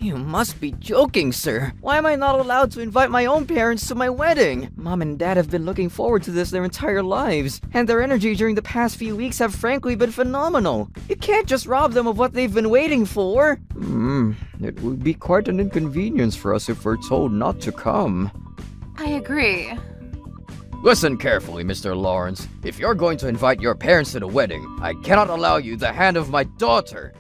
You must be joking, sir. Why am I not allowed to invite my own parents to my wedding? Mom and Dad have been looking forward to this their entire lives, and their energy during the past few weeks have frankly been phenomenal. You can't just rob them of what they've been waiting for. It would be quite an inconvenience for us if we're told not to come. I agree. Listen carefully, Mr. Lawrence. If you're going to invite your parents to the wedding, I cannot allow you the hand of my daughter.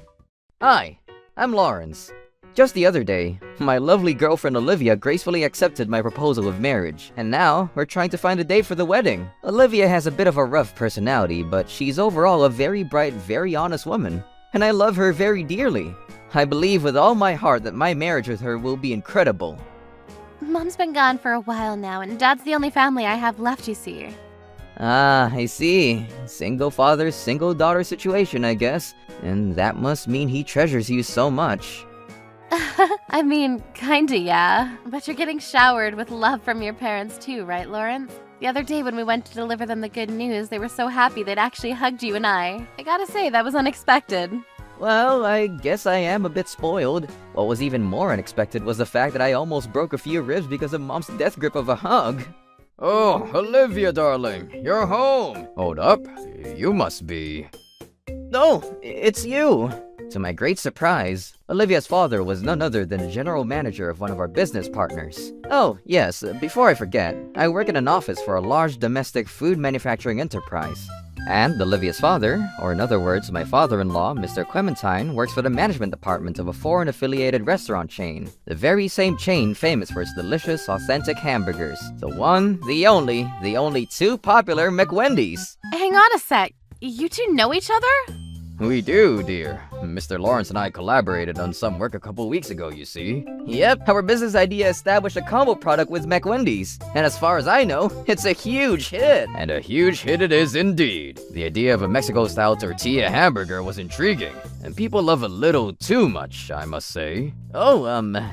Hi, I'm Lawrence. Just the other day, my lovely girlfriend Olivia gracefully accepted my proposal of marriage, and now we're trying to find a date for the wedding. Olivia has a bit of a rough personality, but she's overall a very bright, very honest woman, and I love her very dearly. I believe with all my heart that my marriage with her will be incredible. Mom's been gone for a while now, and Dad's the only family I have left, you see. Ah, I see. Single father, single daughter situation, I guess. And that must mean he treasures you so much. I mean, kinda, yeah. But you're getting showered with love from your parents too, right, Lawrence? The other day when we went to deliver them the good news, they were so happy they'd actually hugged you and I. I gotta say, that was unexpected. Well, I guess I am a bit spoiled. What was even more unexpected was the fact that I almost broke a few ribs because of Mom's death grip of a hug. Oh, Olivia, darling, you're home. Hold up, you must be... No, it's you. To my great surprise, Olivia's father was none other than the general manager of one of our business partners. Oh, yes, before I forget, I work in an office for a large domestic food manufacturing enterprise. And Olivia's father, or in other words, my father-in-law, Mr. Clementine, works for the management department of a foreign-affiliated restaurant chain. The very same chain famous for its delicious, authentic hamburgers. The one, the only too popular McWendy's. Hang on a sec. You two know each other? We do, dear. Mr. Lawrence and I collaborated on some work a couple weeks ago, you see. Yep, our business idea established a combo product with McWendy's. And as far as I know, it's a huge hit. And a huge hit it is indeed. The idea of a Mexico-style tortilla hamburger was intriguing. And people love a little too much, I must say. Oh,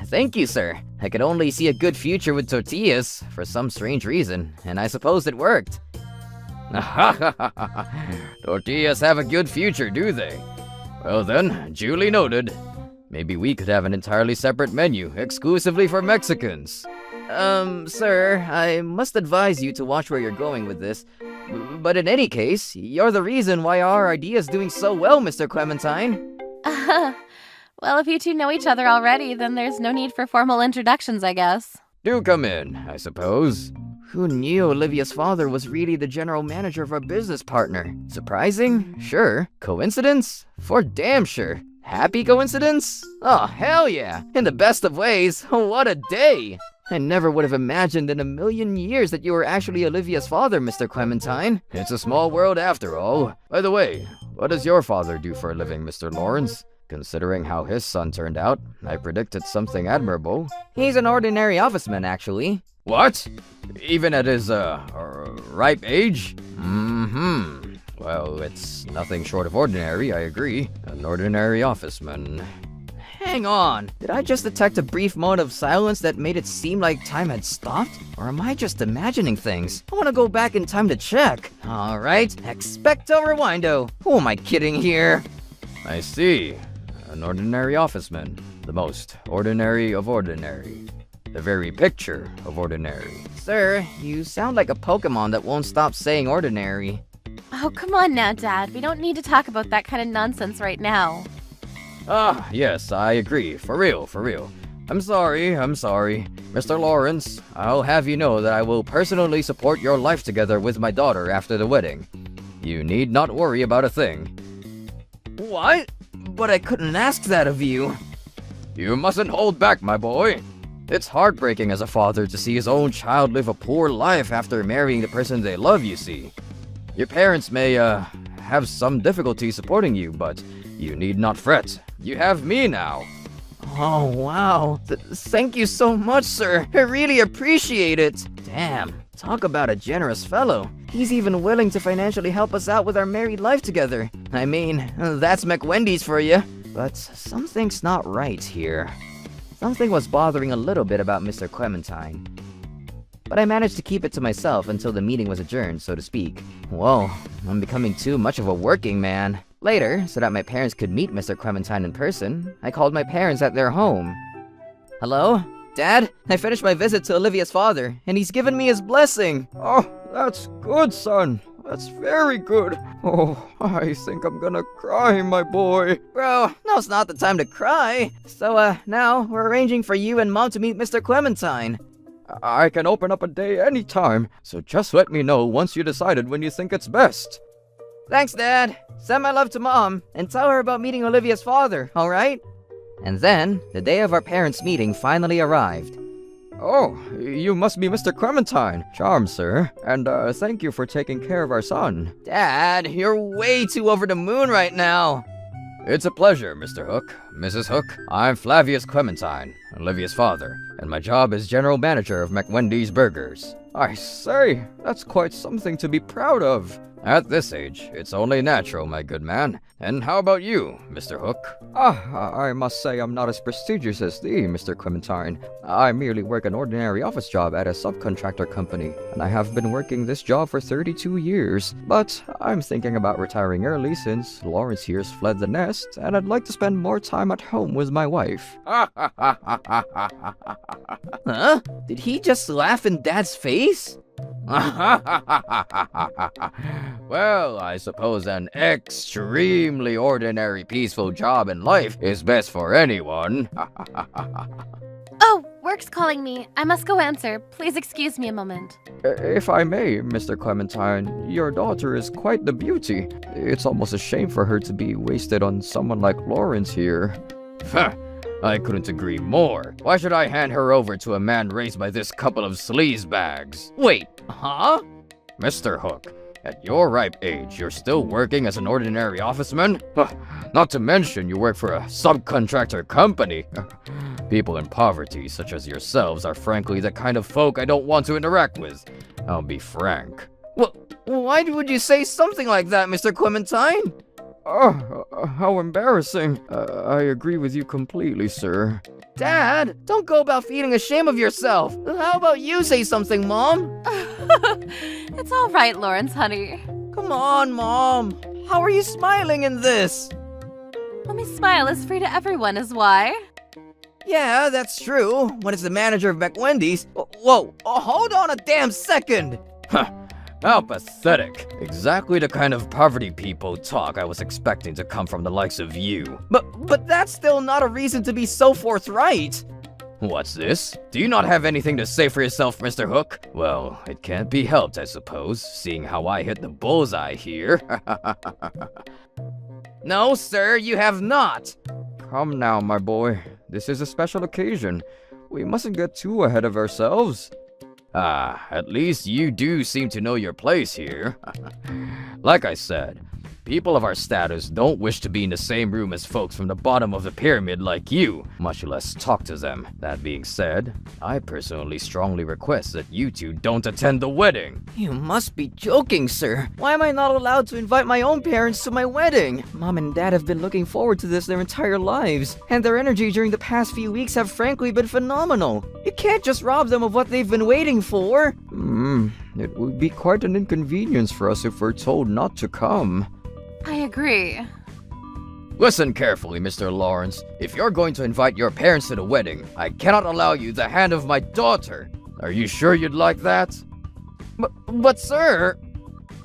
thank you, sir. I could only see a good future with tortillas, for some strange reason. And I suppose it worked. Tortillas have a good future, do they? Well then, duly noted. Maybe we could have an entirely separate menu, exclusively for Mexicans. Sir, I must advise you to watch where you're going with this. But in any case, you're the reason why our idea is doing so well, Mr. Clementine. Well, if you two know each other already, then there's no need for formal introductions, I guess. Do come in, I suppose. Who knew Olivia's father was really the general manager of our business partner? Surprising? Sure. Coincidence? For damn sure. Happy coincidence? Oh, hell yeah. In the best of ways. What a day. I never would have imagined in a million years that you were actually Olivia's father, Mr. Clementine. It's a small world after all. By the way, what does your father do for a living, Mr. Lawrence? Considering how his son turned out, I predicted something admirable. He's an ordinary officeman, actually. What? Even at his, ripe age? Well, it's nothing short of ordinary, I agree. An ordinary officeman. Hang on! Did I just detect a brief moment of silence that made it seem like time had stopped? Or am I just imagining things? I want to go back in time to check. Alright, expecto rewindo. Who am I kidding here? I see. An ordinary officeman. The most ordinary of ordinary. The very picture of ordinary. Sir, you sound like a Pokemon that won't stop saying ordinary. Oh, come on now, Dad. We don't need to talk about that kind of nonsense right now. Ah, yes, I agree. For real, for real. I'm sorry. Mr. Lawrence, I'll have you know that I will personally support your life together with my daughter after the wedding. You need not worry about a thing. What? But I couldn't ask that of you. You mustn't hold back, my boy. It's heartbreaking as a father to see his own child live a poor life after marrying the person they love, you see. Your parents may, have some difficulty supporting you, but you need not fret. You have me now. Oh, wow. Thank you so much, sir. I really appreciate it. Damn, talk about a generous fellow. He's even willing to financially help us out with our married life together. I mean, that's McWendy's for you. But something's not right here. Something was bothering a little bit about Mr. Clementine. But I managed to keep it to myself until the meeting was adjourned, so to speak. Whoa, I'm becoming too much of a working man. Later, so that my parents could meet Mr. Clementine in person, I called my parents at their home. Hello? Dad? I finished my visit to Olivia's father, and he's given me his blessing. Oh, that's good, son. That's very good. Oh, I think I'm gonna cry, my boy. Bro, now's not the time to cry. So, now we're arranging for you and Mom to meet Mr. Clementine. I can open up a day anytime, so just let me know once you decided when you think it's best. Thanks, Dad. Send my love to Mom, and tell her about meeting Olivia's father, alright? And then, the day of our parents' meeting finally arrived. Oh, you must be Mr. Clementine. Charmed, sir. And, thank you for taking care of our son. Dad, you're way too over the moon right now. It's a pleasure, Mr. Hook. Mrs. Hook, I'm Flavius Clementine, Olivia's father, and my job is general manager of McWendy's Burgers. I say, that's quite something to be proud of. At this age, it's only natural, my good man. And how about you, Mr. Hook? I must say I'm not as prestigious as thee, Mr. Clementine. I merely work an ordinary office job at a subcontractor company, and I have been working this job for 32 years. But I'm thinking about retiring early since Lawrence here's fled the nest, and I'd like to spend more time at home with my wife. Huh? Did he just laugh in Dad's face? Well, I suppose an extremely ordinary peaceful job in life is best for anyone. Oh, work's calling me. I must go answer. Please excuse me a moment. If I may, Mr. Clementine, your daughter is quite the beauty. It's almost a shame for her to be wasted on someone like Lawrence here. I couldn't agree more. Why should I hand her over to a man raised by this couple of sleazebags? Wait, huh? Mr. Hook, at your ripe age, you're still working as an ordinary officeman? Not to mention you work for a subcontractor company. People in poverty, such as yourselves, are frankly the kind of folk I don't want to interact with. I'll be frank. Well, why would you say something like that, Mr. Clementine? Oh, how embarrassing. I agree with you completely, sir. Dad, don't go about feeling ashamed of yourself. How about you say something, Mom? It's all right, Lawrence, honey. Come on, Mom. How are you smiling in this? Mommy's smile is free to everyone, is why. Yeah, that's true. When it's the manager of McWendy's. Whoa, hold on a damn second. How pathetic. Exactly the kind of poverty people talk I was expecting to come from the likes of you. But that's still not a reason to be so forthright. What's this? Do you not have anything to say for yourself, Mr. Hook? Well, it can't be helped, I suppose, seeing how I hit the bullseye here. No, sir, you have not. Come now, my boy. This is a special occasion. We mustn't get too ahead of ourselves. At least you do seem to know your place here. Like I said, people of our status don't wish to be in the same room as folks from the bottom of the pyramid like you, much less talk to them. That being said, I personally strongly request that you two don't attend the wedding. You must be joking, sir. Why am I not allowed to invite my own parents to my wedding? Mom and Dad have been looking forward to this their entire lives, and their energy during the past few weeks have frankly been phenomenal. You can't just rob them of what they've been waiting for. It would be quite an inconvenience for us if we're told not to come. I agree. Listen carefully, Mr. Lawrence. If you're going to invite your parents to the wedding, I cannot allow you the hand of my daughter. Are you sure you'd like that? But sir,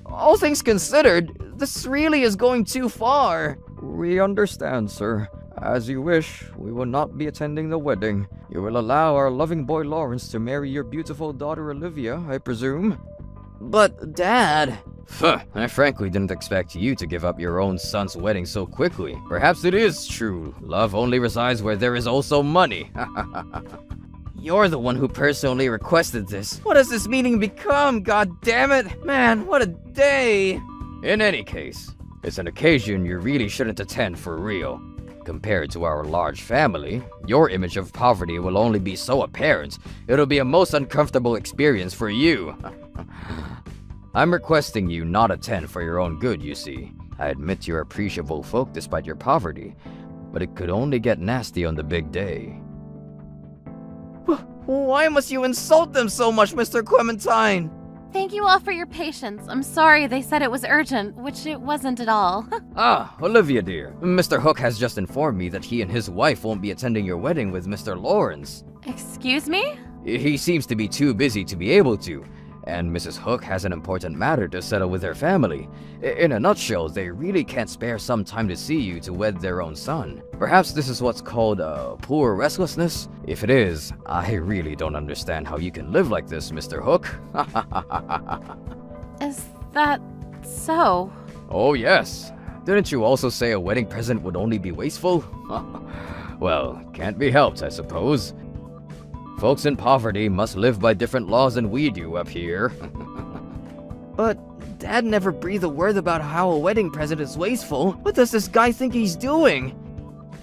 all things considered, this really is going too far. We understand, sir. As you wish, we will not be attending the wedding. You will allow our loving boy Lawrence to marry your beautiful daughter Olivia, I presume? But, Dad... I frankly didn't expect you to give up your own son's wedding so quickly. Perhaps it is true. Love only resides where there is also money. You're the one who personally requested this. What has this meeting become, god damn it? Man, what a day! In any case, it's an occasion you really shouldn't attend for real. Compared to our large family, your image of poverty will only be so apparent, it'll be a most uncomfortable experience for you. I'm requesting you not attend for your own good, you see. I admit you're appreciable folk despite your poverty, but it could only get nasty on the big day. Why must you insult them so much, Mr. Clementine? Thank you all for your patience. I'm sorry they said it was urgent, which it wasn't at all. Olivia dear, Mr. Hook has just informed me that he and his wife won't be attending your wedding with Mr. Lawrence. Excuse me? He seems to be too busy to be able to, and Mrs. Hook has an important matter to settle with her family. In a nutshell, they really can't spare some time to see you to wed their own son. Perhaps this is what's called poor restlessness? If it is, I really don't understand how you can live like this, Mr. Hook. Is that so? Oh yes. Didn't you also say a wedding present would only be wasteful? Well, can't be helped, I suppose. Folks in poverty must live by different laws than we do up here. But Dad never breathed a word about how a wedding present is wasteful. What does this guy think he's doing?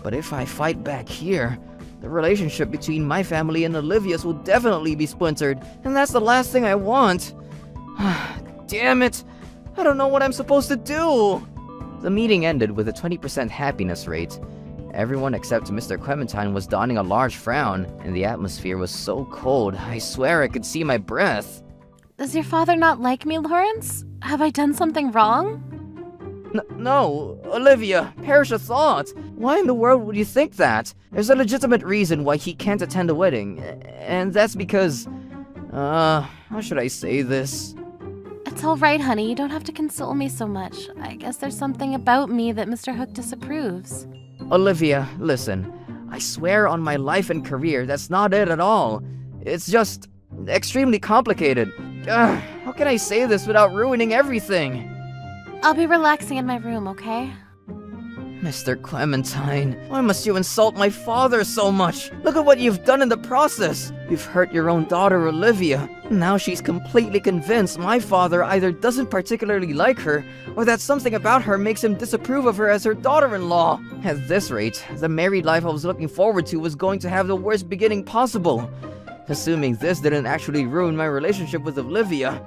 But if I fight back here, the relationship between my family and Olivia's will definitely be splintered, and that's the last thing I want. Damn it! I don't know what I'm supposed to do! The meeting ended with a 20% happiness rate. Everyone except Mr. Clementine was donning a large frown, and the atmosphere was so cold, I swear I could see my breath. Does your father not like me, Lawrence? Have I done something wrong? No, Olivia, perish a thought. Why in the world would you think that? There's a legitimate reason why he can't attend a wedding, and that's because... how should I say this? It's all right, honey. You don't have to console me so much. I guess there's something about me that Mr. Hook disapproves. Olivia, listen. I swear on my life and career, that's not it at all. It's just extremely complicated. How can I say this without ruining everything? I'll be relaxing in my room, okay? Mr. Clementine, why must you insult my father so much? Look at what you've done in the process. You've hurt your own daughter, Olivia. Now she's completely convinced my father either doesn't particularly like her, or that something about her makes him disapprove of her as her daughter-in-law. At this rate, the married life I was looking forward to was going to have the worst beginning possible. Assuming this didn't actually ruin my relationship with Olivia,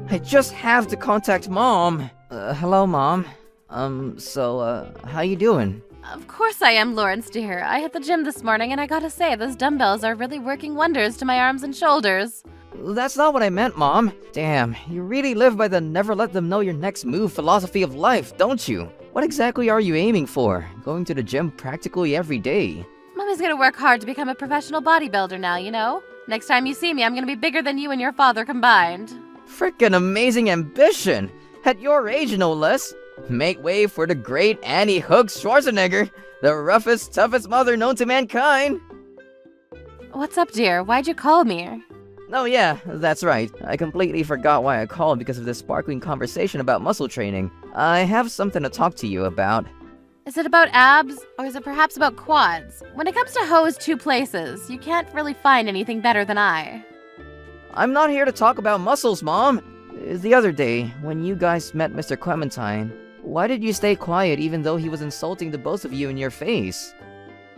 I just have to contact Mom. Hello, Mom. How you doing? Of course I am, Lawrence dear. I hit the gym this morning and I gotta say, those dumbbells are really working wonders to my arms and shoulders. That's not what I meant, Mom. Damn, you really live by the never let them know your next move philosophy of life, don't you? What exactly are you aiming for? Going to the gym practically every day? Mommy's gonna work hard to become a professional bodybuilder now, you know? Next time you see me, I'm gonna be bigger than you and your father combined. Frickin' amazing ambition! At your age, no less. Make way for the great Annie Hook Schwarzenegger, the roughest, toughest mother known to mankind. What's up, dear? Why'd you call me? Oh yeah, that's right. I completely forgot why I called because of this sparkling conversation about muscle training. I have something to talk to you about. Is it about abs, or is it perhaps about quads? When it comes to hoes two places, you can't really find anything better than I. I'm not here to talk about muscles, Mom. The other day, when you guys met Mr. Clementine, why did you stay quiet even though he was insulting the both of you in your face?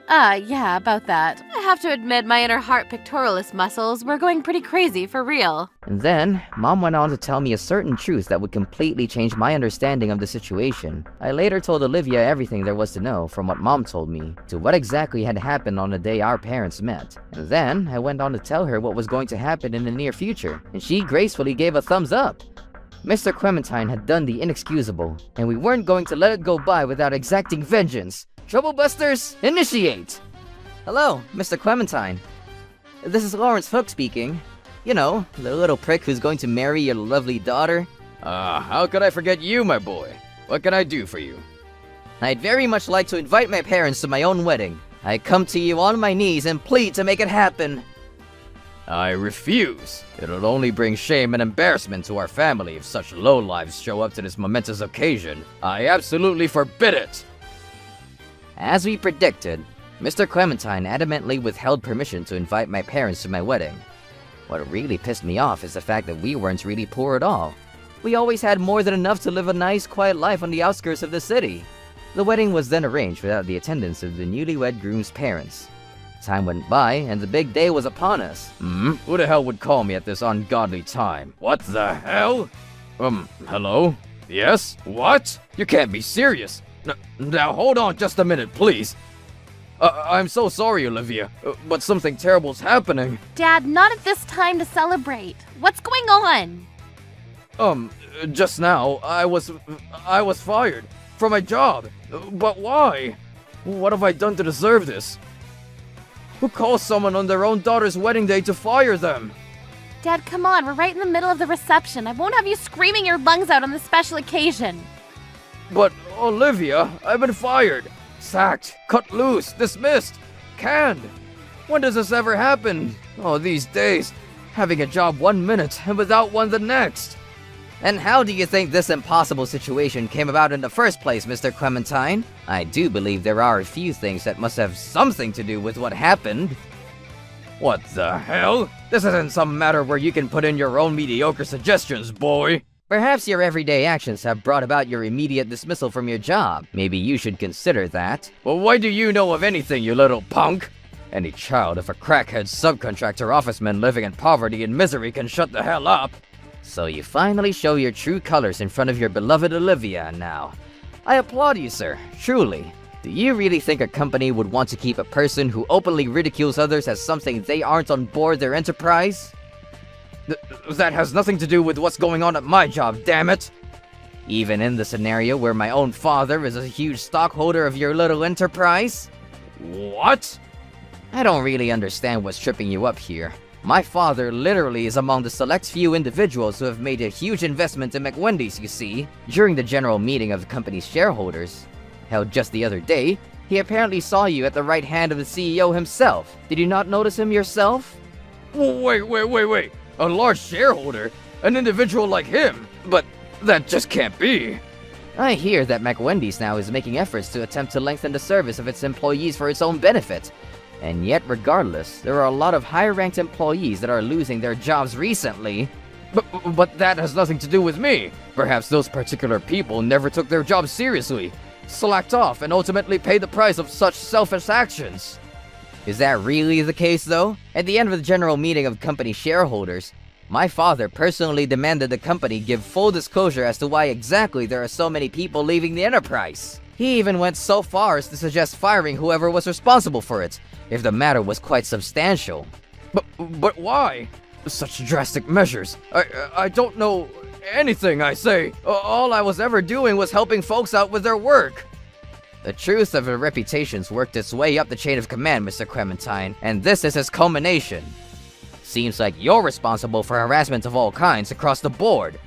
Yeah, about that. I have to admit my inner heart pectoralis muscles were going pretty crazy for real. And then, Mom went on to tell me a certain truth that would completely change my understanding of the situation. I later told Olivia everything there was to know, from what Mom told me, to what exactly had happened on the day our parents met. And then, I went on to tell her what was going to happen in the near future, and she gracefully gave a thumbs up. Mr. Clementine had done the inexcusable, and we weren't going to let it go by without exacting vengeance. Troublebusters, initiate! Hello, Mr. Clementine. This is Lawrence Hook speaking. You know, the little prick who's going to marry your lovely daughter. How could I forget you, my boy? What can I do for you? I'd very much like to invite my parents to my own wedding. I come to you on my knees and plead to make it happen. I refuse. It'll only bring shame and embarrassment to our family if such lowlives show up to this momentous occasion. I absolutely forbid it! As we predicted, Mr. Clementine adamantly withheld permission to invite my parents to my wedding. What really pissed me off is the fact that we weren't really poor at all. We always had more than enough to live a nice, quiet life on the outskirts of the city. The wedding was then arranged without the attendance of the newlywed groom's parents. Time went by, and the big day was upon us. Who the hell would call me at this ungodly time? What the hell? Hello? Yes? What? You can't be serious. Now hold on just a minute, please. I'm so sorry, Olivia, but something terrible's happening. Dad, not at this time to celebrate. What's going on? Just now, I was fired from my job. But why? What have I done to deserve this? Who calls someone on their own daughter's wedding day to fire them? Dad, come on, we're right in the middle of the reception. I won't have you screaming your lungs out on this special occasion. But, Olivia, I've been fired, sacked, cut loose, dismissed, canned. When does this ever happen? Oh, these days, having a job 1 minute and without one the next. And how do you think this impossible situation came about in the first place, Mr. Clementine? I do believe there are a few things that must have something to do with what happened. What the hell? This isn't some matter where you can put in your own mediocre suggestions, boy. Perhaps your everyday actions have brought about your immediate dismissal from your job. Maybe you should consider that. Well, why do you know of anything, you little punk? Any child of a crackhead subcontractor officeman living in poverty and misery can shut the hell up. So you finally show your true colors in front of your beloved Olivia now. I applaud you, sir, truly. Do you really think a company would want to keep a person who openly ridicules others as something they aren't on board their enterprise? That has nothing to do with what's going on at my job, damn it! Even in the scenario where my own father is a huge stockholder of your little enterprise? What? I don't really understand what's tripping you up here. My father literally is among the select few individuals who have made a huge investment in McWendy's, you see. During the general meeting of the company's shareholders, held just the other day, he apparently saw you at the right hand of the CEO himself. Did you not notice him yourself? Wait. A large shareholder? An individual like him? But that just can't be. I hear that McWendy's now is making efforts to attempt to lengthen the service of its employees for its own benefit. And yet, regardless, there are a lot of higher-ranked employees that are losing their jobs recently. But that has nothing to do with me. Perhaps those particular people never took their jobs seriously, slacked off, and ultimately paid the price of such selfish actions. Is that really the case, though? At the end of the general meeting of company shareholders, my father personally demanded the company give full disclosure as to why exactly there are so many people leaving the enterprise. He even went so far as to suggest firing whoever was responsible for it, if the matter was quite substantial. But why? Such drastic measures. I don't know anything, I say. All I was ever doing was helping folks out with their work. The truth of your reputation's worked its way up the chain of command, Mr. Clementine, and this is its culmination. Seems like you're responsible for harassment of all kinds across the board.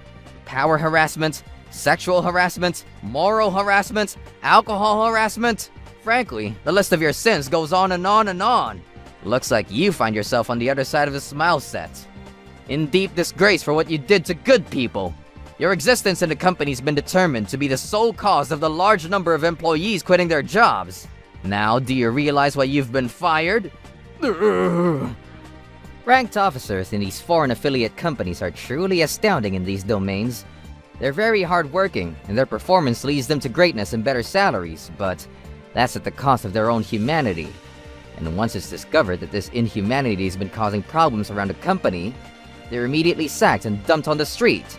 Power harassment, sexual harassment, moral harassment, alcohol harassment. Frankly, the list of your sins goes on and on and on. Looks like you find yourself on the other side of the smile set. In deep disgrace for what you did to good people. Your existence in the company's been determined to be the sole cause of the large number of employees quitting their jobs. Now, do you realize why you've been fired? Ranked officers in these foreign affiliate companies are truly astounding in these domains. They're very hardworking, and their performance leads them to greatness and better salaries, but that's at the cost of their own humanity. And once it's discovered that this inhumanity has been causing problems around the company, they're immediately sacked and dumped on the street.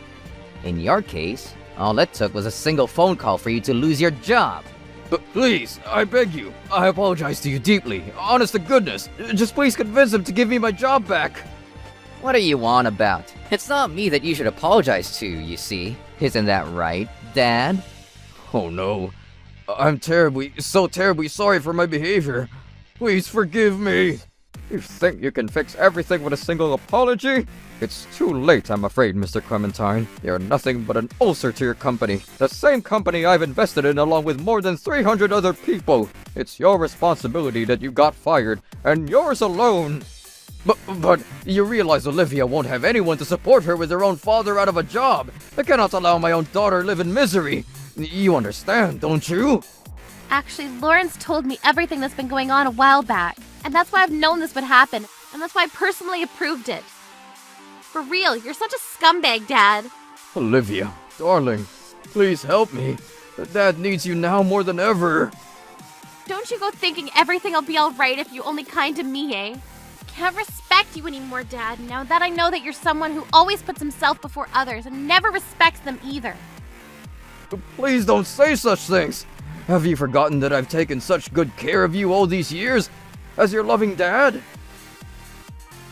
In your case, all it took was a single phone call for you to lose your job. But please, I beg you, I apologize to you deeply. Honest to goodness, just please convince him to give me my job back. What are you on about? It's not me that you should apologize to, you see. Isn't that right, Dad? Oh no, I'm so terribly sorry for my behavior. Please forgive me. You think you can fix everything with a single apology? It's too late, I'm afraid, Mr. Clementine. You're nothing but an ulcer to your company. The same company I've invested in along with more than 300 other people. It's your responsibility that you got fired, and yours alone. But you realize Olivia won't have anyone to support her with her own father out of a job. I cannot allow my own daughter live in misery. You understand, don't you? Actually, Lawrence told me everything that's been going on a while back. And that's why I've known this would happen. And that's why I personally approved it. For real, you're such a scumbag, Dad. Olivia, darling, please help me. Dad needs you now more than ever. Don't you go thinking everything'll be alright if you only kind to me, eh? Can't respect you anymore, Dad, now that I know that you're someone who always puts himself before others and never respects them either. Please don't say such things. Have you forgotten that I've taken such good care of you all these years? As your loving dad?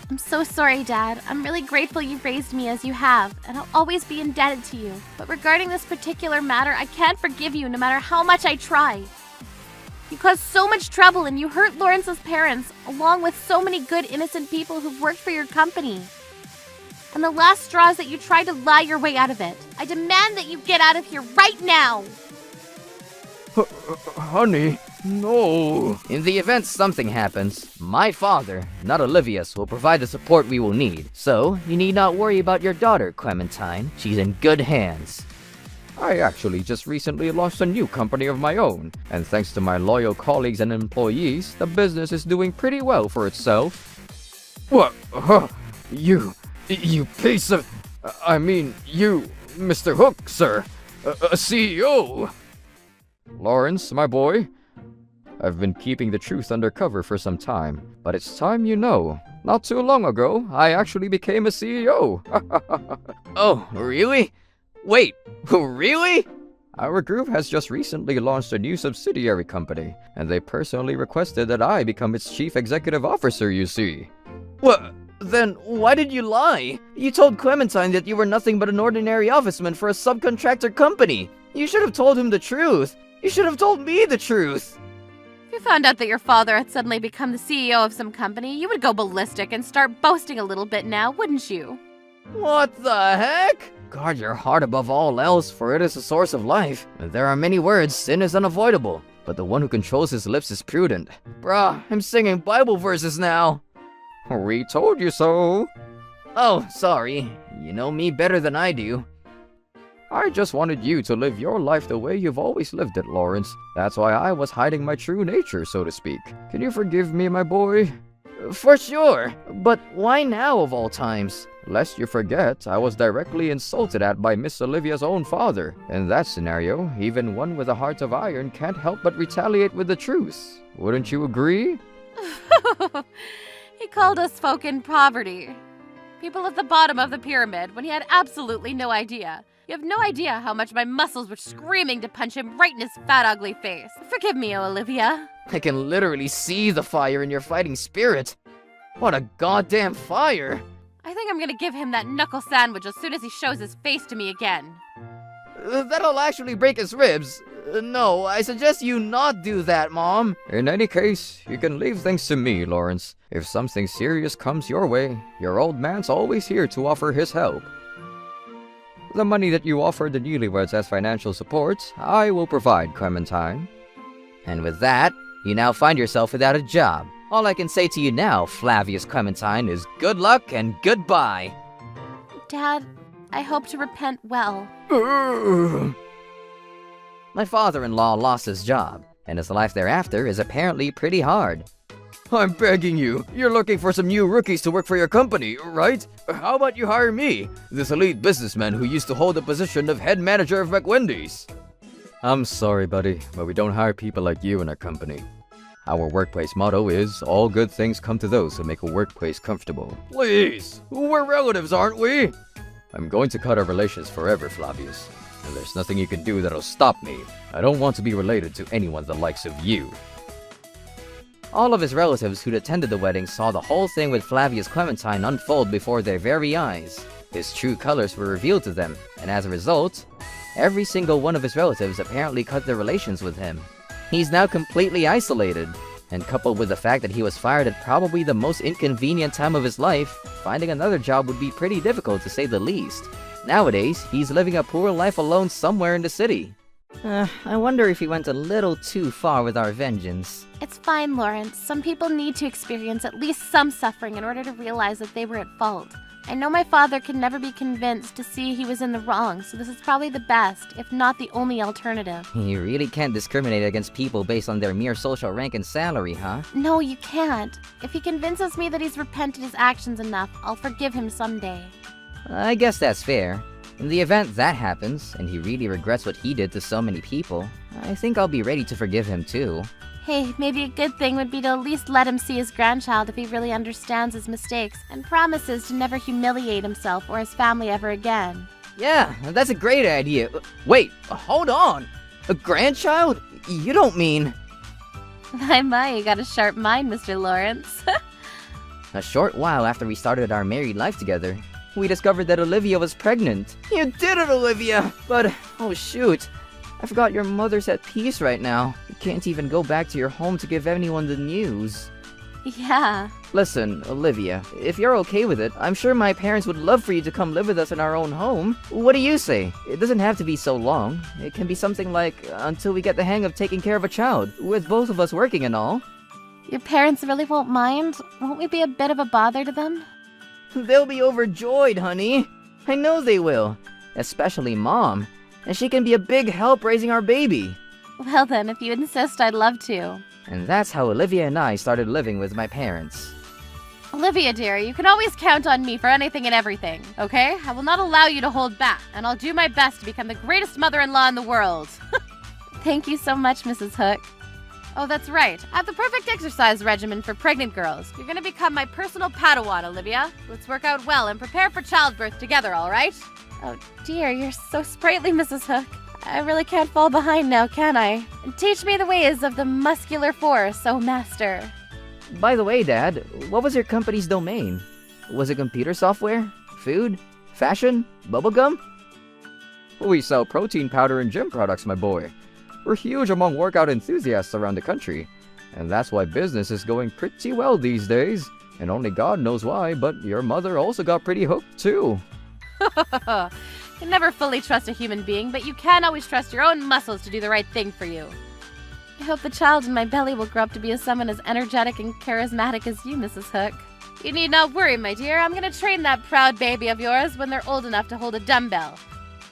I'm so sorry, Dad. I'm really grateful you raised me as you have, and I'll always be indebted to you. But regarding this particular matter, I can't forgive you no matter how much I try. You caused so much trouble and you hurt Lawrence's parents, along with so many good, innocent people who've worked for your company. And the last straw is that you tried to lie your way out of it. I demand that you get out of here right now! Honey, no. In the event something happens, my father, not Olivia's, will provide the support we will need. So, you need not worry about your daughter, Clementine. She's in good hands. I actually just recently launched a new company of my own, and thanks to my loyal colleagues and employees, the business is doing pretty well for itself. What? You piece of... I mean, you, Mr. Hook, sir. A CEO. Lawrence, my boy. I've been keeping the truth undercover for some time, but it's time you know. Not too long ago, I actually became a CEO. Oh, really? Wait, really? Our group has just recently launched a new subsidiary company, and they personally requested that I become its chief executive officer, you see. What? Then why did you lie? You told Clementine that you were nothing but an ordinary officeman for a subcontractor company. You should have told him the truth. You should have told me the truth. If you found out that your father had suddenly become the CEO of some company, you would go ballistic and start boasting a little bit now, wouldn't you? What the heck? Guard your heart above all else, for it is a source of life. There are many words, sin is unavoidable, but the one who controls his lips is prudent. Bruh, I'm singing Bible verses now. We told you so. Oh, sorry. You know me better than I do. I just wanted you to live your life the way you've always lived it, Lawrence. That's why I was hiding my true nature, so to speak. Can you forgive me, my boy? For sure, but why now of all times? Lest you forget, I was directly insulted at by Miss Olivia's own father. In that scenario, even one with a heart of iron can't help but retaliate with the truth. Wouldn't you agree? He called us folk in poverty. People at the bottom of the pyramid when he had absolutely no idea. You have no idea how much my muscles were screaming to punch him right in his fat, ugly face. Forgive me, Olivia. I can literally see the fire in your fighting spirit. What a goddamn fire! I think I'm gonna give him that knuckle sandwich as soon as he shows his face to me again. That'll actually break his ribs. No, I suggest you not do that, Mom. In any case, you can leave things to me, Lawrence. If something serious comes your way, your old man's always here to offer his help. The money that you offered the newlyweds as financial support, I will provide, Clementine. And with that, you now find yourself without a job. All I can say to you now, Flavius Clementine, is good luck and goodbye. Dad, I hope to repent well. My father-in-law lost his job, and his life thereafter is apparently pretty hard. I'm begging you. You're looking for some new rookies to work for your company, right? How about you hire me, this elite businessman who used to hold the position of head manager of McWendy's? I'm sorry, buddy, but we don't hire people like you in our company. Our workplace motto is, all good things come to those who make a workplace comfortable. Please! We're relatives, aren't we? I'm going to cut our relations forever, Flavius. And there's nothing you can do that'll stop me. I don't want to be related to anyone the likes of you. All of his relatives who'd attended the wedding saw the whole thing with Flavius Clementine unfold before their very eyes. His true colors were revealed to them, and as a result, every single one of his relatives apparently cut their relations with him. He's now completely isolated, and coupled with the fact that he was fired at probably the most inconvenient time of his life, finding another job would be pretty difficult to say the least. Nowadays, he's living a poor life alone somewhere in the city. I wonder if he went a little too far with our vengeance. It's fine, Lawrence. Some people need to experience at least some suffering in order to realize that they were at fault. I know my father could never be convinced to see he was in the wrong, so this is probably the best, if not the only alternative. You really can't discriminate against people based on their mere social rank and salary, huh? No, you can't. If he convinces me that he's repented his actions enough, I'll forgive him someday. I guess that's fair. In the event that happens, and he really regrets what he did to so many people, I think I'll be ready to forgive him too. Hey, maybe a good thing would be to at least let him see his grandchild if he really understands his mistakes and promises to never humiliate himself or his family ever again. Yeah, that's a great idea. Wait, hold on! A grandchild? You don't mean... My, you got a sharp mind, Mr. Lawrence. A short while after we started our married life together, we discovered that Olivia was pregnant. You did it, Olivia! But, oh shoot, I forgot your mother's at peace right now. You can't even go back to your home to give anyone the news. Yeah. Listen, Olivia, if you're okay with it, I'm sure my parents would love for you to come live with us in our own home. What do you say? It doesn't have to be so long. It can be something like until we get the hang of taking care of a child, with both of us working and all. Your parents really won't mind? Won't we be a bit of a bother to them? They'll be overjoyed, honey. I know they will. Especially Mom. And she can be a big help raising our baby. Well then, if you insist, I'd love to. And that's how Olivia and I started living with my parents. Olivia, dear, you can always count on me for anything and everything, okay? I will not allow you to hold back, and I'll do my best to become the greatest mother-in-law in the world. Thank you so much, Mrs. Hook. Oh, that's right. I have the perfect exercise regimen for pregnant girls. You're gonna become my personal Padawan, Olivia. Let's work out well and prepare for childbirth together, all right? Oh, dear, you're so sprightly, Mrs. Hook. I really can't fall behind now, can I? Teach me the ways of the muscular force, oh master. By the way, Dad, what was your company's domain? Was it computer software? Food? Fashion? Bubblegum? We sell protein powder and gym products, my boy. We're huge among workout enthusiasts around the country, and that's why business is going pretty well these days. And only God knows why, but your mother also got pretty hooked too. You can never fully trust a human being, but you can always trust your own muscles to do the right thing for you. I hope the child in my belly will grow up to be someone as energetic and charismatic as you, Mrs. Hook. You need not worry, my dear. I'm gonna train that proud baby of yours when they're old enough to hold a dumbbell.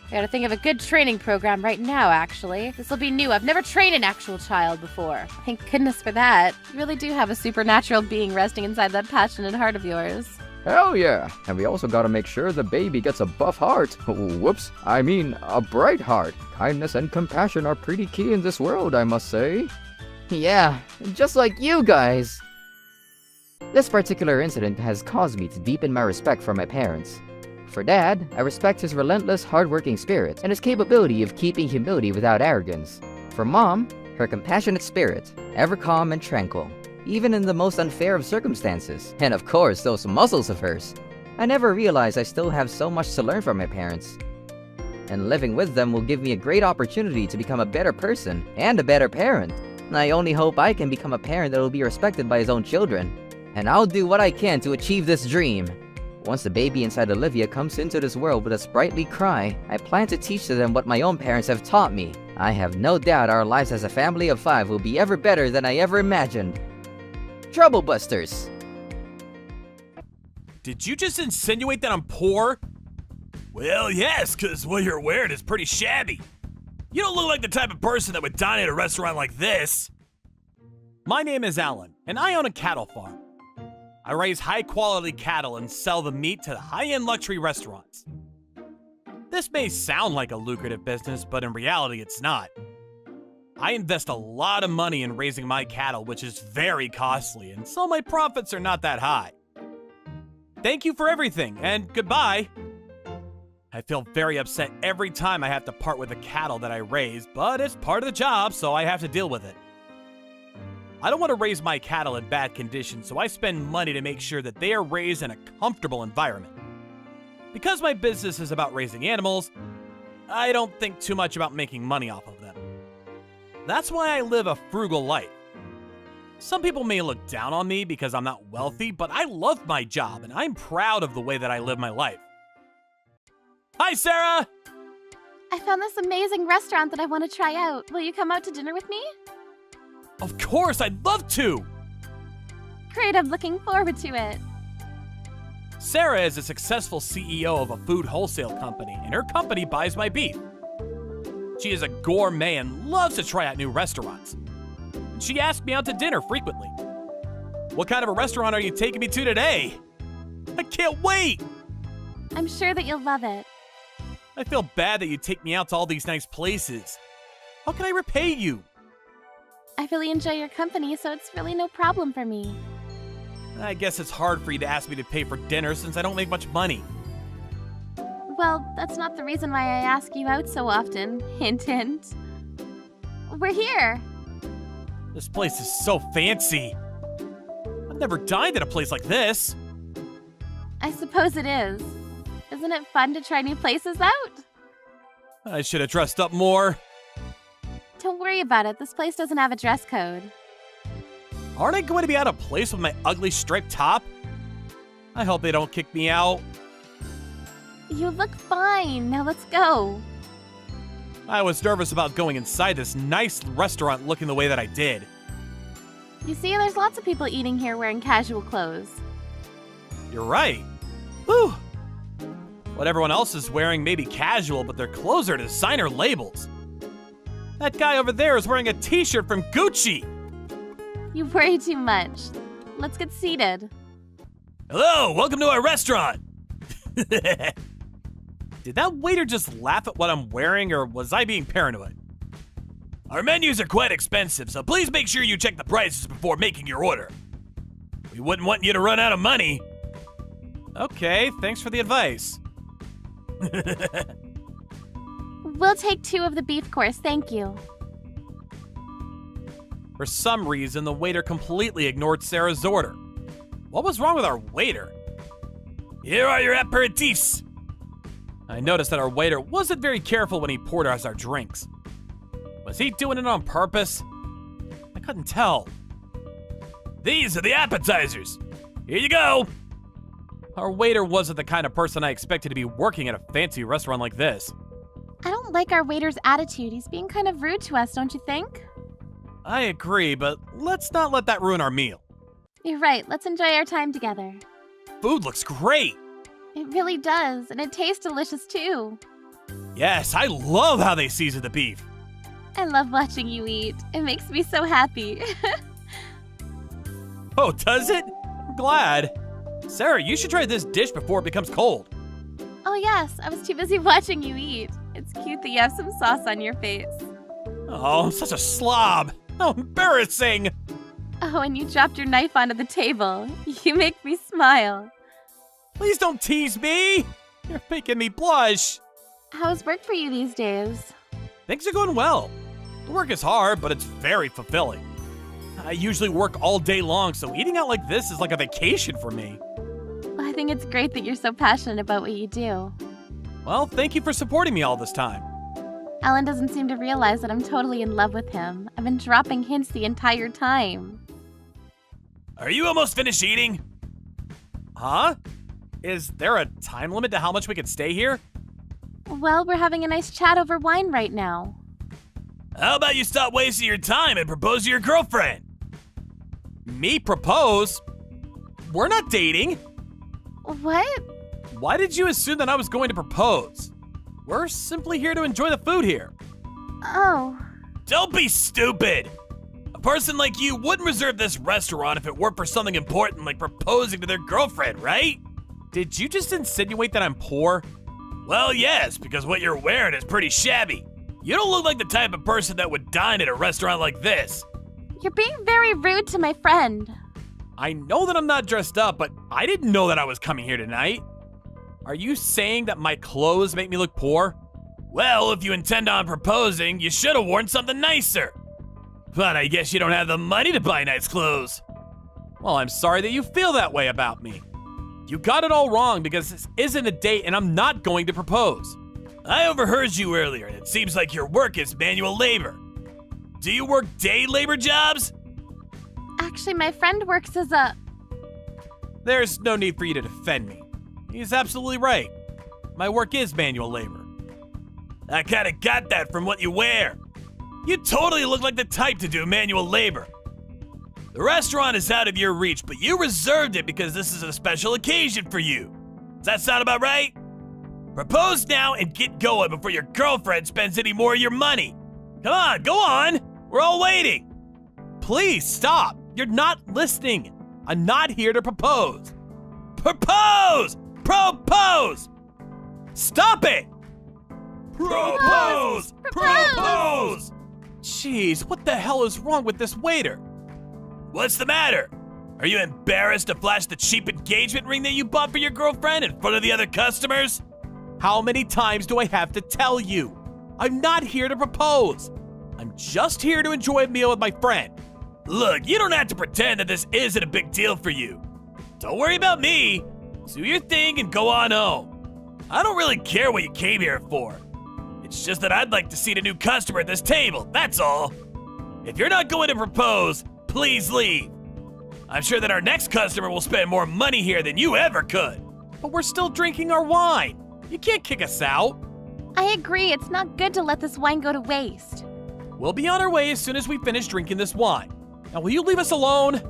I gotta think of a good training program right now, actually. This'll be new. I've never trained an actual child before. Thank goodness for that. You really do have a supernatural being resting inside that passionate heart of yours. Hell yeah! And we also gotta make sure the baby gets a buff heart. Whoops, I mean a bright heart. Kindness and compassion are pretty key in this world, I must say. Yeah, just like you guys. This particular incident has caused me to deepen my respect for my parents. For Dad, I respect his relentless, hardworking spirit and his capability of keeping humility without arrogance. For Mom, her compassionate spirit, ever calm and tranquil, even in the most unfair of circumstances. And of course, those muscles of hers. I never realized I still have so much to learn from my parents. And living with them will give me a great opportunity to become a better person and a better parent. I only hope I can become a parent that will be respected by his own children. And I'll do what I can to achieve this dream. Once the baby inside Olivia comes into this world with a sprightly cry, I plan to teach to them what my own parents have taught me. I have no doubt our lives as a family of 5 will be ever better than I ever imagined. Trouble Busters! Did you just insinuate that I'm poor? Well, yes, because what you're wearing is pretty shabby. You don't look like the type of person that would dine at a restaurant like this. My name is Alan, and I own a cattle farm. I raise high-quality cattle and sell the meat to high-end luxury restaurants. This may sound like a lucrative business, but in reality, it's not. I invest a lot of money in raising my cattle, which is very costly, and so my profits are not that high. Thank you for everything, and goodbye. I feel very upset every time I have to part with the cattle that I raise, but it's part of the job, so I have to deal with it. I don't want to raise my cattle in bad condition, so I spend money to make sure that they are raised in a comfortable environment. Because my business is about raising animals, I don't think too much about making money off of them. That's why I live a frugal life. Some people may look down on me because I'm not wealthy, but I love my job and I'm proud of the way that I live my life. Hi, Sarah! I found this amazing restaurant that I want to try out. Will you come out to dinner with me? Of course, I'd love to! Great, I'm looking forward to it. Sarah is a successful CEO of a food wholesale company, and her company buys my beef. She is a gourmet and loves to try out new restaurants. She asks me out to dinner frequently. What kind of a restaurant are you taking me to today? I can't wait! I'm sure that you'll love it. I feel bad that you take me out to all these nice places. How can I repay you? I really enjoy your company, so it's really no problem for me. I guess it's hard for you to ask me to pay for dinner since I don't make much money. Well, that's not the reason why I ask you out so often. Hint, hint. We're here. This place is so fancy. I've never dined at a place like this. I suppose it is. Isn't it fun to try new places out? I should have dressed up more. Don't worry about it. This place doesn't have a dress code. Aren't I going to be out of place with my ugly striped top? I hope they don't kick me out. You look fine. Now let's go. I was nervous about going inside this nice restaurant looking the way that I did. You see, there's lots of people eating here wearing casual clothes. You're right. Whew. What everyone else is wearing may be casual, but their clothes are designer labels. That guy over there is wearing a t-shirt from Gucci. You worry too much. Let's get seated. Hello, welcome to our restaurant. Did that waiter just laugh at what I'm wearing, or was I being paranoid? Our menus are quite expensive, so please make sure you check the prices before making your order. We wouldn't want you to run out of money. Okay, thanks for the advice. We'll take 2 of the beef course, thank you. For some reason, the waiter completely ignored Sarah's order. What was wrong with our waiter? Here are your aperitifs. I noticed that our waiter wasn't very careful when he poured us our drinks. Was he doing it on purpose? I couldn't tell. These are the appetizers. Here you go. Our waiter wasn't the kind of person I expected to be working at a fancy restaurant like this. I don't like our waiter's attitude. He's being kind of rude to us, don't you think? I agree, but let's not let that ruin our meal. You're right. Let's enjoy our time together. Food looks great. It really does, and it tastes delicious too. Yes, I love how they season the beef. I love watching you eat. It makes me so happy. Oh, does it? I'm glad. Sarah, you should try this dish before it becomes cold. Oh yes, I was too busy watching you eat. It's cute that you have some sauce on your face. Oh, I'm such a slob. How embarrassing. Oh, and you dropped your knife onto the table. You make me smile. Please don't tease me. You're making me blush. How's work for you these days? Things are going well. The work is hard, but it's very fulfilling. I usually work all day long, so eating out like this is like a vacation for me. Well, I think it's great that you're so passionate about what you do. Well, thank you for supporting me all this time. Alan doesn't seem to realize that I'm totally in love with him. I've been dropping hints the entire time. Are you almost finished eating? Huh? Is there a time limit to how much we can stay here? Well, we're having a nice chat over wine right now. How about you stop wasting your time and propose to your girlfriend? Me propose? We're not dating. What? Why did you assume that I was going to propose? We're simply here to enjoy the food here. Oh. Don't be stupid! A person like you wouldn't reserve this restaurant if it weren't for something important like proposing to their girlfriend, right? Did you just insinuate that I'm poor? Well, yes, because what you're wearing is pretty shabby. You don't look like the type of person that would dine at a restaurant like this. You're being very rude to my friend. I know that I'm not dressed up, but I didn't know that I was coming here tonight. Are you saying that my clothes make me look poor? Well, if you intend on proposing, you should have worn something nicer. But I guess you don't have the money to buy nice clothes. Well, I'm sorry that you feel that way about me. You got it all wrong because this isn't a date and I'm not going to propose. I overheard you earlier and it seems like your work is manual labor. Do you work day labor jobs? Actually, my friend works as a... There's no need for you to defend me. He's absolutely right. My work is manual labor. I kinda got that from what you wear. You totally look like the type to do manual labor. The restaurant is out of your reach, but you reserved it because this is a special occasion for you. Does that sound about right? Propose now and get going before your girlfriend spends any more of your money. Come on, go on. We're all waiting. Please stop. You're not listening. I'm not here to propose. Propose! Propose! Stop it! Propose! Propose! Jeez, what the hell is wrong with this waiter? What's the matter? Are you embarrassed to flash the cheap engagement ring that you bought for your girlfriend in front of the other customers? How many times do I have to tell you? I'm not here to propose. I'm just here to enjoy a meal with my friend. Look, you don't have to pretend that this isn't a big deal for you. Don't worry about me. Do your thing and go on home. I don't really care what you came here for. It's just that I'd like to see the new customer at this table, that's all. If you're not going to propose, please leave. I'm sure that our next customer will spend more money here than you ever could. But we're still drinking our wine. You can't kick us out. I agree, it's not good to let this wine go to waste. We'll be on our way as soon as we finish drinking this wine. Now, will you leave us alone?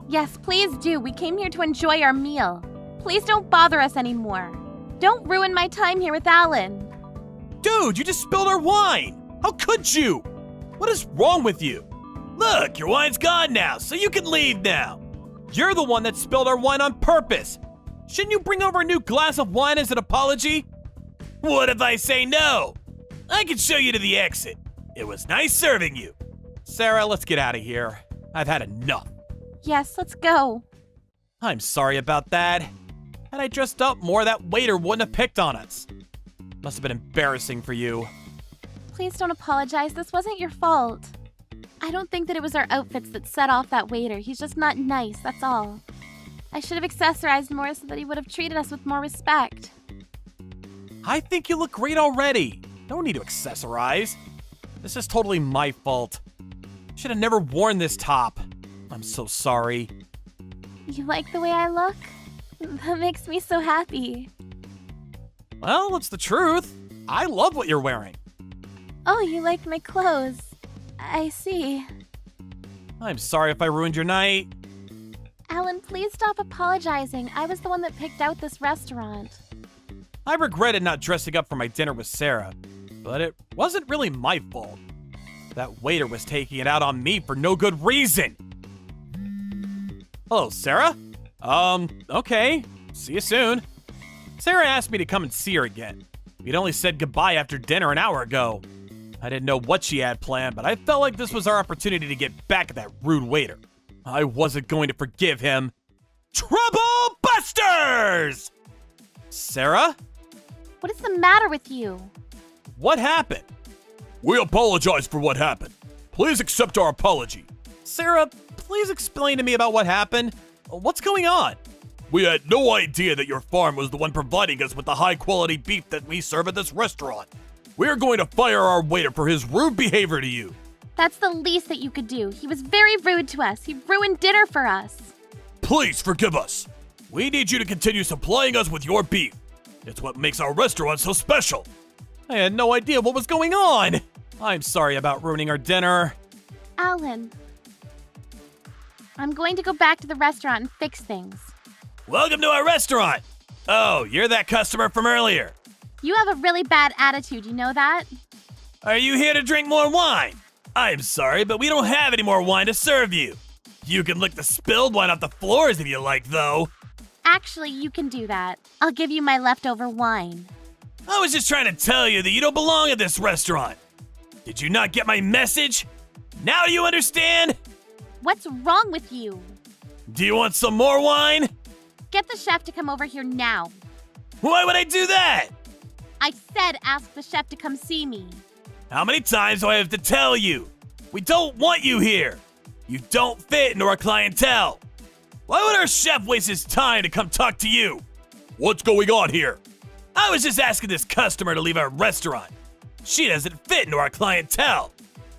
Yes, please do. We came here to enjoy our meal. Please don't bother us anymore. Don't ruin my time here with Alan. Dude, you just spilled our wine. How could you? What is wrong with you? Look, your wine's gone now, so you can leave now. You're the one that spilled our wine on purpose. Shouldn't you bring over a new glass of wine as an apology? What if I say no? I can show you to the exit. It was nice serving you. Sarah, let's get out of here. I've had enough. Yes, let's go. I'm sorry about that. Had I dressed up more, that waiter wouldn't have picked on us. Must have been embarrassing for you. Please don't apologize. This wasn't your fault. I don't think that it was our outfits that set off that waiter. He's just not nice, that's all. I should have accessorized more so that he would have treated us with more respect. I think you look great already. No need to accessorize. This is totally my fault. Should have never worn this top. I'm so sorry. You like the way I look? That makes me so happy. Well, it's the truth. I love what you're wearing. Oh, you like my clothes. I see. I'm sorry if I ruined your night. Alan, please stop apologizing. I was the one that picked out this restaurant. I regretted not dressing up for my dinner with Sarah, but it wasn't really my fault. That waiter was taking it out on me for no good reason. Hello, Sarah? Okay. See you soon. Sarah asked me to come and see her again. We'd only said goodbye after dinner an hour ago. I didn't know what she had planned, but I felt like this was our opportunity to get back at that rude waiter. I wasn't going to forgive him. Trouble Busters! Sarah? What is the matter with you? What happened? We apologize for what happened. Please accept our apology. Sarah, please explain to me about what happened. What's going on? We had no idea that your farm was the one providing us with the high-quality beef that we serve at this restaurant. We're going to fire our waiter for his rude behavior to you. That's the least that you could do. He was very rude to us. He ruined dinner for us. Please forgive us. We need you to continue supplying us with your beef. It's what makes our restaurant so special. I had no idea what was going on. I'm sorry about ruining our dinner. Alan, I'm going to go back to the restaurant and fix things. Welcome to our restaurant. Oh, you're that customer from earlier. You have a really bad attitude, you know that? Are you here to drink more wine? I'm sorry, but we don't have any more wine to serve you. You can lick the spilled wine off the floors if you like, though. Actually, you can do that. I'll give you my leftover wine. I was just trying to tell you that you don't belong at this restaurant. Did you not get my message? Now do you understand? What's wrong with you? Do you want some more wine? Get the chef to come over here now. Why would I do that? I said ask the chef to come see me. How many times do I have to tell you? We don't want you here. You don't fit into our clientele. Why would our chef waste his time to come talk to you? What's going on here? I was just asking this customer to leave our restaurant. She doesn't fit into our clientele.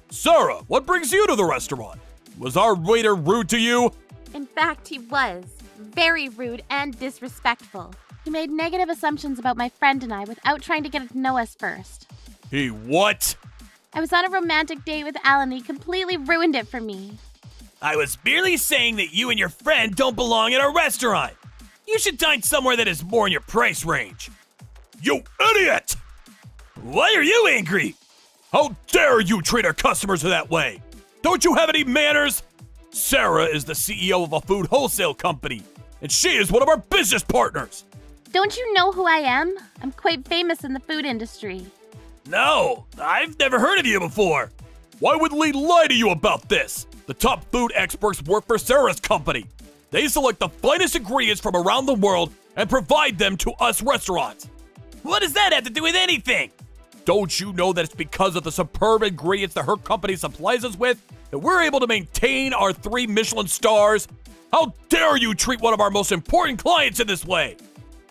Sarah, what brings you to the restaurant? Was our waiter rude to you? In fact, he was. Very rude and disrespectful. He made negative assumptions about my friend and I without trying to get to know us first. He what? I was on a romantic date with Alan and he completely ruined it for me. I was merely saying that you and your friend don't belong at our restaurant. You should dine somewhere that is more in your price range. You idiot! Why are you angry? How dare you treat our customers that way? Don't you have any manners? Sarah is the CEO of a food wholesale company, and she is one of our business partners. Don't you know who I am? I'm quite famous in the food industry. No, I've never heard of you before. Why would Lee lie to you about this? The top food experts work for Sarah's company. They select the finest ingredients from around the world and provide them to us restaurants. What does that have to do with anything? Don't you know that it's because of the superb ingredients that her company supplies us with that we're able to maintain our 3 Michelin stars? How dare you treat one of our most important clients in this way?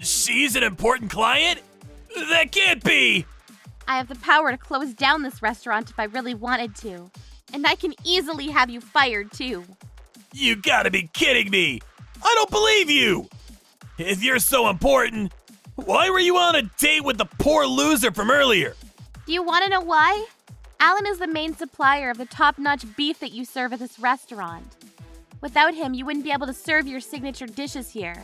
She's an important client? That can't be! I have the power to close down this restaurant if I really wanted to. And I can easily have you fired too. You gotta be kidding me! I don't believe you! If you're so important, why were you on a date with the poor loser from earlier? Do you want to know why? Alan is the main supplier of the top-notch beef that you serve at this restaurant. Without him, you wouldn't be able to serve your signature dishes here.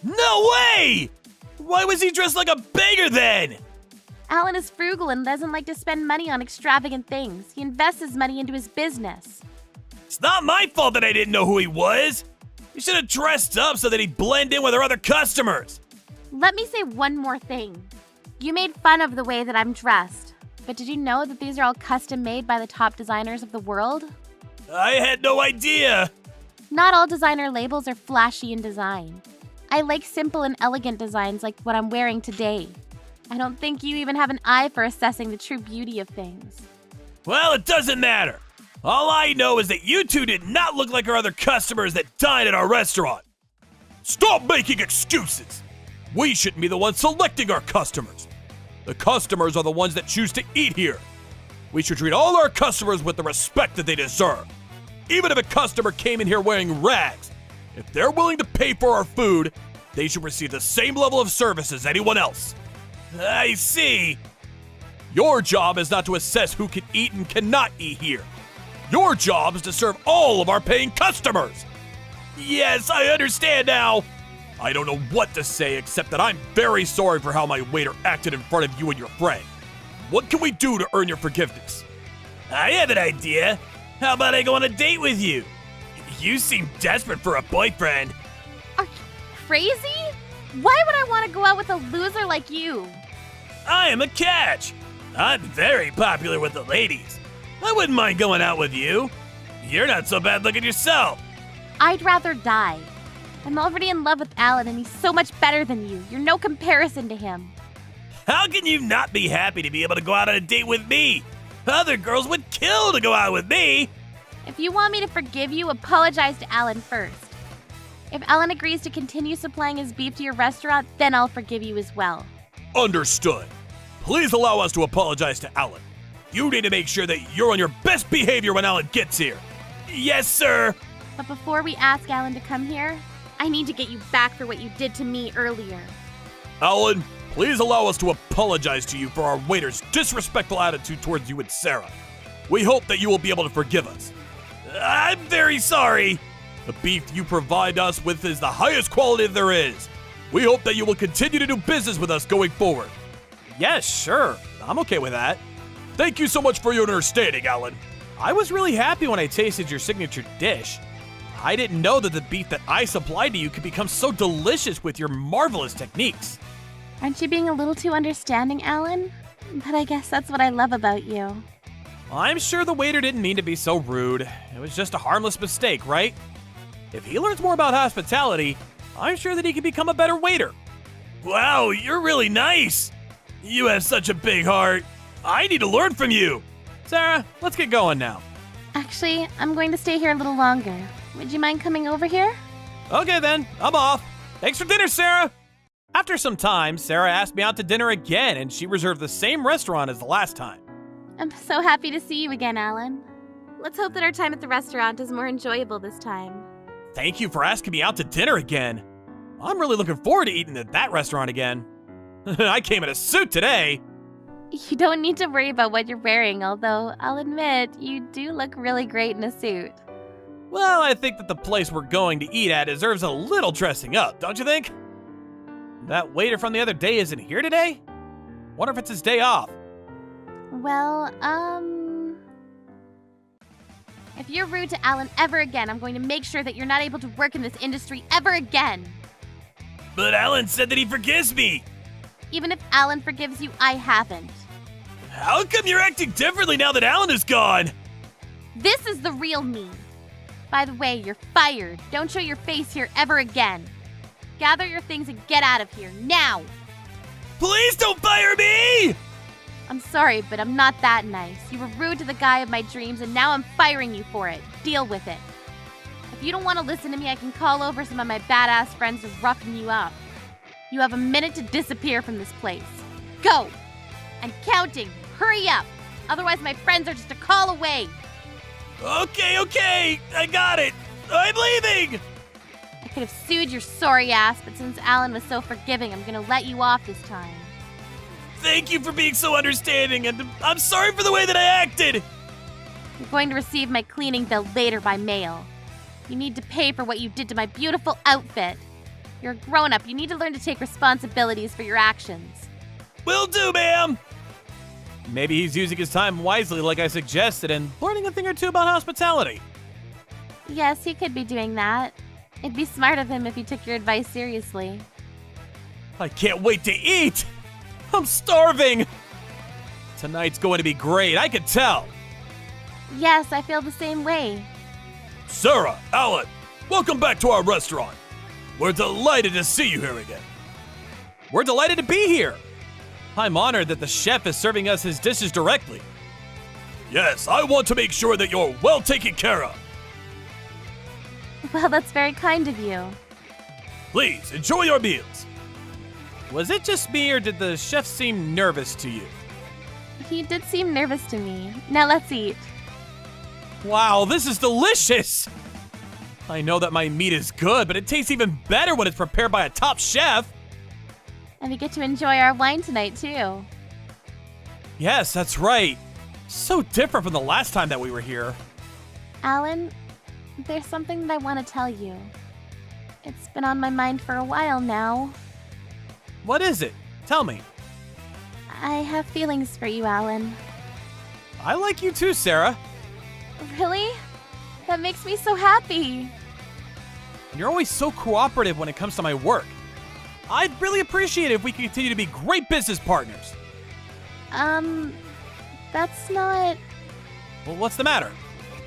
No way! Why was he dressed like a beggar then? Alan is frugal and doesn't like to spend money on extravagant things. He invests his money into his business. It's not my fault that I didn't know who he was. He should have dressed up so that he'd blend in with our other customers. Let me say one more thing. You made fun of the way that I'm dressed, but did you know that these are all custom made by the top designers of the world? I had no idea. Not all designer labels are flashy in design. I like simple and elegant designs like what I'm wearing today. I don't think you even have an eye for assessing the true beauty of things. Well, it doesn't matter. All I know is that you two did not look like our other customers that dine at our restaurant. Stop making excuses. We shouldn't be the ones selecting our customers. The customers are the ones that choose to eat here. We should treat all our customers with the respect that they deserve. Even if a customer came in here wearing rags, if they're willing to pay for our food, they should receive the same level of service as anyone else. I see. Your job is not to assess who can eat and cannot eat here. Your job is to serve all of our paying customers. Yes, I understand now. I don't know what to say except that I'm very sorry for how my waiter acted in front of you and your friend. What can we do to earn your forgiveness? I have an idea. How about I go on a date with you? You seem desperate for a boyfriend. Are you crazy? Why would I want to go out with a loser like you? I am a catch. I'm very popular with the ladies. I wouldn't mind going out with you. You're not so bad looking yourself. I'd rather die. I'm already in love with Alan and he's so much better than you. You're no comparison to him. How can you not be happy to be able to go out on a date with me? Other girls would kill to go out with me. If you want me to forgive you, apologize to Alan first. If Alan agrees to continue supplying his beef to your restaurant, then I'll forgive you as well. Understood. Please allow us to apologize to Alan. You need to make sure that you're on your best behavior when Alan gets here. Yes, sir. But before we ask Alan to come here, I need to get you back for what you did to me earlier. Alan, please allow us to apologize to you for our waiter's disrespectful attitude towards you and Sarah. We hope that you will be able to forgive us. I'm very sorry. The beef you provide us with is the highest quality there is. We hope that you will continue to do business with us going forward. Yes, sure. I'm okay with that. Thank you so much for your understanding, Alan. I was really happy when I tasted your signature dish. I didn't know that the beef that I supplied to you could become so delicious with your marvelous techniques. Aren't you being a little too understanding, Alan? But I guess that's what I love about you. I'm sure the waiter didn't mean to be so rude. It was just a harmless mistake, right? If he learns more about hospitality, I'm sure that he can become a better waiter. Wow, you're really nice. You have such a big heart. I need to learn from you. Sarah, let's get going now. Actually, I'm going to stay here a little longer. Would you mind coming over here? Okay then, I'm off. Thanks for dinner, Sarah. After some time, Sarah asked me out to dinner again, and she reserved the same restaurant as the last time. I'm so happy to see you again, Alan. Let's hope that our time at the restaurant is more enjoyable this time. Thank you for asking me out to dinner again. I'm really looking forward to eating at that restaurant again. I came in a suit today. You don't need to worry about what you're wearing, although I'll admit you do look really great in a suit. Well, I think that the place we're going to eat at deserves a little dressing up, don't you think? That waiter from the other day isn't here today? Wonder if it's his day off. Well, if you're rude to Alan ever again, I'm going to make sure that you're not able to work in this industry ever again. But Alan said that he forgives me. Even if Alan forgives you, I haven't. How come you're acting differently now that Alan is gone? This is the real me. By the way, you're fired. Don't show your face here ever again. Gather your things and get out of here, now! Please don't fire me! I'm sorry, but I'm not that nice. You were rude to the guy of my dreams, and now I'm firing you for it. Deal with it. If you don't want to listen to me, I can call over some of my badass friends to roughen you up. You have a minute to disappear from this place. Go! I'm counting. Hurry up! Otherwise, my friends are just a call away. Okay, I got it. I'm leaving. I could have sued your sorry ass, but since Alan was so forgiving, I'm gonna let you off this time. Thank you for being so understanding, and I'm sorry for the way that I acted. You're going to receive my cleaning bill later by mail. You need to pay for what you did to my beautiful outfit. You're a grown-up. You need to learn to take responsibilities for your actions. Will do, ma'am. Maybe he's using his time wisely like I suggested and learning a thing or two about hospitality. Yes, he could be doing that. It'd be smart of him if he took your advice seriously. I can't wait to eat. I'm starving. Tonight's going to be great, I can tell. Yes, I feel the same way. Sarah, Alan, welcome back to our restaurant. We're delighted to see you here again. We're delighted to be here. I'm honored that the chef is serving us his dishes directly. Yes, I want to make sure that you're well taken care of. Well, that's very kind of you. Please, enjoy your meals. Was it just me, or did the chef seem nervous to you? He did seem nervous to me. Now let's eat. Wow, this is delicious! I know that my meat is good, but it tastes even better when it's prepared by a top chef. And we get to enjoy our wine tonight, too. Yes, that's right. So different from the last time that we were here. Alan, there's something that I want to tell you. It's been on my mind for a while now. What is it? Tell me. I have feelings for you, Alan. I like you too, Sarah. Really? That makes me so happy. And you're always so cooperative when it comes to my work. I'd really appreciate it if we could continue to be great business partners. That's not... Well, what's the matter?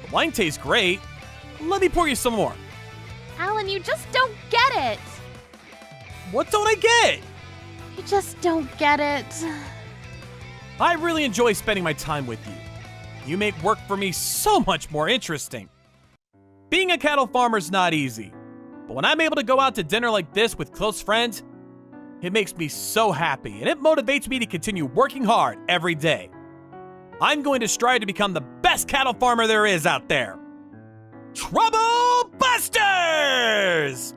The wine tastes great. Let me pour you some more. Alan, you just don't get it. What don't I get? You just don't get it. I really enjoy spending my time with you. You make work for me so much more interesting. Being a cattle farmer's not easy, but when I'm able to go out to dinner like this with close friends, it makes me so happy and it motivates me to continue working hard every day. I'm going to strive to become the best cattle farmer there is out there. Trouble Busters!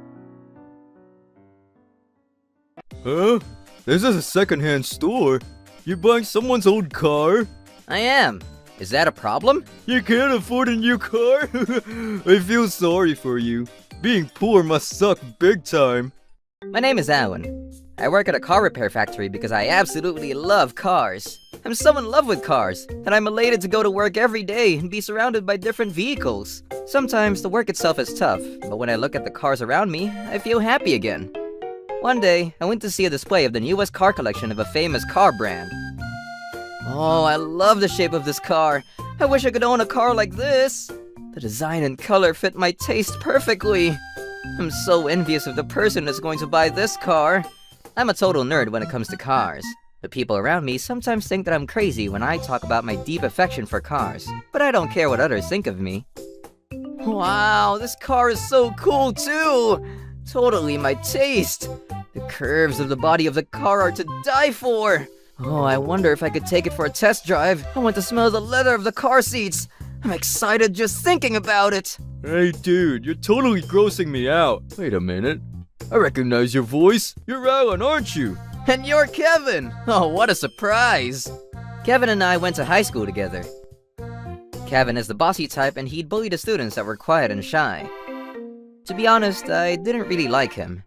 Huh? This is a secondhand store. You buying someone's old car? I am. Is that a problem? You can't afford a new car? I feel sorry for you. Being poor must suck big time. My name is Alan. I work at a car repair factory because I absolutely love cars. I'm so in love with cars that I'm elated to go to work every day and be surrounded by different vehicles. Sometimes the work itself is tough, but when I look at the cars around me, I feel happy again. One day, I went to see a display of the newest car collection of a famous car brand. Oh, I love the shape of this car. I wish I could own a car like this. The design and color fit my taste perfectly. I'm so envious of the person that's going to buy this car. I'm a total nerd when it comes to cars. The people around me sometimes think that I'm crazy when I talk about my deep affection for cars, but I don't care what others think of me. Wow, this car is so cool too! Totally my taste! The curves of the body of the car are to die for! Oh, I wonder if I could take it for a test drive. I want to smell the leather of the car seats. I'm excited just thinking about it. Hey dude, you're totally grossing me out. Wait a minute. I recognize your voice. You're Alan, aren't you? And you're Kevin! Oh, what a surprise! Kevin and I went to high school together. Kevin is the bossy type and he'd bully the students that were quiet and shy. To be honest, I didn't really like him.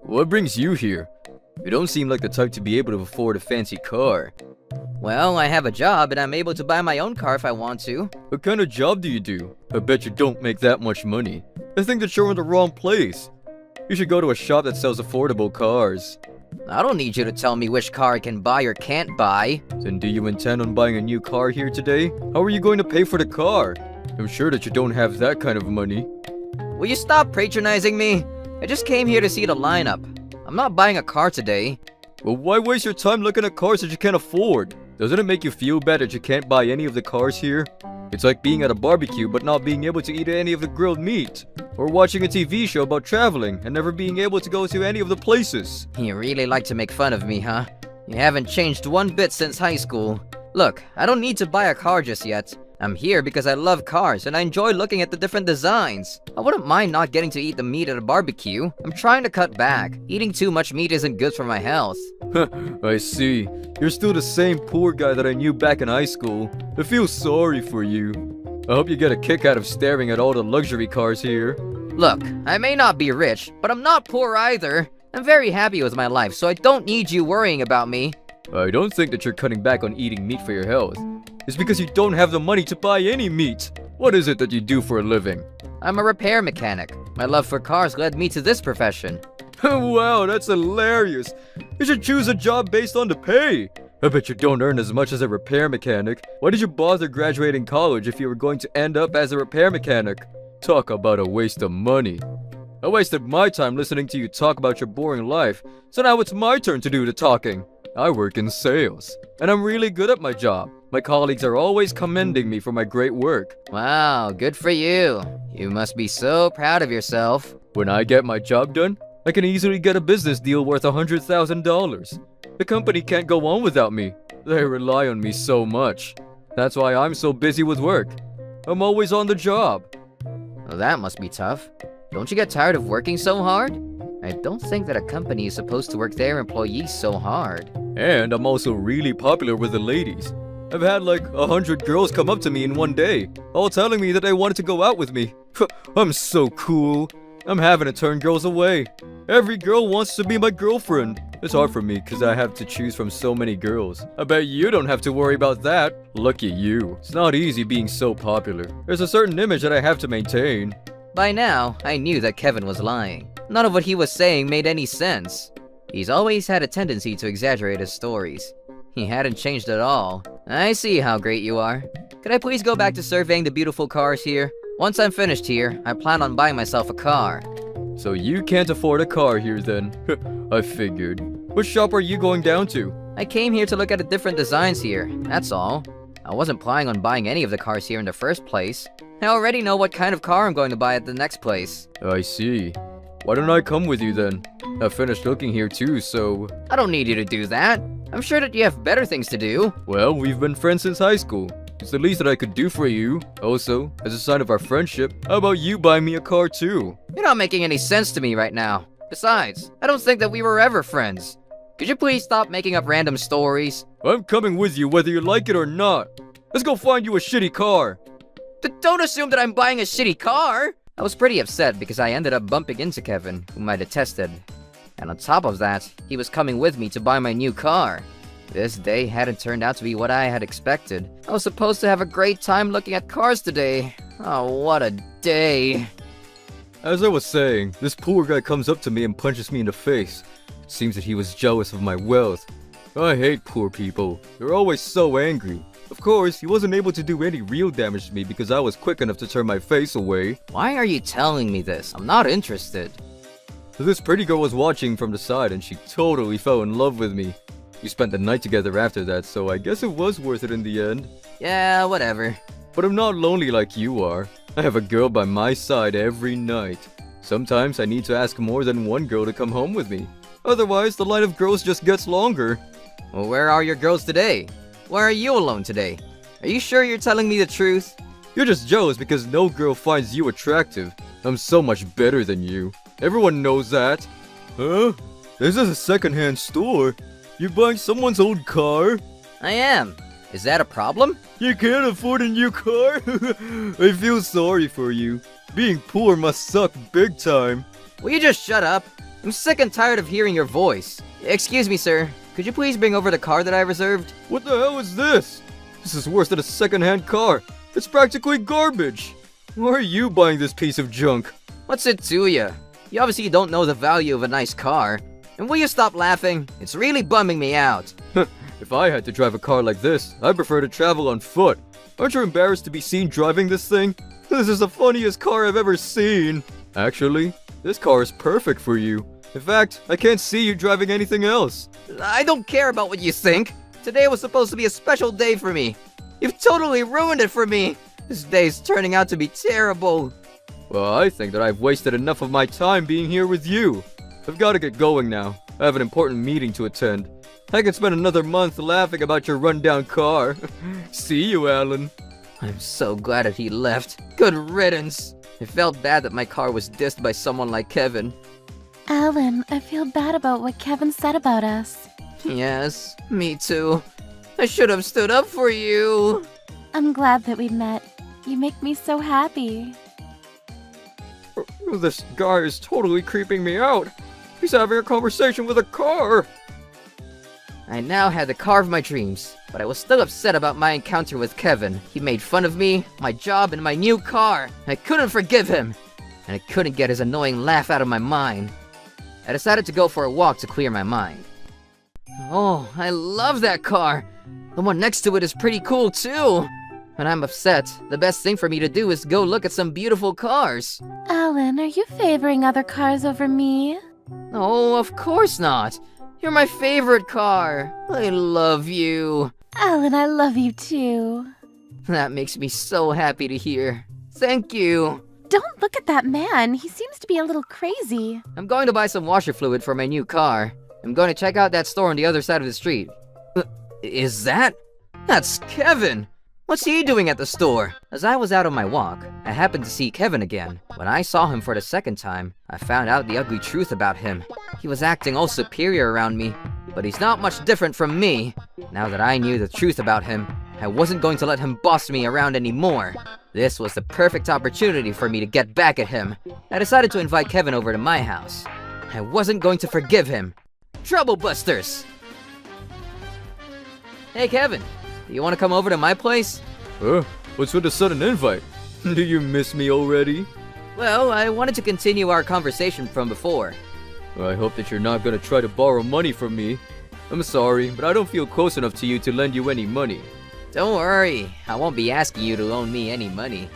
What brings you here? You don't seem like the type to be able to afford a fancy car. Well, I have a job and I'm able to buy my own car if I want to. What kind of job do you do? I bet you don't make that much money. I think that you're in the wrong place. You should go to a shop that sells affordable cars. I don't need you to tell me which car I can buy or can't buy. Then do you intend on buying a new car here today? How are you going to pay for the car? I'm sure that you don't have that kind of money. Will you stop patronizing me? I just came here to see the lineup. I'm not buying a car today. Well, why waste your time looking at cars that you can't afford? Doesn't it make you feel bad that you can't buy any of the cars here? It's like being at a barbecue but not being able to eat any of the grilled meat. Or watching a TV show about traveling and never being able to go to any of the places. You really like to make fun of me, huh? You haven't changed one bit since high school. Look, I don't need to buy a car just yet. I'm here because I love cars and I enjoy looking at the different designs. I wouldn't mind not getting to eat the meat at a barbecue. I'm trying to cut back. Eating too much meat isn't good for my health. I see. You're still the same poor guy that I knew back in high school. I feel sorry for you. I hope you get a kick out of staring at all the luxury cars here. Look, I may not be rich, but I'm not poor either. I'm very happy with my life, so I don't need you worrying about me. I don't think that you're cutting back on eating meat for your health. It's because you don't have the money to buy any meat. What is it that you do for a living? I'm a repair mechanic. My love for cars led me to this profession. Wow, that's hilarious. You should choose a job based on the pay. I bet you don't earn as much as a repair mechanic. Why did you bother graduating college if you were going to end up as a repair mechanic? Talk about a waste of money. I wasted my time listening to you talk about your boring life, so now it's my turn to do the talking. I work in sales, and I'm really good at my job. My colleagues are always commending me for my great work. Wow, good for you. You must be so proud of yourself. When I get my job done, I can easily get a business deal worth $100,000. The company can't go on without me. They rely on me so much. That's why I'm so busy with work. I'm always on the job. Well, that must be tough. Don't you get tired of working so hard? I don't think that a company is supposed to work their employees so hard. And I'm also really popular with the ladies. I've had like 100 girls come up to me in one day, all telling me that they wanted to go out with me. I'm so cool. I'm having to turn girls away. Every girl wants to be my girlfriend. It's hard for me because I have to choose from so many girls. I bet you don't have to worry about that. Lucky you. It's not easy being so popular. There's a certain image that I have to maintain. By now, I knew that Kevin was lying. None of what he was saying made any sense. He's always had a tendency to exaggerate his stories. He hadn't changed at all. I see how great you are. Could I please go back to surveying the beautiful cars here? Once I'm finished here, I plan on buying myself a car. So you can't afford a car here then? I figured. What shop are you going down to? I came here to look at the different designs here, that's all. I wasn't planning on buying any of the cars here in the first place. I already know what kind of car I'm going to buy at the next place. I see. Why don't I come with you then? I've finished looking here too, so... I don't need you to do that. I'm sure that you have better things to do. Well, we've been friends since high school. It's the least that I could do for you. Also, as a sign of our friendship, how about you buy me a car too? You're not making any sense to me right now. Besides, I don't think that we were ever friends. Could you please stop making up random stories? I'm coming with you whether you like it or not. Let's go find you a shitty car. Don't assume that I'm buying a shitty car! I was pretty upset because I ended up bumping into Kevin, whom I detested. And on top of that, he was coming with me to buy my new car. This day hadn't turned out to be what I had expected. I was supposed to have a great time looking at cars today. Oh, what a day. As I was saying, this poor guy comes up to me and punches me in the face. It seems that he was jealous of my wealth. I hate poor people. They're always so angry. Of course, he wasn't able to do any real damage to me because I was quick enough to turn my face away. Why are you telling me this? I'm not interested. This pretty girl was watching from the side and she totally fell in love with me. We spent the night together after that, so I guess it was worth it in the end. Yeah, whatever. But I'm not lonely like you are. I have a girl by my side every night. Sometimes I need to ask more than one girl to come home with me. Otherwise, the line of girls just gets longer. Well, where are your girls today? Why are you alone today? Are you sure you're telling me the truth? You're just jealous because no girl finds you attractive. I'm so much better than you. Everyone knows that. Huh? This is a second-hand store. You're buying someone's old car? I am. Is that a problem? You can't afford a new car? I feel sorry for you. Being poor must suck big time. Will you just shut up? I'm sick and tired of hearing your voice. Excuse me, sir. Could you please bring over the car that I reserved? What the hell is this? This is worse than a second-hand car. It's practically garbage. Why are you buying this piece of junk? What's it to you? You obviously don't know the value of a nice car. And will you stop laughing? It's really bumming me out. If I had to drive a car like this, I'd prefer to travel on foot. Aren't you embarrassed to be seen driving this thing? This is the funniest car I've ever seen. Actually, this car is perfect for you. In fact, I can't see you driving anything else. I don't care about what you think. Today was supposed to be a special day for me. You've totally ruined it for me. This day's turning out to be terrible. Well, I think that I've wasted enough of my time being here with you. I've got to get going now. I have an important meeting to attend. I can spend another month laughing about your rundown car. See you, Alan. I'm so glad that he left. Good riddance. It felt bad that my car was dissed by someone like Kevin. Alan, I feel bad about what Kevin said about us. Yes, me too. I should have stood up for you. I'm glad that we met. You make me so happy. This guy is totally creeping me out. He's having a conversation with a car. I now had the car of my dreams, but I was still upset about my encounter with Kevin. He made fun of me, my job, and my new car. I couldn't forgive him, and I couldn't get his annoying laugh out of my mind. I decided to go for a walk to clear my mind. Oh, I love that car. The one next to it is pretty cool too. When I'm upset, the best thing for me to do is go look at some beautiful cars. Alan, are you favoring other cars over me? Oh, of course not. You're my favorite car. I love you. Alan, I love you too. That makes me so happy to hear. Thank you. Don't look at that man. He seems to be a little crazy. I'm going to buy some washer fluid for my new car. I'm going to check out that store on the other side of the street. Is that? That's Kevin! What's he doing at the store? As I was out on my walk, I happened to see Kevin again. When I saw him for the second time, I found out the ugly truth about him. He was acting all superior around me, but he's not much different from me. Now that I knew the truth about him, I wasn't going to let him boss me around anymore. This was the perfect opportunity for me to get back at him. I decided to invite Kevin over to my house. I wasn't going to forgive him. Trouble Busters! Hey Kevin, do you want to come over to my place? What's with the sudden invite? Do you miss me already? Well, I wanted to continue our conversation from before. I hope that you're not gonna try to borrow money from me. I'm sorry, but I don't feel close enough to you to lend you any money. Don't worry, I won't be asking you to loan me any money.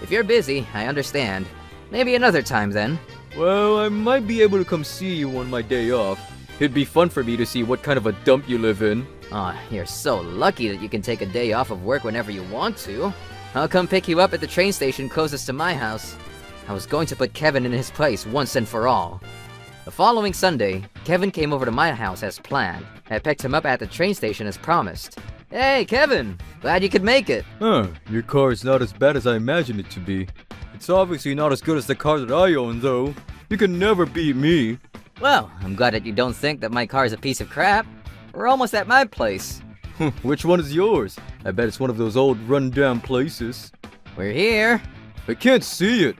If you're busy, I understand. Maybe another time then. Well, I might be able to come see you on my day off. It'd be fun for me to see what kind of a dump you live in. Aw, you're so lucky that you can take a day off of work whenever you want to. I'll come pick you up at the train station closest to my house. I was going to put Kevin in his place once and for all. The following Sunday, Kevin came over to my house as planned. I picked him up at the train station as promised. Hey, Kevin! Glad you could make it. Your car is not as bad as I imagined it to be. It's obviously not as good as the car that I own, though. You can never beat me. Well, I'm glad that you don't think that my car is a piece of crap. We're almost at my place. Which one is yours? I bet it's one of those old run-down places. We're here. I can't see it.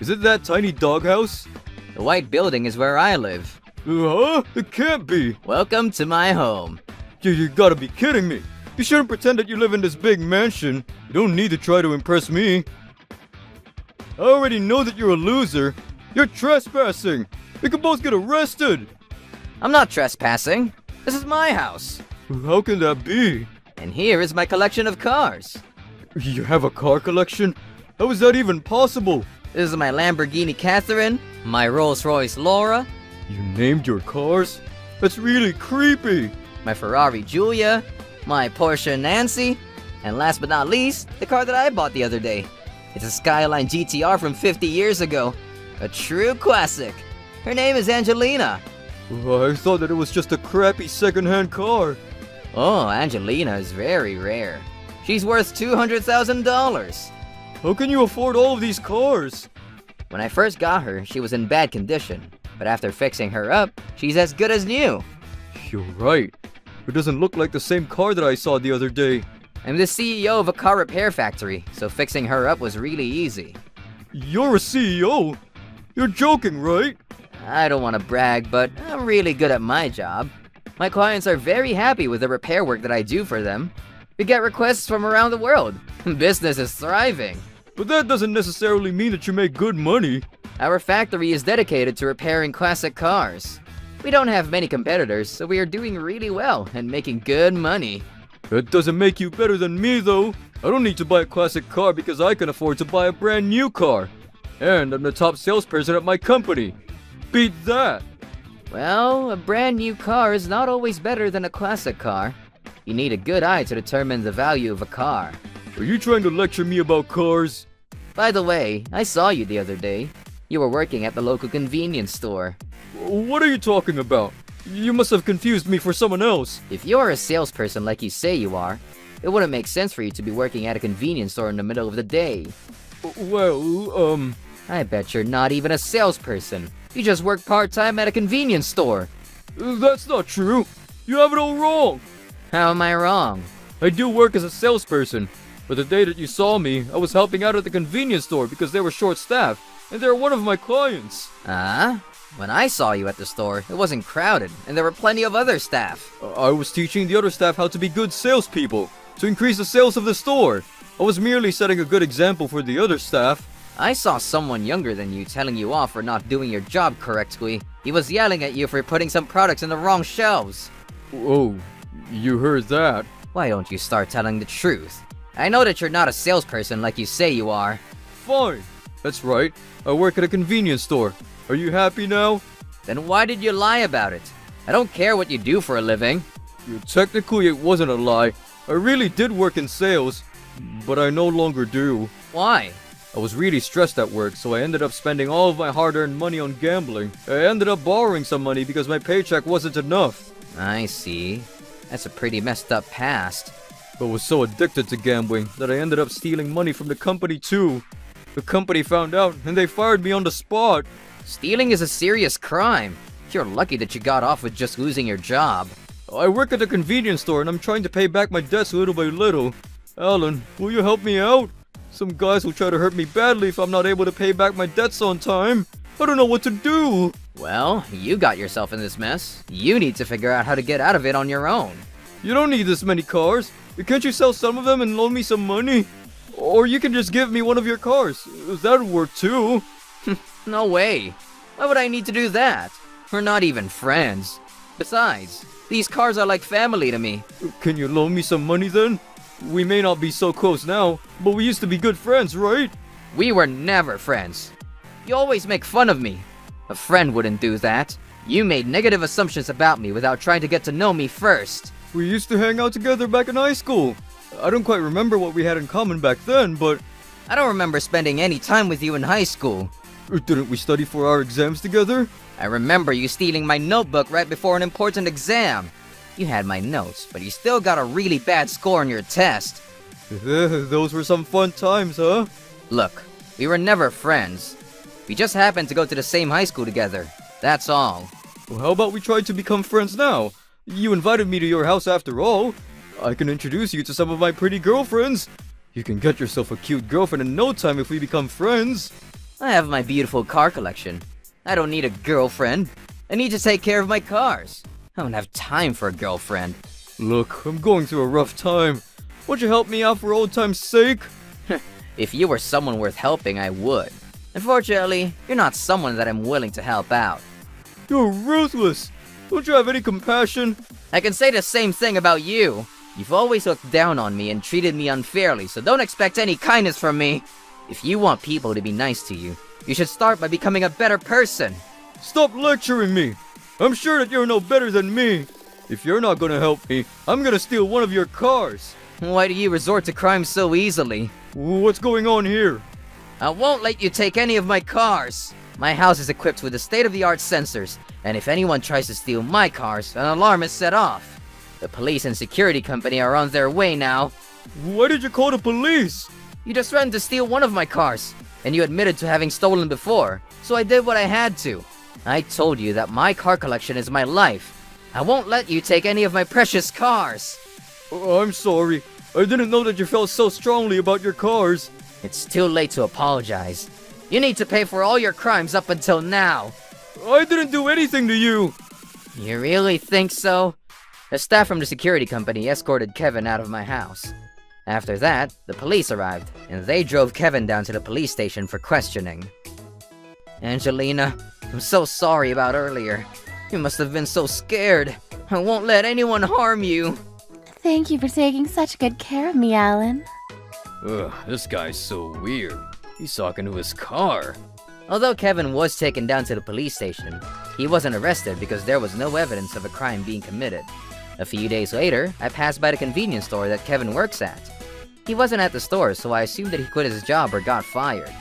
Is it that tiny doghouse? The white building is where I live. Huh? It can't be. Welcome to my home. You gotta be kidding me. You shouldn't pretend that you live in this big mansion. You don't need to try to impress me. I already know that you're a loser. You're trespassing. We could both get arrested. I'm not trespassing. This is my house. How can that be? And here is my collection of cars. You have a car collection? How is that even possible? This is my Lamborghini Catherine, my Rolls-Royce Laura, You named your cars? That's really creepy. my Ferrari Giulia, my Porsche Nancy, and last but not least, the car that I bought the other day. It's a Skyline GTR from 50 years ago. A true classic. Her name is Angelina. I thought that it was just a crappy second-hand car. Oh, Angelina is very rare. She's worth $200,000. How can you afford all of these cars? When I first got her, she was in bad condition. But after fixing her up, she's as good as new. You're right. It doesn't look like the same car that I saw the other day. I'm the CEO of a car repair factory, so fixing her up was really easy. You're a CEO? You're joking, right? I don't want to brag, but I'm really good at my job. My clients are very happy with the repair work that I do for them. We get requests from around the world. Business is thriving. But that doesn't necessarily mean that you make good money. Our factory is dedicated to repairing classic cars. We don't have many competitors, so we are doing really well and making good money. That doesn't make you better than me, though. I don't need to buy a classic car because I can afford to buy a brand new car. And I'm the top salesperson at my company. Beat that! Well, a brand new car is not always better than a classic car. You need a good eye to determine the value of a car. Are you trying to lecture me about cars? By the way, I saw you the other day. You were working at the local convenience store. What are you talking about? You must have confused me for someone else. If you're a salesperson like you say you are, it wouldn't make sense for you to be working at a convenience store in the middle of the day. Well, I bet you're not even a salesperson. You just work part-time at a convenience store. that's not true. You have it all wrong. How am I wrong? I do work as a salesperson, but the day that you saw me, I was helping out at the convenience store because they were short-staffed, and they're one of my clients. When I saw you at the store, it wasn't crowded, and there were plenty of other staff. I was teaching the other staff how to be good salespeople, to increase the sales of the store. I was merely setting a good example for the other staff. I saw someone younger than you telling you off for not doing your job correctly. He was yelling at you for putting some products in the wrong shelves. Oh, you heard that? Why don't you start telling the truth? I know that you're not a salesperson like you say you are. Fine. That's right. I work at a convenience store. Are you happy now? Then why did you lie about it? I don't care what you do for a living. Technically, it wasn't a lie. I really did work in sales, but I no longer do. Why? I was really stressed at work, so I ended up spending all of my hard-earned money on gambling. I ended up borrowing some money because my paycheck wasn't enough. I see. That's a pretty messed up past. But was so addicted to gambling that I ended up stealing money from the company too. The company found out and they fired me on the spot. Stealing is a serious crime. You're lucky that you got off with just losing your job. I work at a convenience store and I'm trying to pay back my debts little by little. Alan, will you help me out? Some guys will try to hurt me badly if I'm not able to pay back my debts on time. I don't know what to do. Well, you got yourself in this mess. You need to figure out how to get out of it on your own. You don't need this many cars. Can't you sell some of them and loan me some money? Or you can just give me one of your cars. That would work too. No way. Why would I need to do that? We're not even friends. Besides, these cars are like family to me. Can you loan me some money then? We may not be so close now, but we used to be good friends, right? We were never friends. You always make fun of me. A friend wouldn't do that. You made negative assumptions about me without trying to get to know me first. We used to hang out together back in high school. I don't quite remember what we had in common back then, but I don't remember spending any time with you in high school. didn't we study for our exams together? I remember you stealing my notebook right before an important exam. You had my notes, but you still got a really bad score on your test. Those were some fun times, huh? Look, we were never friends. We just happened to go to the same high school together. That's all. Well, how about we try to become friends now? You invited me to your house after all. I can introduce you to some of my pretty girlfriends. You can get yourself a cute girlfriend in no time if we become friends. I have my beautiful car collection. I don't need a girlfriend. I need to take care of my cars. I don't have time for a girlfriend. Look, I'm going through a rough time. Won't you help me out for old time's sake? If you were someone worth helping, I would. Unfortunately, you're not someone that I'm willing to help out. You're ruthless. Don't you have any compassion? I can say the same thing about you. You've always looked down on me and treated me unfairly, so don't expect any kindness from me. If you want people to be nice to you, you should start by becoming a better person. Stop lecturing me. I'm sure that you're no better than me. If you're not gonna help me, I'm gonna steal one of your cars. Why do you resort to crime so easily? What's going on here? I won't let you take any of my cars. My house is equipped with the state-of-the-art sensors, and if anyone tries to steal my cars, an alarm is set off. The police and security company are on their way now. Why did you call the police? You just threatened to steal one of my cars, and you admitted to having stolen before, so I did what I had to. I told you that my car collection is my life. I won't let you take any of my precious cars. I'm sorry. I didn't know that you felt so strongly about your cars. It's too late to apologize. You need to pay for all your crimes up until now. I didn't do anything to you. You really think so? The staff from the security company escorted Kevin out of my house. After that, the police arrived, and they drove Kevin down to the police station for questioning. Angelina, I'm so sorry about earlier. You must have been so scared. I won't let anyone harm you. Thank you for taking such good care of me, Alan. Ugh, this guy's so weird. He's talking to his car. Although Kevin was taken down to the police station, he wasn't arrested because there was no evidence of a crime being committed. A few days later, I passed by the convenience store that Kevin works at. He wasn't at the store, so I assumed that he quit his job or got fired.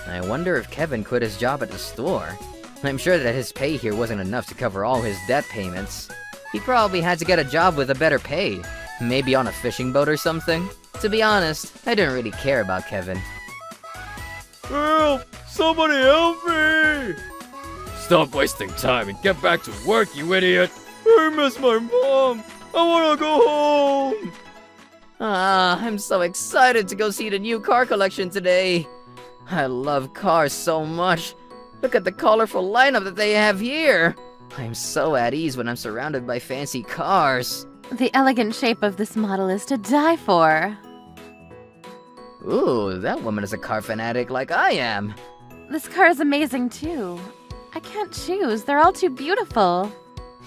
I wonder if Kevin quit his job at the store. I'm sure that his pay here wasn't enough to cover all his debt payments. He probably had to get a job with a better pay, maybe on a fishing boat or something. To be honest, I didn't really care about Kevin. Help! Somebody help me! Stop wasting time and get back to work, you idiot! I miss my mom! I wanna go home! I'm so excited to go see the new car collection today. I love cars so much. Look at the colorful lineup that they have here. I'm so at ease when I'm surrounded by fancy cars. The elegant shape of this model is to die for. Ooh, that woman is a car fanatic like I am. This car is amazing too. I can't choose, they're all too beautiful.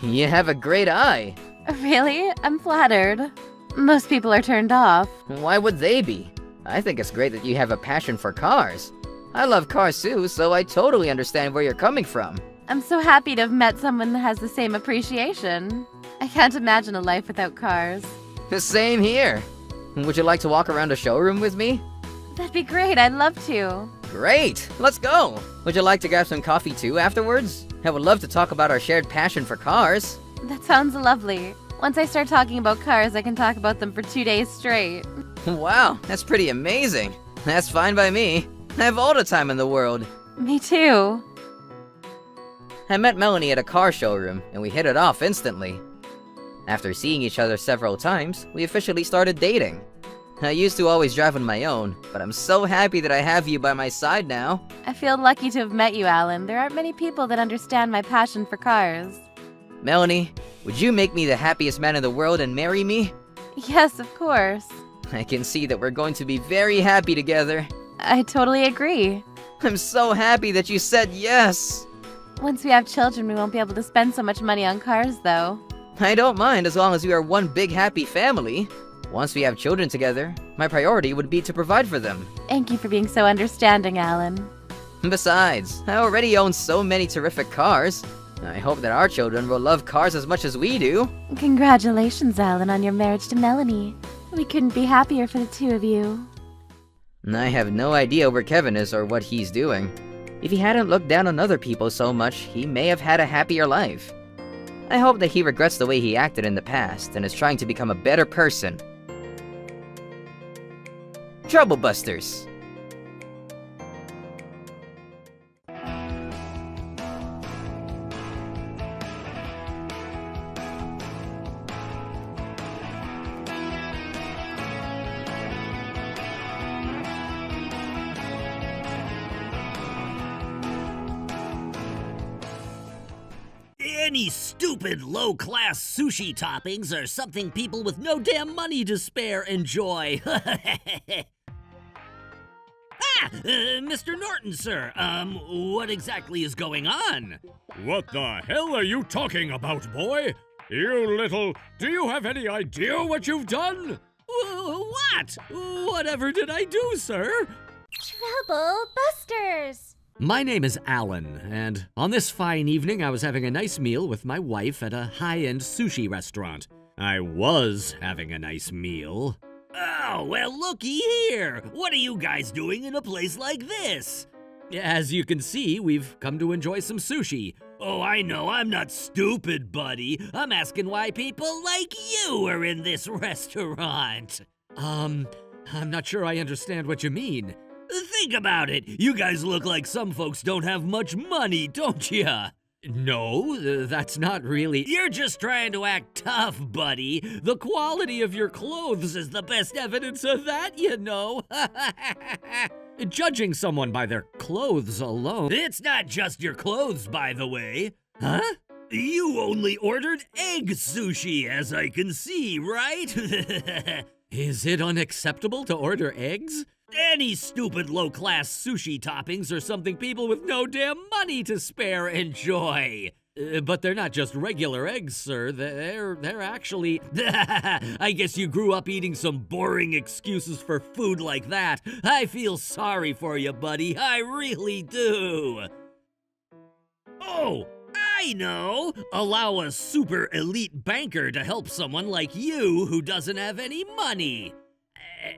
You have a great eye. Really? I'm flattered. Most people are turned off. Why would they be? I think it's great that you have a passion for cars. I love cars too, so I totally understand where you're coming from. I'm so happy to have met someone that has the same appreciation. I can't imagine a life without cars. The same here. Would you like to walk around the showroom with me? That'd be great, I'd love to. Great! Let's go! Would you like to grab some coffee too afterwards? I would love to talk about our shared passion for cars. That sounds lovely. Once I start talking about cars, I can talk about them for 2 days straight. Wow, that's pretty amazing. That's fine by me. I have all the time in the world. Me too. I met Melanie at a car showroom, and we hit it off instantly. After seeing each other several times, we officially started dating. I used to always drive on my own, but I'm so happy that I have you by my side now. I feel lucky to have met you, Alan. There aren't many people that understand my passion for cars. Melanie, would you make me the happiest man in the world and marry me? Yes, of course. I can see that we're going to be very happy together. I totally agree. I'm so happy that you said yes. Once we have children, we won't be able to spend so much money on cars, though. I don't mind as long as we are one big happy family. Once we have children together, my priority would be to provide for them. Thank you for being so understanding, Alan. Besides, I already own so many terrific cars. I hope that our children will love cars as much as we do. Congratulations, Alan, on your marriage to Melanie. We couldn't be happier for the two of you. I have no idea where Kevin is or what he's doing. If he hadn't looked down on other people so much, he may have had a happier life. I hope that he regrets the way he acted in the past and is trying to become a better person. Trouble Busters. Any stupid low-class sushi toppings are something people with no damn money to spare enjoy. Mr. Norton, sir, what exactly is going on? What the hell are you talking about, boy? Do you have any idea what you've done? What? Whatever did I do, sir? Trouble Busters! My name is Alan, and on this fine evening I was having a nice meal with my wife at a high-end sushi restaurant. I was having a nice meal. Oh, well, looky here! What are you guys doing in a place like this? As you can see, we've come to enjoy some sushi. Oh, I know, I'm not stupid, buddy. I'm asking why people like you are in this restaurant. I'm not sure I understand what you mean. Think about it. You guys look like some folks don't have much money, don't ya? No, that's not really. You're just trying to act tough, buddy. The quality of your clothes is the best evidence of that, you know. Judging someone by their clothes alone. It's not just your clothes, by the way. Huh? You only ordered egg sushi, as I can see, right? Is it unacceptable to order eggs? Any stupid low-class sushi toppings are something people with no damn money to spare enjoy. But they're not just regular eggs, sir. They're actually... I guess you grew up eating some boring excuses for food like that. I feel sorry for you, buddy. I really do. Oh, I know! Allow a super elite banker to help someone like you who doesn't have any money.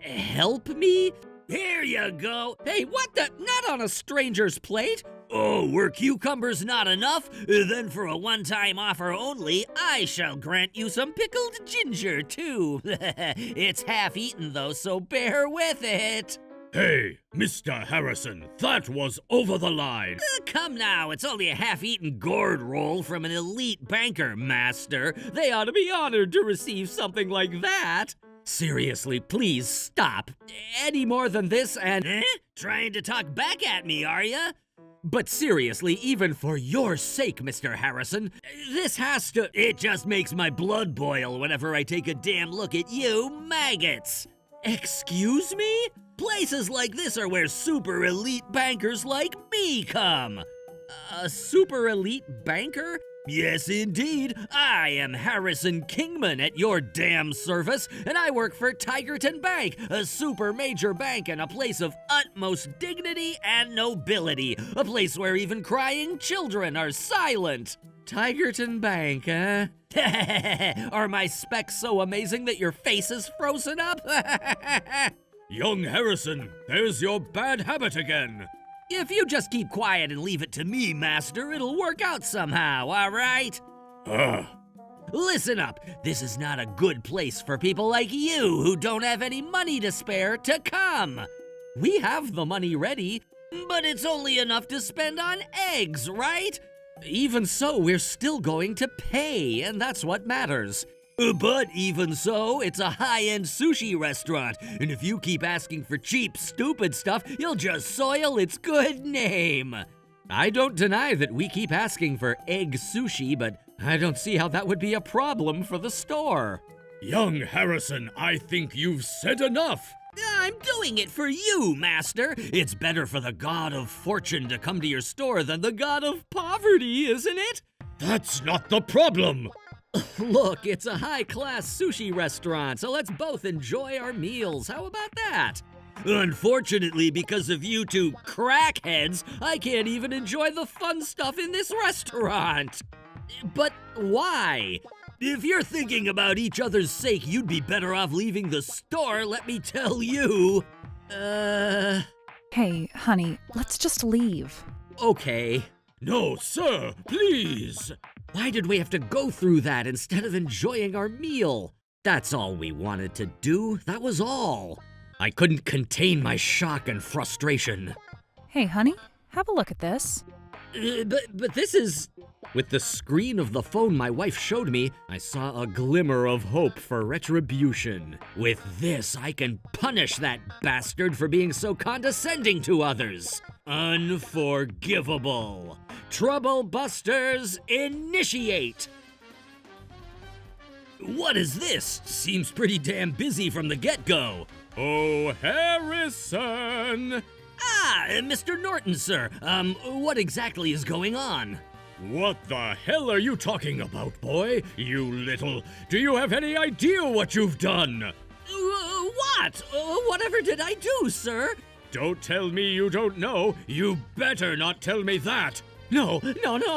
Help me? Here you go. Hey, what the? Not on a stranger's plate. Oh, were cucumbers not enough? Then for a one-time offer only, I shall grant you some pickled ginger, too. It's half-eaten, though, so bear with it. Hey, Mr. Harrison, that was over the line. Come now, it's only a half-eaten gourd roll from an elite banker, master. They ought to be honored to receive something like that. Seriously, please stop. Any more than this and... Trying to talk back at me, are ya? But seriously, even for your sake, Mr. Harrison, this has to... It just makes my blood boil whenever I take a damn look at you maggots. Excuse me? Places like this are where super elite bankers like me come. A super elite banker? Yes, indeed. I am Harrison Kingman at your damn service, and I work for Tigerton Bank, a super major bank and a place of utmost dignity and nobility. A place where even crying children are silent. Tigerton Bank, eh? Are my specs so amazing that your face is frozen up? Young Harrison, there's your bad habit again. If you just keep quiet and leave it to me, Master, it'll work out somehow, all right? Listen up. This is not a good place for people like you who don't have any money to spare to come. We have the money ready, but it's only enough to spend on eggs, right? Even so, we're still going to pay, and that's what matters. But even so, it's a high-end sushi restaurant, and if you keep asking for cheap, stupid stuff, you'll just soil its good name. I don't deny that we keep asking for egg sushi, but I don't see how that would be a problem for the store. Young Harrison, I think you've said enough. I'm doing it for you, Master. It's better for the god of fortune to come to your store than the god of poverty, isn't it? That's not the problem. Look, it's a high-class sushi restaurant, so let's both enjoy our meals. How about that? Unfortunately, because of you two crackheads, I can't even enjoy the fun stuff in this restaurant. But why? If you're thinking about each other's sake, you'd be better off leaving the store, let me tell you. Hey, honey, let's just leave. Okay. No, sir, please. Why did we have to go through that instead of enjoying our meal? That's all we wanted to do, that was all. I couldn't contain my shock and frustration. Hey, honey, have a look at this. But this is... With the screen of the phone my wife showed me, I saw a glimmer of hope for retribution. With this, I can punish that bastard for being so condescending to others. Unforgivable. Trouble Busters, initiate! What is this? Seems pretty damn busy from the get-go. Oh, Harrison! Ah, Mr. Norton, sir. What exactly is going on? What the hell are you talking about, boy? You little... Do you have any idea what you've done? What? Whatever did I do, sir? Don't tell me you don't know. You better not tell me that. No,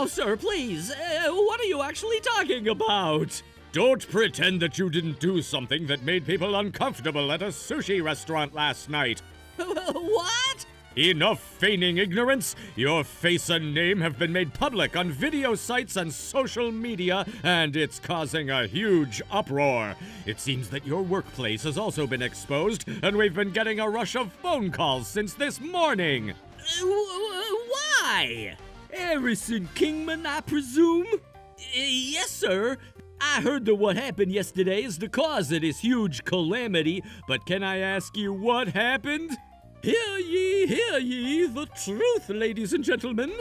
sir, please. What are you actually talking about? Don't pretend that you didn't do something that made people uncomfortable at a sushi restaurant last night. What? Enough feigning ignorance! Your face and name have been made public on video sites and social media, and it's causing a huge uproar. It seems that your workplace has also been exposed, and we've been getting a rush of phone calls since this morning. Why? Harrison Kingman, I presume? Yes, sir. I heard that what happened yesterday is the cause of this huge calamity, but can I ask you what happened? Hear ye, the truth, ladies and gentlemen.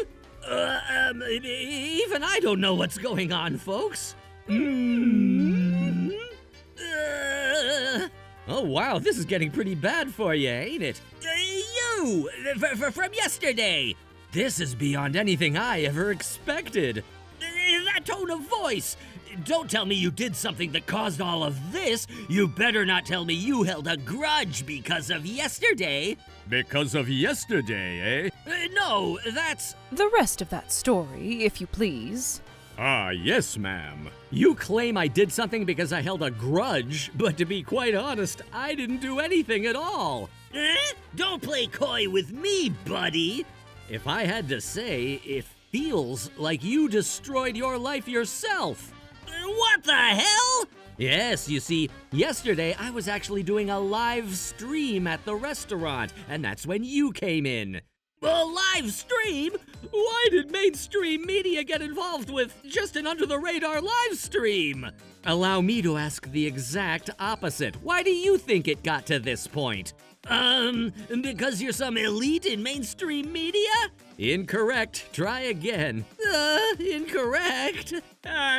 Even I don't know what's going on, folks. Oh, wow, this is getting pretty bad for you, ain't it? You! From yesterday! This is beyond anything I ever expected. That tone of voice! Don't tell me you did something that caused all of this. You better not tell me you held a grudge because of yesterday. Because of yesterday, eh? No, that's... The rest of that story, if you please. Ah, yes, ma'am. You claim I did something because I held a grudge, but to be quite honest, I didn't do anything at all. Don't play coy with me, buddy. If I had to say, it feels like you destroyed your life yourself. What the hell? Yes, you see, yesterday I was actually doing a live stream at the restaurant, and that's when you came in. A live stream? Why did mainstream media get involved with just an under-the-radar live stream? Allow me to ask the exact opposite. Why do you think it got to this point? Because you're some elite in mainstream media? Incorrect. Try again. Incorrect.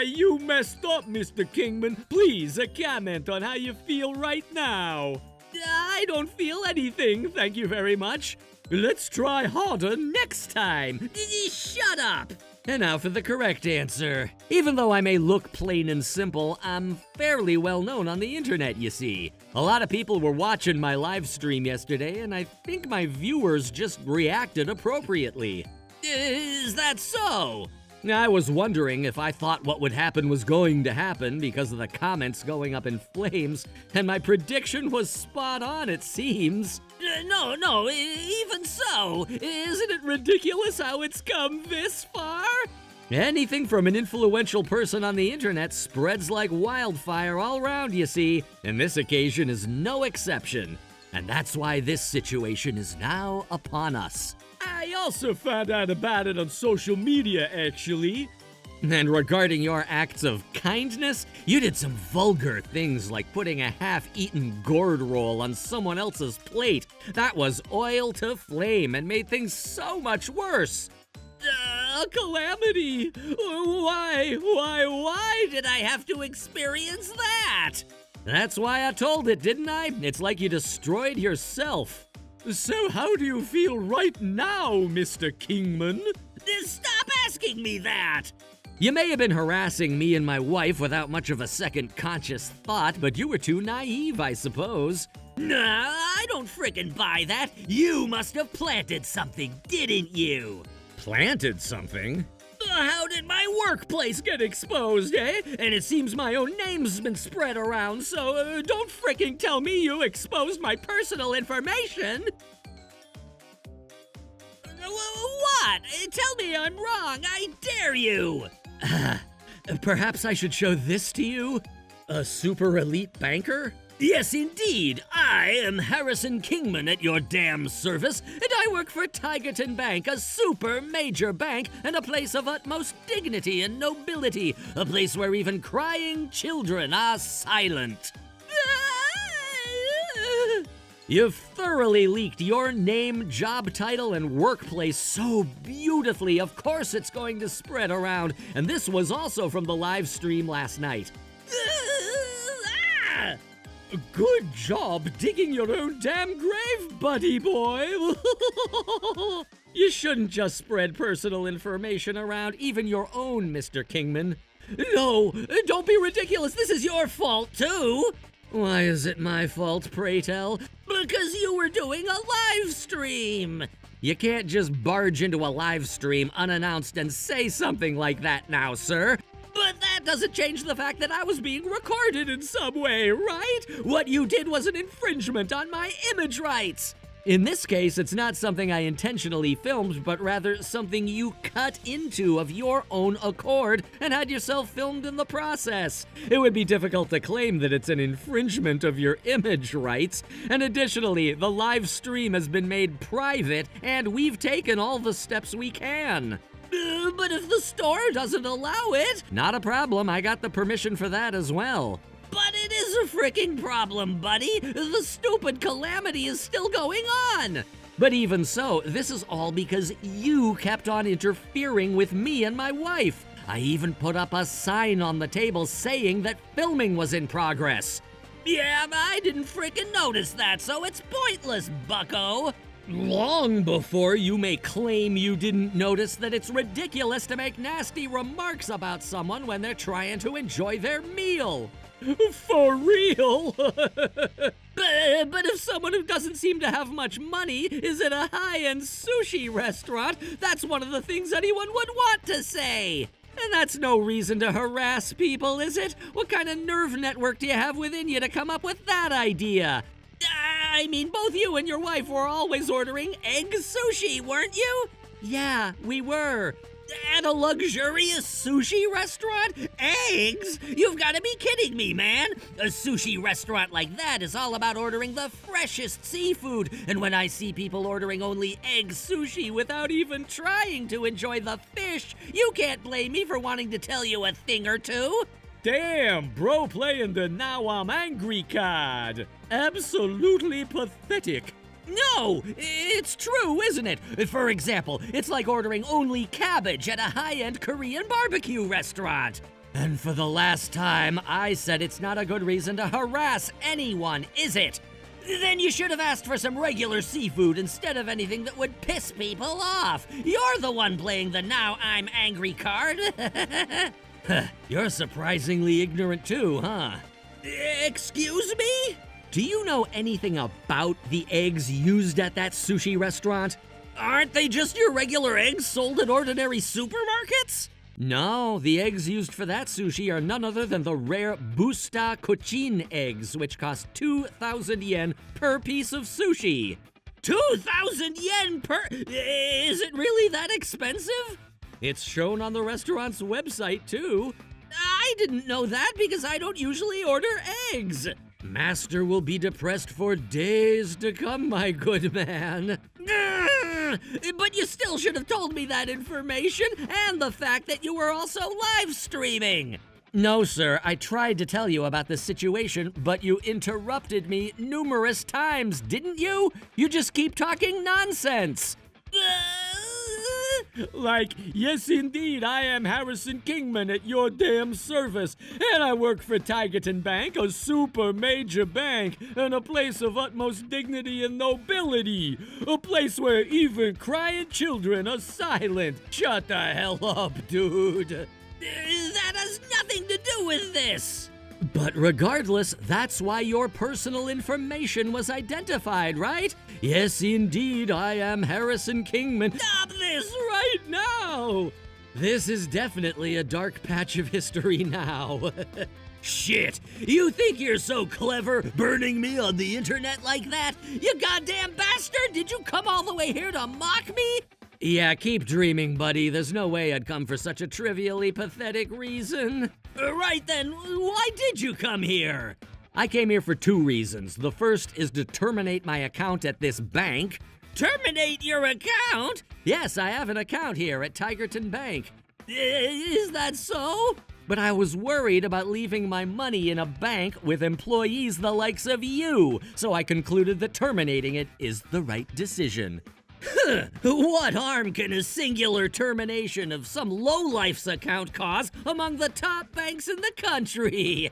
You messed up, Mr. Kingman. Please, a comment on how you feel right now. I don't feel anything, thank you very much. Let's try harder next time. Shut up. And now for the correct answer. Even though I may look plain and simple, I'm fairly well known on the internet, you see. A lot of people were watching my live stream yesterday, and I think my viewers just reacted appropriately. Is that so? I was wondering if I thought what would happen was going to happen because of the comments going up in flames, and my prediction was spot on, it seems. No, even so. Isn't it ridiculous how it's come this far? Anything from an influential person on the internet spreads like wildfire all around, you see, and this occasion is no exception. And that's why this situation is now upon us. I also found out about it on social media, actually. And regarding your acts of kindness, you did some vulgar things like putting a half-eaten gourd roll on someone else's plate. That was oil to flame and made things so much worse. A calamity. Why did I have to experience that? That's why I told it, didn't I? It's like you destroyed yourself. So how do you feel right now, Mr. Kingman? Stop asking me that! You may have been harassing me and my wife without much of a second conscious thought, but you were too naive, I suppose. Nah, I don't frickin' buy that. You must have planted something, didn't you? Planted something? How did my workplace get exposed, eh? And it seems my own name's been spread around, so don't frickin' tell me you exposed my personal information! What? Tell me I'm wrong, I dare you! Perhaps I should show this to you? A super elite banker? Yes, indeed. I am Harrison Kingman at your damn service, and I work for Tigerton Bank, a super major bank and a place of utmost dignity and nobility, a place where even crying children are silent. You've thoroughly leaked your name, job title, and workplace so beautifully. Of course it's going to spread around. And this was also from the live stream last night. Good job digging your own damn grave, buddy boy. You shouldn't just spread personal information around, even your own, Mr. Kingman. No, don't be ridiculous. This is your fault, too. Why is it my fault, pray tell? Because you were doing a live stream. You can't just barge into a live stream unannounced and say something like that now, sir. But that doesn't change the fact that I was being recorded in some way, right? What you did was an infringement on my image rights. In this case, it's not something I intentionally filmed, but rather something you cut into of your own accord and had yourself filmed in the process. It would be difficult to claim that it's an infringement of your image rights. And additionally, the live stream has been made private, and we've taken all the steps we can. But if the store doesn't allow it... Not a problem, I got the permission for that as well. But it is a freaking problem, buddy. The stupid calamity is still going on. But even so, this is all because you kept on interfering with me and my wife. I even put up a sign on the table saying that filming was in progress. Yeah, I didn't freaking notice that, so it's pointless, bucko. Long before you may claim you didn't notice that it's ridiculous to make nasty remarks about someone when they're trying to enjoy their meal. For real? But if someone who doesn't seem to have much money is at a high-end sushi restaurant, that's one of the things anyone would want to say. And that's no reason to harass people, is it? What kind of nerve network do you have within you to come up with that idea? I mean, both you and your wife were always ordering egg sushi, weren't you? Yeah, we were. At a luxurious sushi restaurant? Eggs? You've got to be kidding me, man. A sushi restaurant like that is all about ordering the freshest seafood. And when I see people ordering only egg sushi without even trying to enjoy the fish, you can't blame me for wanting to tell you a thing or two. Damn, bro playing the now I'm angry card. Absolutely pathetic. No, it's true, isn't it? For example, it's like ordering only cabbage at a high-end Korean barbecue restaurant. And for the last time, I said it's not a good reason to harass anyone, is it? Then you should have asked for some regular seafood instead of anything that would piss people off. You're the one playing the now I'm angry card. You're surprisingly ignorant too, huh? Excuse me? Do you know anything about the eggs used at that sushi restaurant? Aren't they just your regular eggs sold at ordinary supermarkets? No, the eggs used for that sushi are none other than the rare Busta Cochin eggs, which cost 2,000 yen per piece of sushi. 2,000 yen per... Is it really that expensive? It's shown on the restaurant's website, too. I didn't know that because I don't usually order eggs. Master will be depressed for days to come, my good man. But you still should have told me that information and the fact that you were also live streaming. No, sir, I tried to tell you about the situation, but you interrupted me numerous times, didn't you? You just keep talking nonsense. Like, yes indeed, I am Harrison Kingman at your damn service, and I work for Tigerton Bank, a super major bank, and a place of utmost dignity and nobility. A place where even crying children are silent. Shut the hell up, dude. That has nothing to do with this. But regardless, that's why your personal information was identified, right? Yes, indeed, I am Harrison Kingman. Stop this right now! This is definitely a dark patch of history now. Shit! You think you're so clever, burning me on the internet like that? You goddamn bastard! Did you come all the way here to mock me? Yeah, keep dreaming, buddy. There's no way I'd come for such a trivially pathetic reason. Right then, why did you come here? I came here for two reasons. The first is to terminate my account at this bank. Terminate your account? Yes, I have an account here at Tigerton Bank. Is that so? But I was worried about leaving my money in a bank with employees the likes of you, so I concluded that terminating it is the right decision. What harm can a singular termination of some lowlife's account cause among the top banks in the country?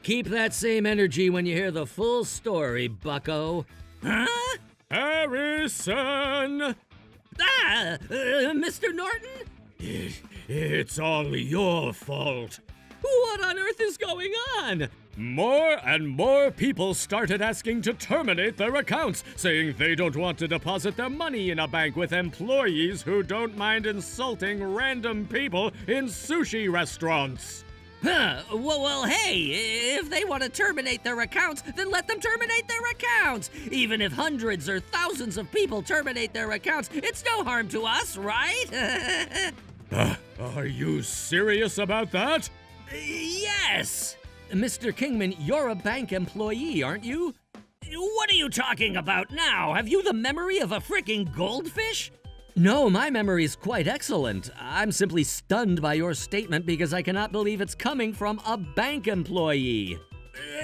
Keep that same energy when you hear the full story, bucko. Huh? Harrison! Mr. Norton? It's all your fault. What on earth is going on? More and more people started asking to terminate their accounts, saying they don't want to deposit their money in a bank with employees who don't mind insulting random people in sushi restaurants. Well, hey, if they want to terminate their accounts, then let them terminate their accounts. Even if hundreds or thousands of people terminate their accounts, it's no harm to us, right? Are you serious about that? Yes! Mr. Kingman, you're a bank employee, aren't you? What are you talking about now? Have you the memory of a frickin' goldfish? No, my memory's quite excellent. I'm simply stunned by your statement because I cannot believe it's coming from a bank employee.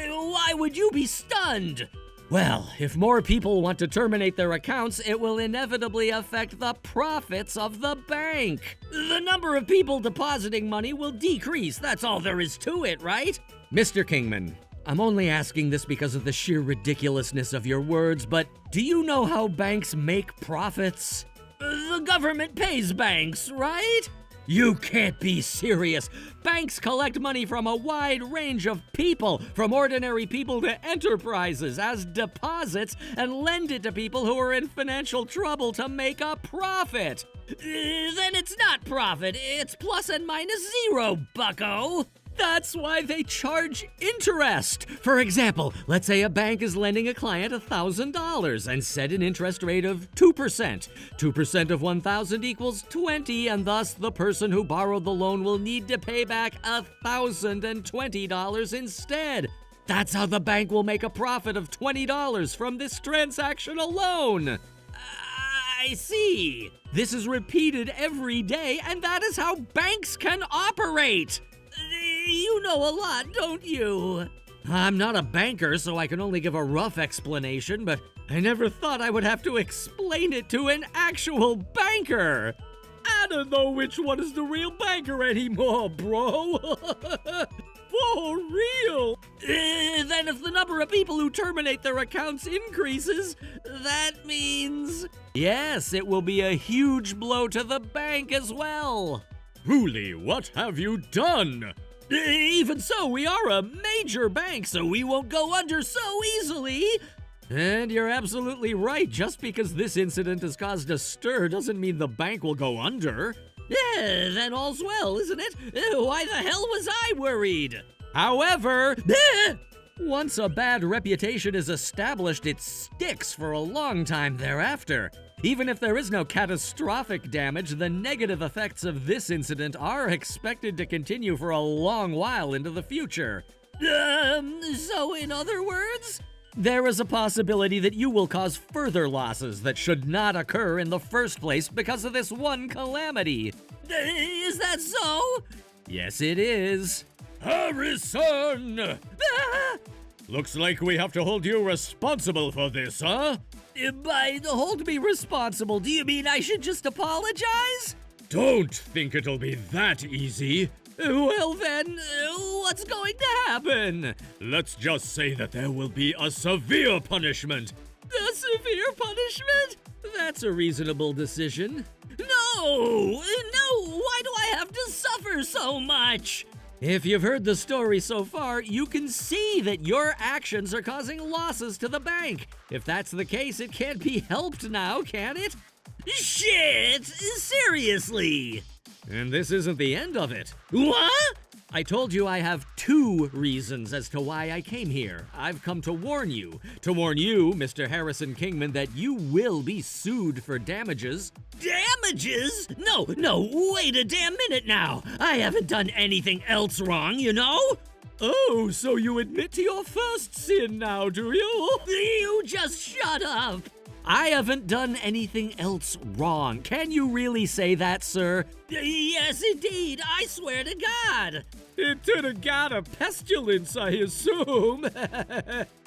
Why would you be stunned? Well, if more people want to terminate their accounts, it will inevitably affect the profits of the bank. The number of people depositing money will decrease. That's all there is to it, right? Mr. Kingman, I'm only asking this because of the sheer ridiculousness of your words, but do you know how banks make profits? The government pays banks, right? You can't be serious. Banks collect money from a wide range of people, from ordinary people to enterprises, as deposits, and lend it to people who are in financial trouble to make a profit. Then it's not profit, it's plus and minus zero, bucko. That's why they charge interest. For example, let's say a bank is lending a client $1,000 and set an interest rate of 2%. 2% of 1,000 equals 20, and thus the person who borrowed the loan will need to pay back $1,020 instead. That's how the bank will make a profit of $20 from this transaction alone. I see. This is repeated every day, and that is how banks can operate. You know a lot, don't you? I'm not a banker, so I can only give a rough explanation, but I never thought I would have to explain it to an actual banker. I don't know which one is the real banker anymore, bro. For real. Then if the number of people who terminate their accounts increases, that means... Yes, it will be a huge blow to the bank as well. Truly, what have you done? Even so, we are a major bank, so we won't go under so easily. And you're absolutely right. Just because this incident has caused a stir doesn't mean the bank will go under. Yeah, then all's well, isn't it? Why the hell was I worried? However, once a bad reputation is established, it sticks for a long time thereafter. Even if there is no catastrophic damage, the negative effects of this incident are expected to continue for a long while into the future. So in other words, there is a possibility that you will cause further losses that should not occur in the first place because of this one calamity. Is that so? Yes, it is. Harrison! Looks like we have to hold you responsible for this, huh? By hold me responsible, do you mean I should just apologize? Don't think it'll be that easy. Well then, what's going to happen? Let's just say that there will be a severe punishment. A severe punishment? That's a reasonable decision. No! Why do I have to suffer so much? If you've heard the story so far, you can see that your actions are causing losses to the bank. If that's the case, it can't be helped now, can it? Shit! Seriously! And this isn't the end of it. What? I told you I have 2 reasons as to why I came here. I've come to warn you. To warn you, Mr. Harrison Kingman, that you will be sued for damages. Damages? No, wait a damn minute now. I haven't done anything else wrong, you know? Oh, so you admit to your first sin now, do you? You just shut up. I haven't done anything else wrong. Can you really say that, sir? Yes, indeed. I swear to God. It didn't got a pestilence, I assume.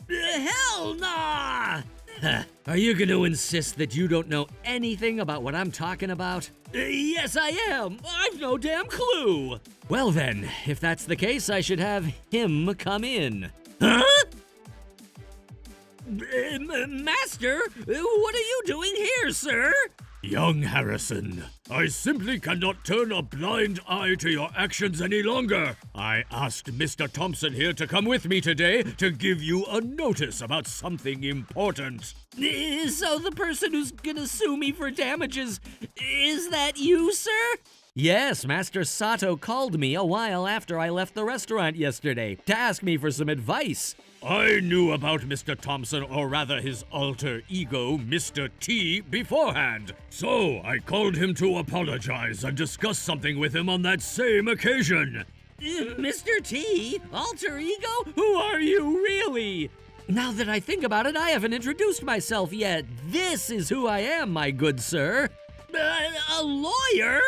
Hell nah! Are you going to insist that you don't know anything about what I'm talking about? Yes, I am. I've no damn clue. Well then, if that's the case, I should have him come in. Huh? Master, what are you doing here, sir? Young Harrison, I simply cannot turn a blind eye to your actions any longer. I asked Mr. Thompson here to come with me today to give you a notice about something important. So the person who's gonna sue me for damages, is that you, sir? Yes, Master Sato called me a while after I left the restaurant yesterday to ask me for some advice. I knew about Mr. Thompson, or rather his alter ego, Mr. T, beforehand. So I called him to apologize and discuss something with him on that same occasion. Mr. T? Alter ego? Who are you really? Now that I think about it, I haven't introduced myself yet. This is who I am, my good sir. A lawyer?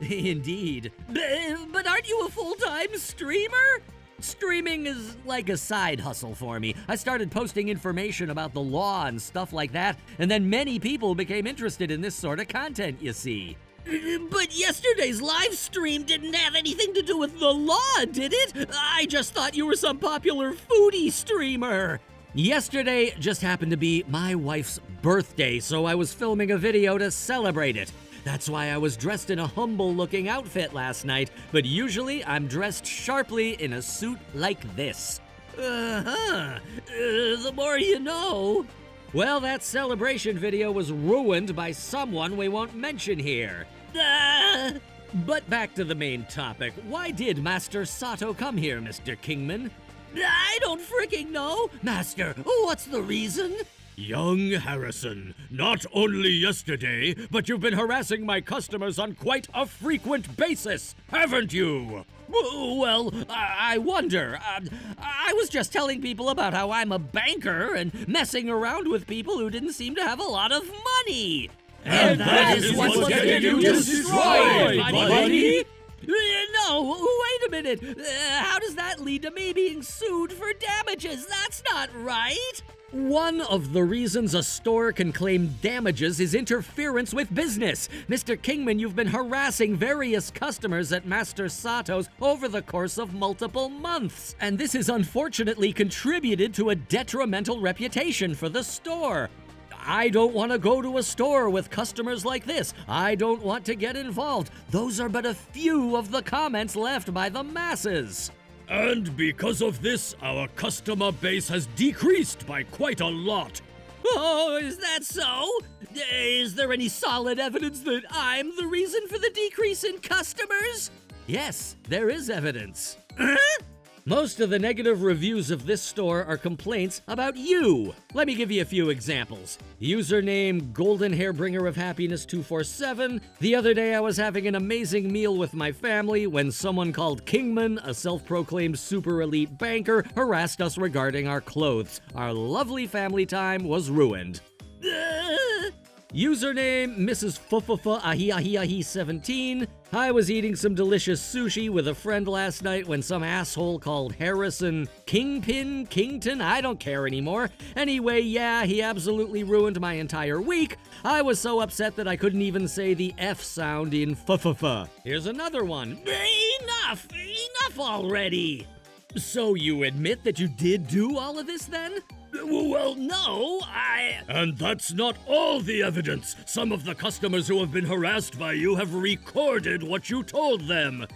Indeed. But aren't you a full-time streamer? Streaming is like a side hustle for me. I started posting information about the law and stuff like that, and then many people became interested in this sort of content, you see. But yesterday's live stream didn't have anything to do with the law, did it? I just thought you were some popular foodie streamer. Yesterday just happened to be my wife's birthday, so I was filming a video to celebrate it. That's why I was dressed in a humble-looking outfit last night, but usually I'm dressed sharply in a suit like this. The more you know. Well, that celebration video was ruined by someone we won't mention here. But back to the main topic. Why did Master Sato come here, Mr. Kingman? I don't freaking know. Master, what's the reason? Young Harrison, not only yesterday, but you've been harassing my customers on quite a frequent basis, haven't you? Well, I wonder. I was just telling people about how I'm a banker and messing around with people who didn't seem to have a lot of money. And that is what's getting you destroyed, buddy! No, wait a minute. How does that lead to me being sued for damages? That's not right. One of the reasons a store can claim damages is interference with business. Mr. Kingman, you've been harassing various customers at Master Sato's over the course of multiple months. And this has unfortunately contributed to a detrimental reputation for the store. I don't want to go to a store with customers like this. I don't want to get involved. Those are but a few of the comments left by the masses. And because of this, our customer base has decreased by quite a lot. Oh, is that so? Is there any solid evidence that I'm the reason for the decrease in customers? Yes, there is evidence. Most of the negative reviews of this store are complaints about you. Let me give you a few examples. Username Golden Hairbringer of Happiness 247. The other day I was having an amazing meal with my family when someone called Kingman, a self-proclaimed super elite banker, harassed us regarding our clothes. Our lovely family time was ruined. Username Mrs. Fufufa Ahi Ahi Ahi 17. I was eating some delicious sushi with a friend last night when some asshole called Harrison Kington, I don't care anymore. Anyway, yeah, he absolutely ruined my entire week. I was so upset that I couldn't even say the F sound in Fufufa. Here's another one. Enough already. So you admit that you did do all of this then? Well, no, And that's not all the evidence. Some of the customers who have been harassed by you have recorded what you told them.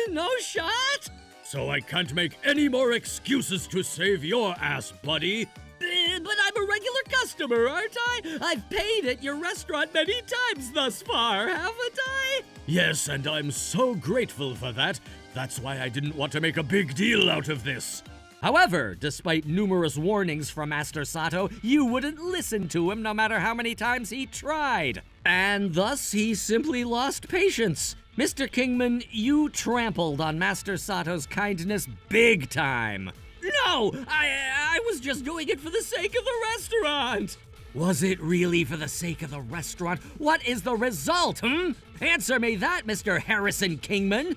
No shot? So I can't make any more excuses to save your ass, buddy. But I'm a regular customer, aren't I? I've paid at your restaurant many times thus far, haven't I? Yes, and I'm so grateful for that. That's why I didn't want to make a big deal out of this. However, despite numerous warnings from Master Sato, you wouldn't listen to him no matter how many times he tried. And thus, he simply lost patience. Mr. Kingman, you trampled on Master Sato's kindness big time. No, I was just doing it for the sake of the restaurant. Was it really for the sake of the restaurant? What is the result, Answer me that, Mr. Harrison Kingman.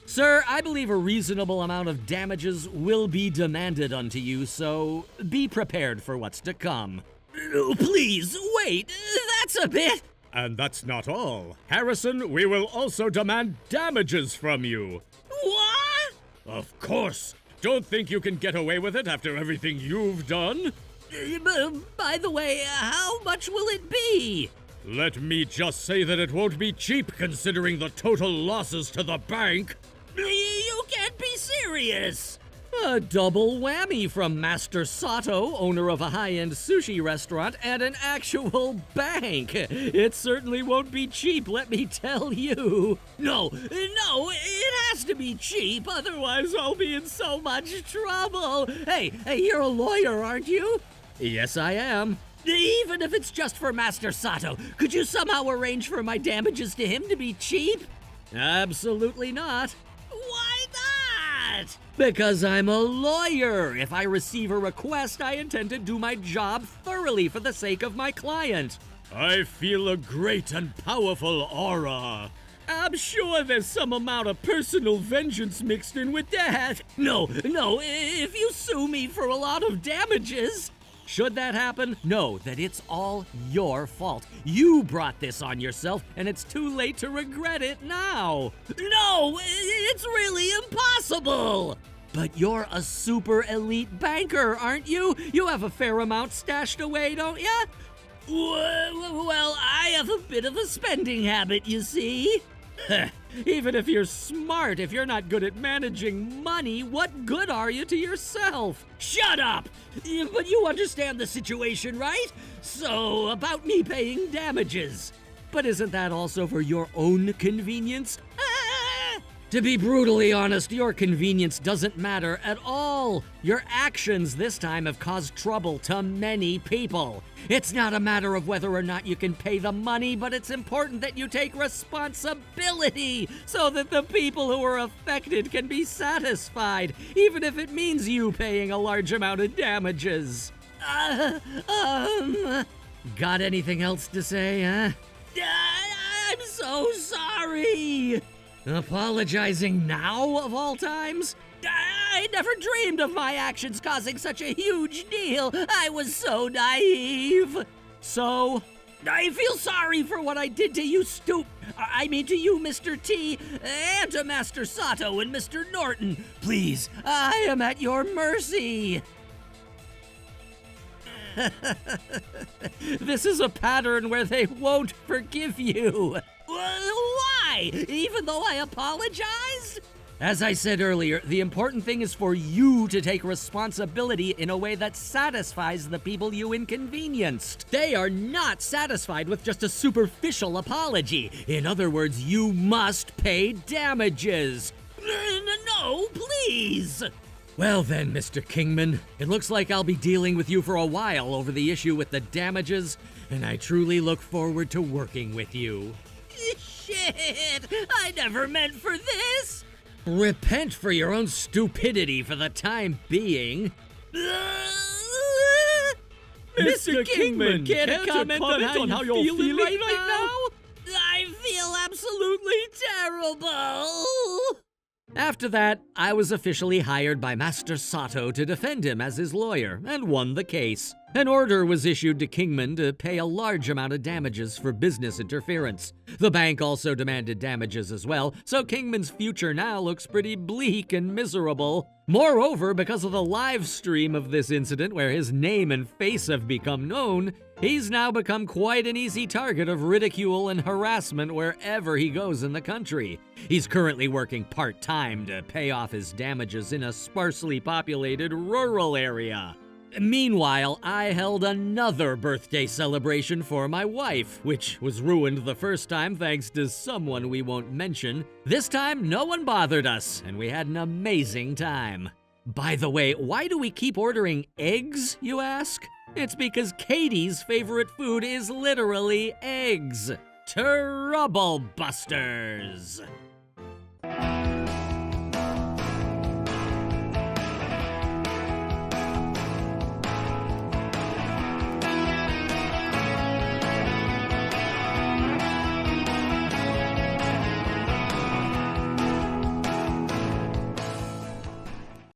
Sir, I believe a reasonable amount of damages will be demanded unto you, so be prepared for what's to come. Please, wait, that's a bit... And that's not all. Harrison, we will also demand damages from you. What? Of course. Don't think you can get away with it after everything you've done. By the way, how much will it be? Let me just say that it won't be cheap considering the total losses to the bank. You can't be serious! A double whammy from Master Sato, owner of a high-end sushi restaurant, and an actual bank. It certainly won't be cheap, let me tell you. No, it has to be cheap, otherwise I'll be in so much trouble. Hey, you're a lawyer, aren't you? Yes, I am. Even if it's just for Master Sato, could you somehow arrange for my damages to him to be cheap? Absolutely not. Why not? Because I'm a lawyer. If I receive a request, I intend to do my job thoroughly for the sake of my client. I feel a great and powerful aura. I'm sure there's some amount of personal vengeance mixed in with that. No, if you sue me for a lot of damages, should that happen, know that it's all your fault. You brought this on yourself, and it's too late to regret it now. No, it's really impossible. But you're a super elite banker, aren't you? You have a fair amount stashed away, don't ya? Well, I have a bit of a spending habit, you see. Even if you're smart, if you're not good at managing money, what good are you to yourself? Shut up! But you understand the situation, right? So, about me paying damages. But isn't that also for your own convenience? To be brutally honest, your convenience doesn't matter at all. Your actions this time have caused trouble to many people. It's not a matter of whether or not you can pay the money, but it's important that you take responsibility so that the people who are affected can be satisfied, even if it means you paying a large amount of damages. Got anything else to say, huh? I'm so sorry! Apologizing now, of all times? I never dreamed of my actions causing such a huge deal. I was so naive. So, I feel sorry for what I did to you, to you, Mr. T, and to Master Sato and Mr. Norton. Please, I am at your mercy. This is a pattern where they won't forgive you. Why? Even though I apologized? As I said earlier, the important thing is for you to take responsibility in a way that satisfies the people you inconvenienced. They are not satisfied with just a superficial apology. In other words, you must pay damages. No, please. Well then, Mr. Kingman, it looks like I'll be dealing with you for a while over the issue with the damages, and I truly look forward to working with you. Shit! I never meant for this! Repent for your own stupidity for the time being. Mr. Kingman, care to comment on how you're feeling right now? I feel absolutely terrible! After that, I was officially hired by Master Sato to defend him as his lawyer, and won the case. An order was issued to Kingman to pay a large amount of damages for business interference. The bank also demanded damages as well, so Kingman's future now looks pretty bleak and miserable. Moreover, because of the live stream of this incident where his name and face have become known, he's now become quite an easy target of ridicule and harassment wherever he goes in the country. He's currently working part-time to pay off his damages in a sparsely populated rural area. Meanwhile, I held another birthday celebration for my wife, which was ruined the first time thanks to someone we won't mention. This time, no one bothered us, and we had an amazing time. By the way, why do we keep ordering eggs, you ask? It's because Katie's favorite food is literally eggs. Trouble Busters!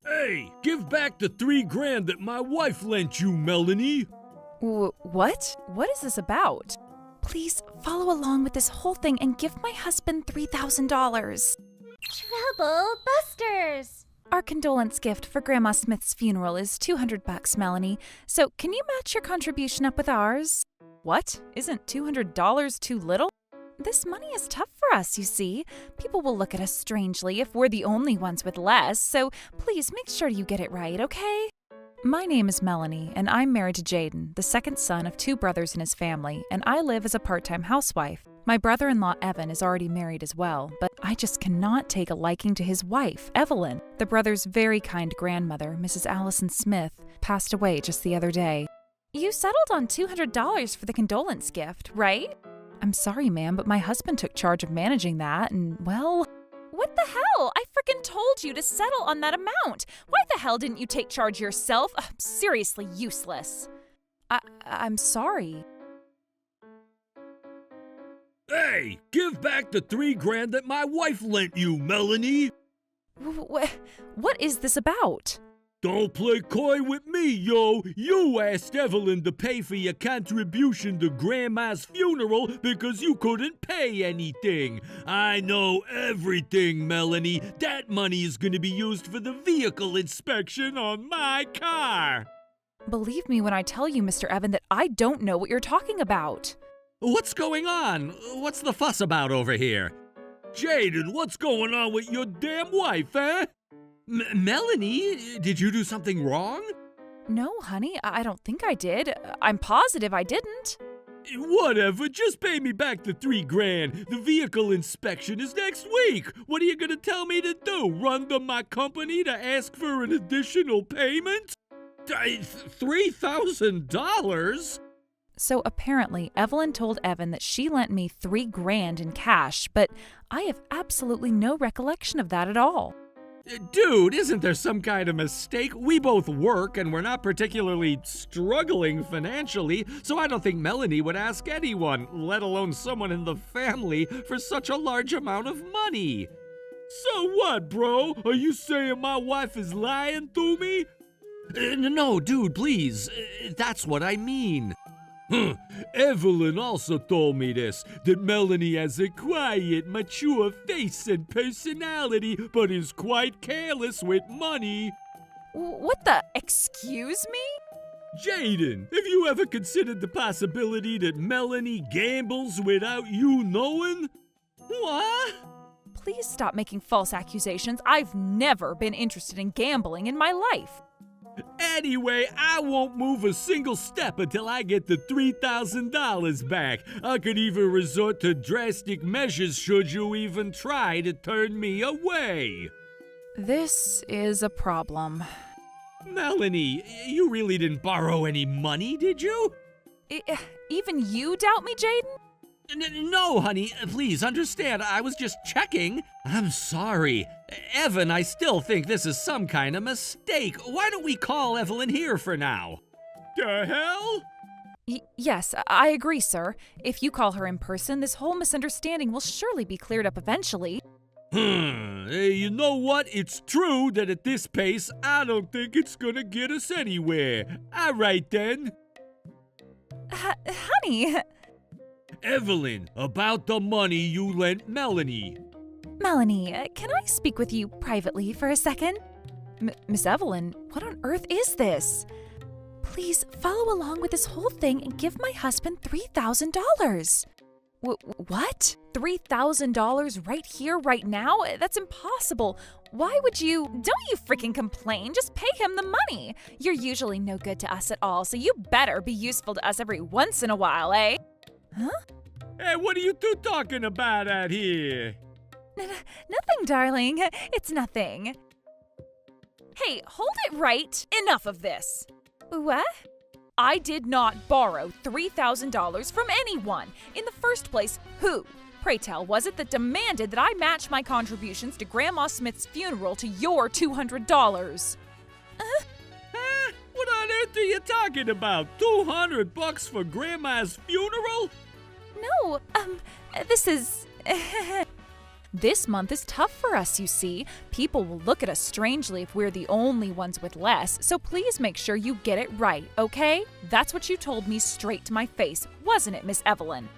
Hey, give back the $3,000 that my wife lent you, Melanie. What? What is this about? Please follow along with this whole thing and give my husband $3,000. Trouble Busters! Our condolence gift for Grandma Smith's funeral is $200, Melanie. So can you match your contribution up with ours? What? Isn't $200 too little? This money is tough for us, you see. People will look at us strangely if we're the only ones with less, so please make sure you get it right, okay? My name is Melanie, and I'm married to Jaden, the second son of 2 brothers in his family, and I live as a part-time housewife. My brother-in-law Evan is already married as well, but I just cannot take a liking to his wife, Evelyn. The brother's very kind grandmother, Mrs. Allison Smith, passed away just the other day. You settled on $200 for the condolence gift, right? I'm sorry, ma'am, but my husband took charge of managing that, and, well... What the hell? I frickin' told you to settle on that amount! Why the hell didn't you take charge yourself? Ugh, seriously useless. I'm sorry. Hey, give back the $3,000 that my wife lent you, Melanie. What is this about? Don't play coy with me, yo! You asked Evelyn to pay for your contribution to Grandma's funeral because you couldn't pay anything. I know everything, Melanie. That money is gonna be used for the vehicle inspection on my car. Believe me when I tell you, Mr. Evan, that I don't know what you're talking about. What's going on? What's the fuss about over here? Jaden, what's going on with your damn wife, eh? Melanie, did you do something wrong? No, honey, I don't think I did. I'm positive I didn't. Whatever, just pay me back the $3,000. The vehicle inspection is next week. What are you gonna tell me to do? Run to my company to ask for an additional payment? $3,000? So apparently, Evelyn told Evan that she lent me $3,000 in cash, but I have absolutely no recollection of that at all. Dude, isn't there some kind of mistake? We both work and we're not particularly struggling financially, so I don't think Melanie would ask anyone, let alone someone in the family, for such a large amount of money. So what, bro? Are you saying my wife is lying to me? No, dude, please. That's what I mean. Evelyn also told me this, that Melanie has a quiet, mature face and personality, but is quite careless with money. What the? Excuse me? Jaden, have you ever considered the possibility that Melanie gambles without you knowing? What? Please stop making false accusations. I've never been interested in gambling in my life. Anyway, I won't move a single step until I get the $3,000 back. I could even resort to drastic measures should you even try to turn me away. This is a problem. Melanie, you really didn't borrow any money, did you? Even you doubt me, Jaden? No, honey, please understand. I was just checking. I'm sorry. Evan, I still think this is some kind of mistake. Why don't we call Evelyn here for now? The hell? Yes, I agree, sir. If you call her in person, this whole misunderstanding will surely be cleared up eventually. Hey, you know what? It's true that at this pace, I don't think it's gonna get us anywhere. All right, then. Honey... Evelyn, about the money you lent Melanie. Melanie, can I speak with you privately for a second? Miss Evelyn, what on earth is this? Please follow along with this whole thing and give my husband $3,000. What? $3,000 right here, right now? That's impossible. Why would you? Don't you freaking complain. Just pay him the money. You're usually no good to us at all, so you better be useful to us every once in a while, eh? Huh? Hey, what are you two talking about out here? Nothing, darling. It's nothing. Hey, hold it right. Enough of this. What? I did not borrow $3,000 from anyone. In the first place, who, pray tell, was it that demanded that I match my contributions to Grandma Smith's funeral to your $200? What on earth are you talking about? $200 for Grandma's funeral? No, this is... This month is tough for us, you see. People will look at us strangely if we're the only ones with less, so please make sure you get it right, okay? That's what you told me straight to my face, wasn't it, Miss Evelyn?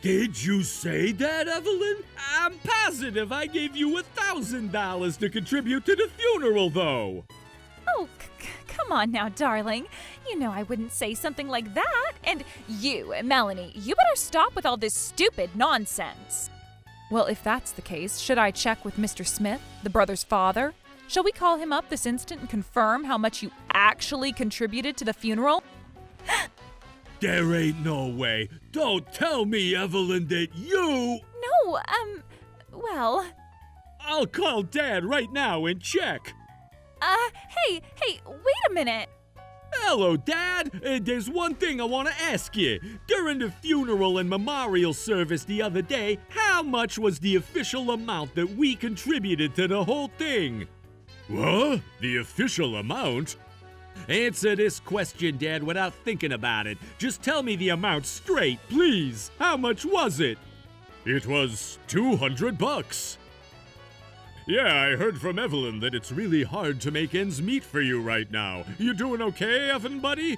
Did you say that, Evelyn? I'm positive I gave you $1,000 to contribute to the funeral, though. Oh, come on now, darling. You know I wouldn't say something like that. And you, Melanie, you better stop with all this stupid nonsense. Well, if that's the case, should I check with Mr. Smith, the brother's father? Shall we call him up this instant and confirm how much you actually contributed to the funeral? There ain't no way. Don't tell me, Evelyn, that you... No, well... I'll call Dad right now and check. Hey, wait a minute. Hello, Dad. There's one thing I want to ask you. During the funeral and memorial service the other day, how much was the official amount that we contributed to the whole thing? What? The official amount? Answer this question, Dad, without thinking about it. Just tell me the amount straight, please. How much was it? It was $200. Yeah, I heard from Evelyn that it's really hard to make ends meet for you right now. You doing okay, Evan, buddy?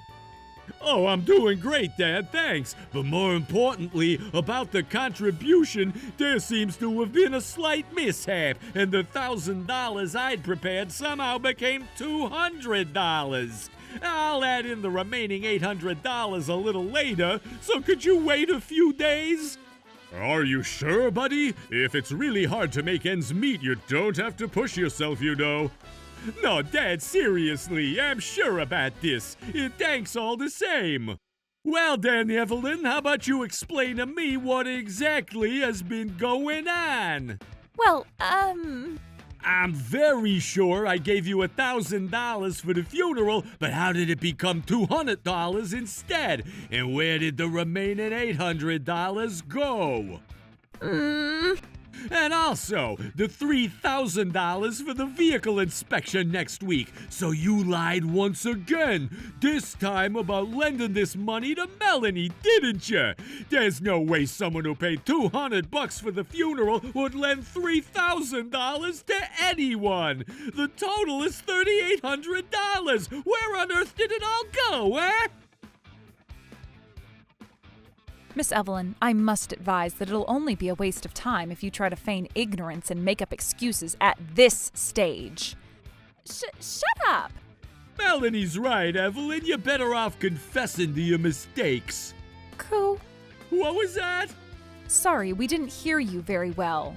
Oh, I'm doing great, Dad, thanks. But more importantly, about the contribution, there seems to have been a slight mishap, and the $1,000 I'd prepared somehow became $200. I'll add in the remaining $800 a little later, so could you wait a few days? Are you sure, buddy? If it's really hard to make ends meet, you don't have to push yourself, you know. No, Dad, seriously, I'm sure about this. Thanks all the same. Well then, Evelyn, how about you explain to me what exactly has been going on? Well, I'm very sure I gave you $1,000 for the funeral, but how did it become $200 instead? And where did the remaining $800 go? And also, the $3,000 for the vehicle inspection next week. So you lied once again. This time about lending this money to Melanie, didn't you? There's no way someone who paid $200 for the funeral would lend $3,000 to anyone. The total is $3,800. Where on earth did it all go, eh? Miss Evelyn, I must advise that it'll only be a waste of time if you try to feign ignorance and make up excuses at this stage. Shut up! Melanie's right, Evelyn. You're better off confessing to your mistakes. Cool. What was that? Sorry, we didn't hear you very well.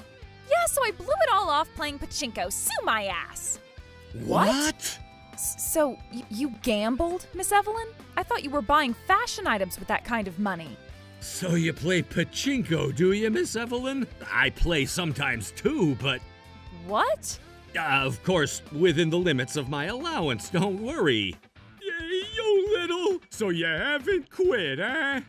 Yeah, so I blew it all off playing pachinko. Sue my ass! What? So, you gambled, Miss Evelyn? I thought you were buying fashion items with that kind of money. So you play pachinko, do you, Miss Evelyn? I play sometimes too, but... What? Of course, within the limits of my allowance, don't worry. Yeah, you little... So you haven't quit, eh?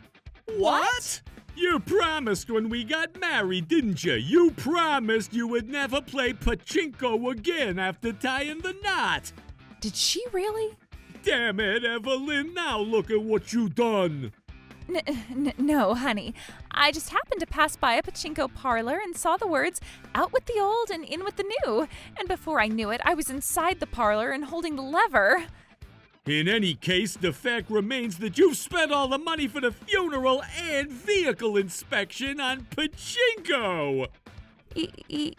What? You promised when we got married, didn't you? You promised you would never play pachinko again after tying the knot. Did she really? Damn it, Evelyn, now look at what you done. No, honey. I just happened to pass by a pachinko parlor and saw the words, out with the old and in with the new. And before I knew it, I was inside the parlor and holding the lever. In any case, the fact remains that you've spent all the money for the funeral and vehicle inspection on pachinko!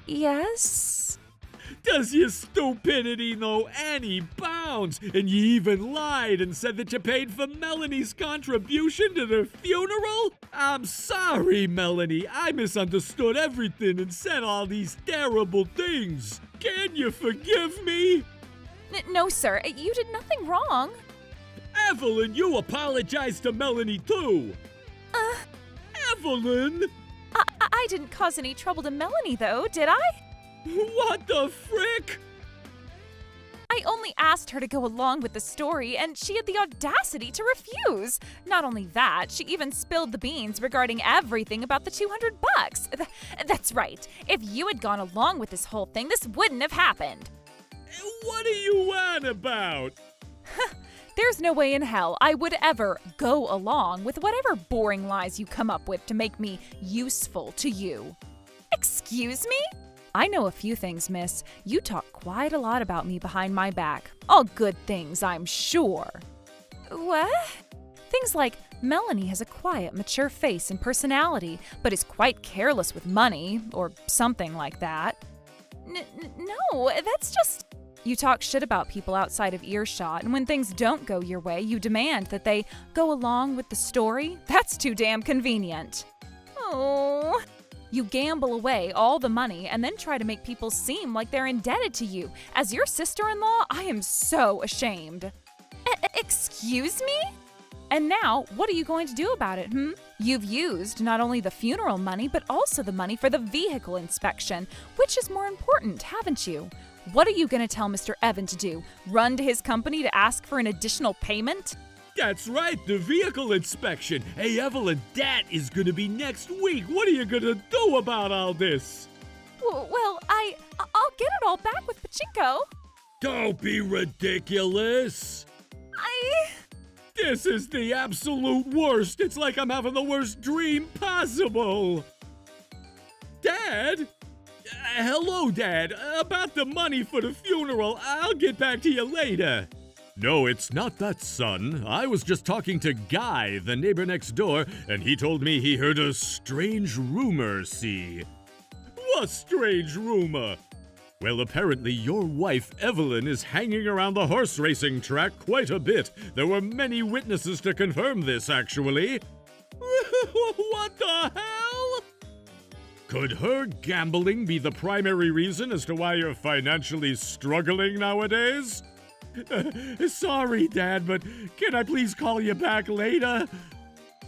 Yes? Does your stupidity know any bounds? And you even lied and said that you paid for Melanie's contribution to the funeral? I'm sorry, Melanie. I misunderstood everything and said all these terrible things. Can you forgive me? No, sir. You did nothing wrong. Evelyn, you apologized to Melanie too. Evelyn? I didn't cause any trouble to Melanie, though, did I? What the frick? I only asked her to go along with the story, and she had the audacity to refuse. Not only that, she even spilled the beans regarding everything about the $200. That's right. If you had gone along with this whole thing, this wouldn't have happened. What are you on about? There's no way in hell I would ever go along with whatever boring lies you come up with to make me useful to you. Excuse me? I know a few things, miss. You talk quite a lot about me behind my back. All good things, I'm sure. What? Things like Melanie has a quiet, mature face and personality, but is quite careless with money, or something like that. No, that's just... You talk shit about people outside of earshot, and when things don't go your way, you demand that they go along with the story? That's too damn convenient. Oh... You gamble away all the money and then try to make people seem like they're indebted to you. As your sister-in-law, I am so ashamed. Excuse me? And now, what are you going to do about it, You've used not only the funeral money, but also the money for the vehicle inspection. Which is more important, haven't you? What are you going to tell Mr. Evan to do? Run to his company to ask for an additional payment? That's right, the vehicle inspection. Hey, Evelyn, that is gonna be next week. What are you gonna do about all this? Well, I'll get it all back with pachinko. Don't be ridiculous. This is the absolute worst. It's like I'm having the worst dream possible. Dad? Hello, Dad. About the money for the funeral, I'll get back to you later. No, it's not that, son. I was just talking to Guy, the neighbor next door, and he told me he heard a strange rumor, see? What strange rumor? Well, apparently your wife, Evelyn, is hanging around the horse racing track quite a bit. There were many witnesses to confirm this, actually. What the hell? Could her gambling be the primary reason as to why you're financially struggling nowadays? Sorry, Dad, but can I please call you back later?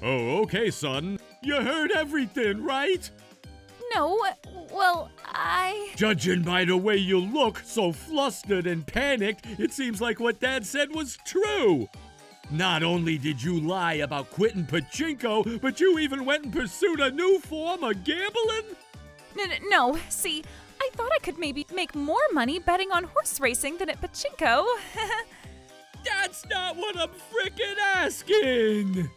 Oh, okay, son. You heard everything, right? No, well, Judging by the way you look, so flustered and panicked, it seems like what Dad said was true. Not only did you lie about quitting pachinko, but you even went and pursued a new form of gambling? No, see, I thought I could maybe make more money betting on horse racing than at pachinko. That's not what I'm frickin' asking!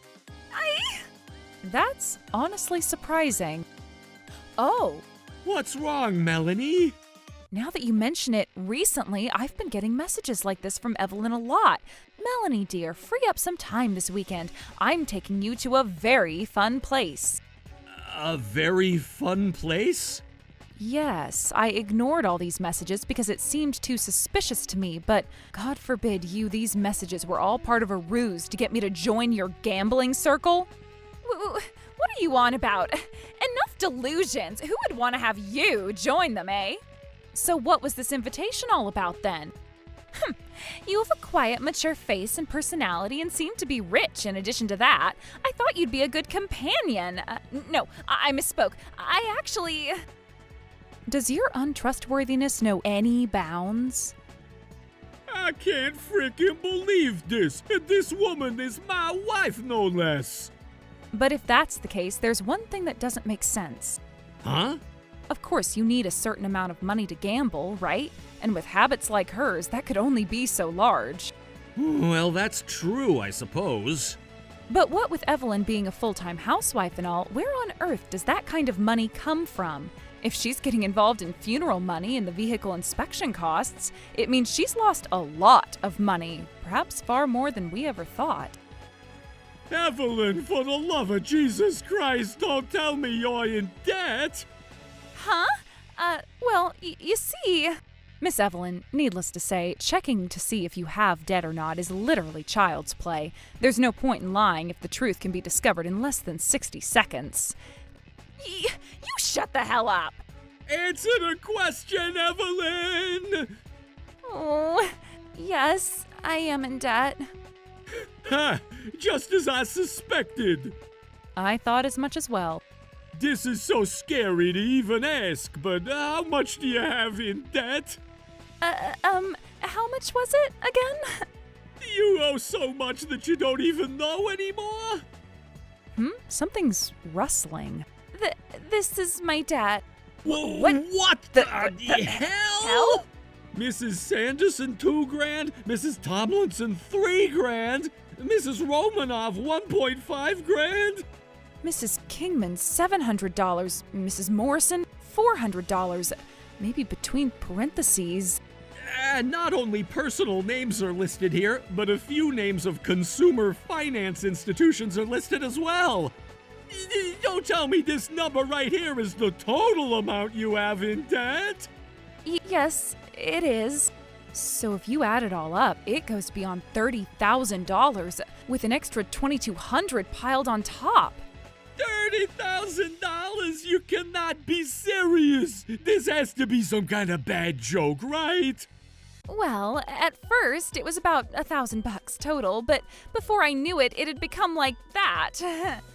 That's honestly surprising. Oh, What's wrong, Melanie? now that you mention it, recently I've been getting messages like this from Evelyn a lot. Melanie, dear, free up some time this weekend. I'm taking you to a very fun place. A very fun place? Yes, I ignored all these messages because it seemed too suspicious to me, but God forbid these messages were all part of a ruse to get me to join your gambling circle? What are you on about? Enough delusions! Who would want to have you join them, eh? So what was this invitation all about then? You have a quiet, mature face and personality and seem to be rich in addition to that. I thought you'd be a good companion. No, I misspoke. I actually... Does your untrustworthiness know any bounds? I can't frickin' believe this! And this woman is my wife, no less! But if that's the case, there's one thing that doesn't make sense. Huh? Of course, you need a certain amount of money to gamble, right? And with habits like hers, that could only be so large. Well, that's true, I suppose. But what with Evelyn being a full-time housewife and all, where on earth does that kind of money come from? If she's getting involved in funeral money and the vehicle inspection costs, it means she's lost a lot of money, perhaps far more than we ever thought. Evelyn, for the love of Jesus Christ, don't tell me you're in debt! Huh? Well, you see... Miss Evelyn, needless to say, checking to see if you have debt or not is literally child's play. There's no point in lying if the truth can be discovered in less than 60 seconds. You shut the hell up! Answer the question, Evelyn! Oh, yes, I am in debt. Ha! Just as I suspected! I thought as much as well. This is so scary to even ask, but how much do you have in debt? How much was it again? You owe so much that you don't even know anymore? Something's rustling. This is my debt. What the hell? Mrs. Sanderson, $2,000. Mrs. Tomlinson, $3,000. Mrs. Romanov, $1.5 Mrs. Kingman, $700. Mrs. Morrison, $400. Maybe between parentheses. Not only personal names are listed here, but a few names of consumer finance institutions are listed as well. Don't tell me this number right here is the total amount you have in debt. Yes, it is. So if you add it all up, it goes beyond $30,000 with an extra $2,200 piled on top. $30,000? You cannot be serious. This has to be some kind of bad joke, right? Well, at first it was about $1,000 total, but before I knew it, it had become like that.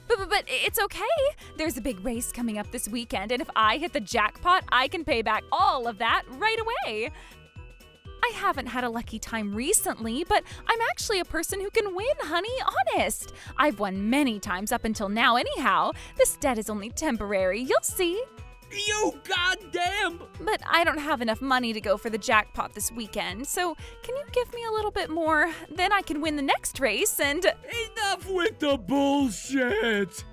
But it's okay. There's a big race coming up this weekend, and if I hit the jackpot, I can pay back all of that right away. I haven't had a lucky time recently, but I'm actually a person who can win, honey, honest. I've won many times up until now anyhow. This debt is only temporary, you'll see. You goddamn! But I don't have enough money to go for the jackpot this weekend, so can you give me a little bit more? Then I can win the next race and... Enough with the bullshit!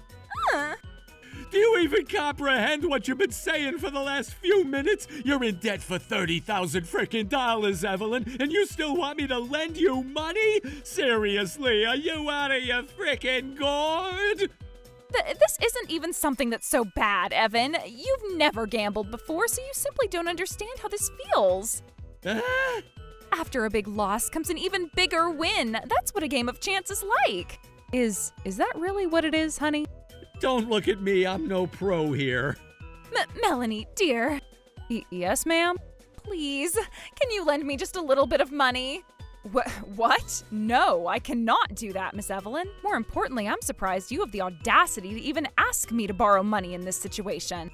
Do you even comprehend what you've been saying for the last few minutes? You're in debt for $30,000 frickin' dollars, Evelyn, and you still want me to lend you money? Seriously, are you out of your frickin' gourd? This isn't even something that's so bad, Evan. You've never gambled before, so you simply don't understand how this feels. After a big loss comes an even bigger win. That's what a game of chance is like. Is that really what it is, honey? Don't look at me, I'm no pro here. Melanie, dear. Yes, ma'am? Please, can you lend me just a little bit of money? What? No, I cannot do that, Miss Evelyn. More importantly, I'm surprised you have the audacity to even ask me to borrow money in this situation.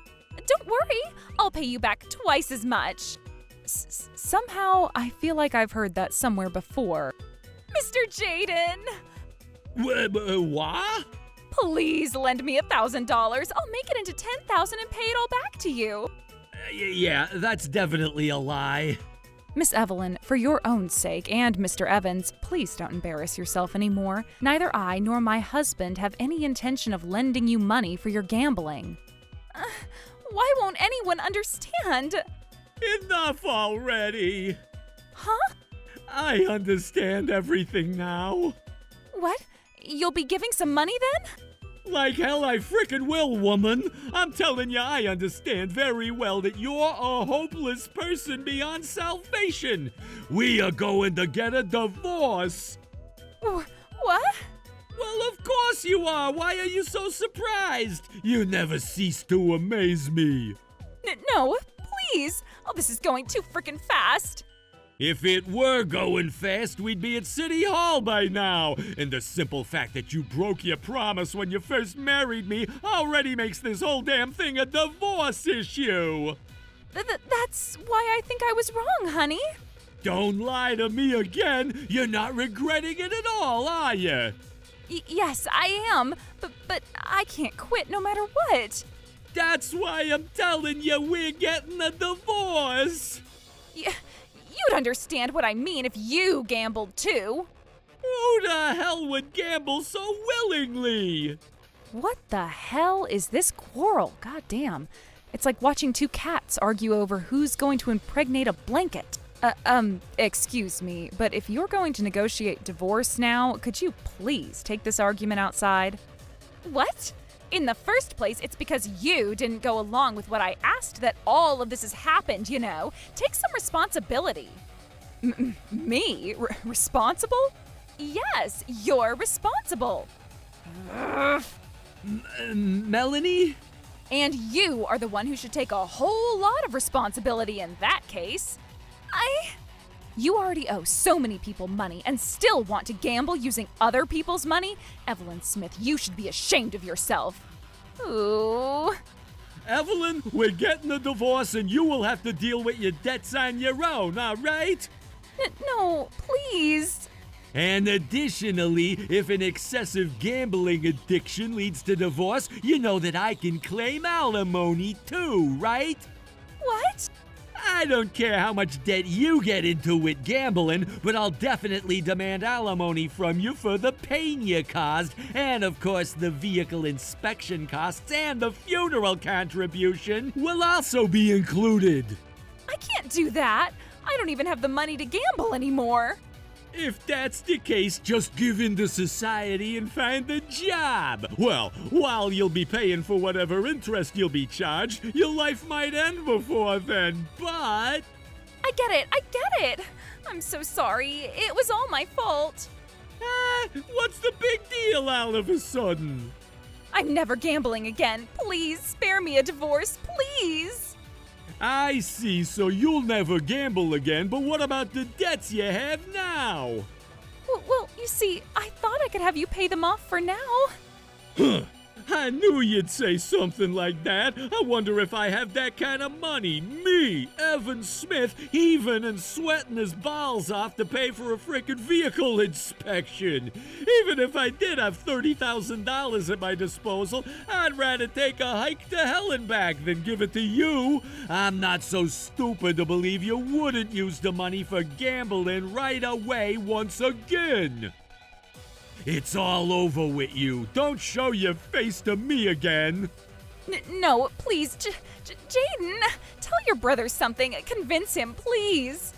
Don't worry, I'll pay you back twice as much. Somehow, I feel like I've heard that somewhere before. Mr. Jaden! What? Please lend me $1,000. I'll make it into $10,000 and pay it all back to you. Yeah, that's definitely a lie. Miss Evelyn, for your own sake and Mr. Evans, please don't embarrass yourself anymore. Neither I nor my husband have any intention of lending you money for your gambling. Why won't anyone understand? Enough already. Huh? I understand everything now. What? You'll be giving some money then? Like hell I frickin' will, woman. I'm telling you, I understand very well that you're a hopeless person beyond salvation. We are going to get a divorce. What? Well, of course you are. Why are you so surprised? You never cease to amaze me. No, please. Oh, this is going too frickin' fast. If it were going fast, we'd be at City Hall by now. And the simple fact that you broke your promise when you first married me already makes this whole damn thing a divorce issue. That's why I think I was wrong, honey. Don't lie to me again. You're not regretting it at all, are you? Yes, I am. But I can't quit no matter what. That's why I'm telling you we're getting a divorce. You'd understand what I mean if you gambled too. Who the hell would gamble so willingly? What the hell is this quarrel? God damn. It's like watching two cats argue over who's going to impregnate a blanket. Excuse me, but if you're going to negotiate divorce now, could you please take this argument outside? What? In the first place, it's because you didn't go along with what I asked that all of this has happened, you know. Take some responsibility. Me? Responsible? Yes, you're responsible. Melanie? And you are the one who should take a whole lot of responsibility in that case. You already owe so many people money and still want to gamble using other people's money? Evelyn Smith, you should be ashamed of yourself. Ooh. Evelyn, we're getting a divorce and you will have to deal with your debts on your own, all right? No, please. And additionally, if an excessive gambling addiction leads to divorce, you know that I can claim alimony too, right? What? I don't care how much debt you get into with gambling, but I'll definitely demand alimony from you for the pain you caused, and of course the vehicle inspection costs and the funeral contribution will also be included. I can't do that. I don't even have the money to gamble anymore. If that's the case, just give in to society and find a job. Well, while you'll be paying for whatever interest you'll be charged, your life might end before then, but... I get it. I'm so sorry. It was all my fault. What's the big deal all of a sudden? I'm never gambling again. Please spare me a divorce, please. I see, so you'll never gamble again, but what about the debts you have now? Well, you see, I thought I could have you pay them off for now. Huh. I knew you'd say something like that. I wonder if I have that kind of money. Me, Evan Smith, heaving and sweating his balls off to pay for a frickin' vehicle inspection. Even if I did have $30,000 at my disposal, I'd rather take a hike to hell and back than give it to you. I'm not so stupid to believe you wouldn't use the money for gambling right away once again. It's all over with you. Don't show your face to me again. No, please, Jaden, tell your brother something. Convince him, please.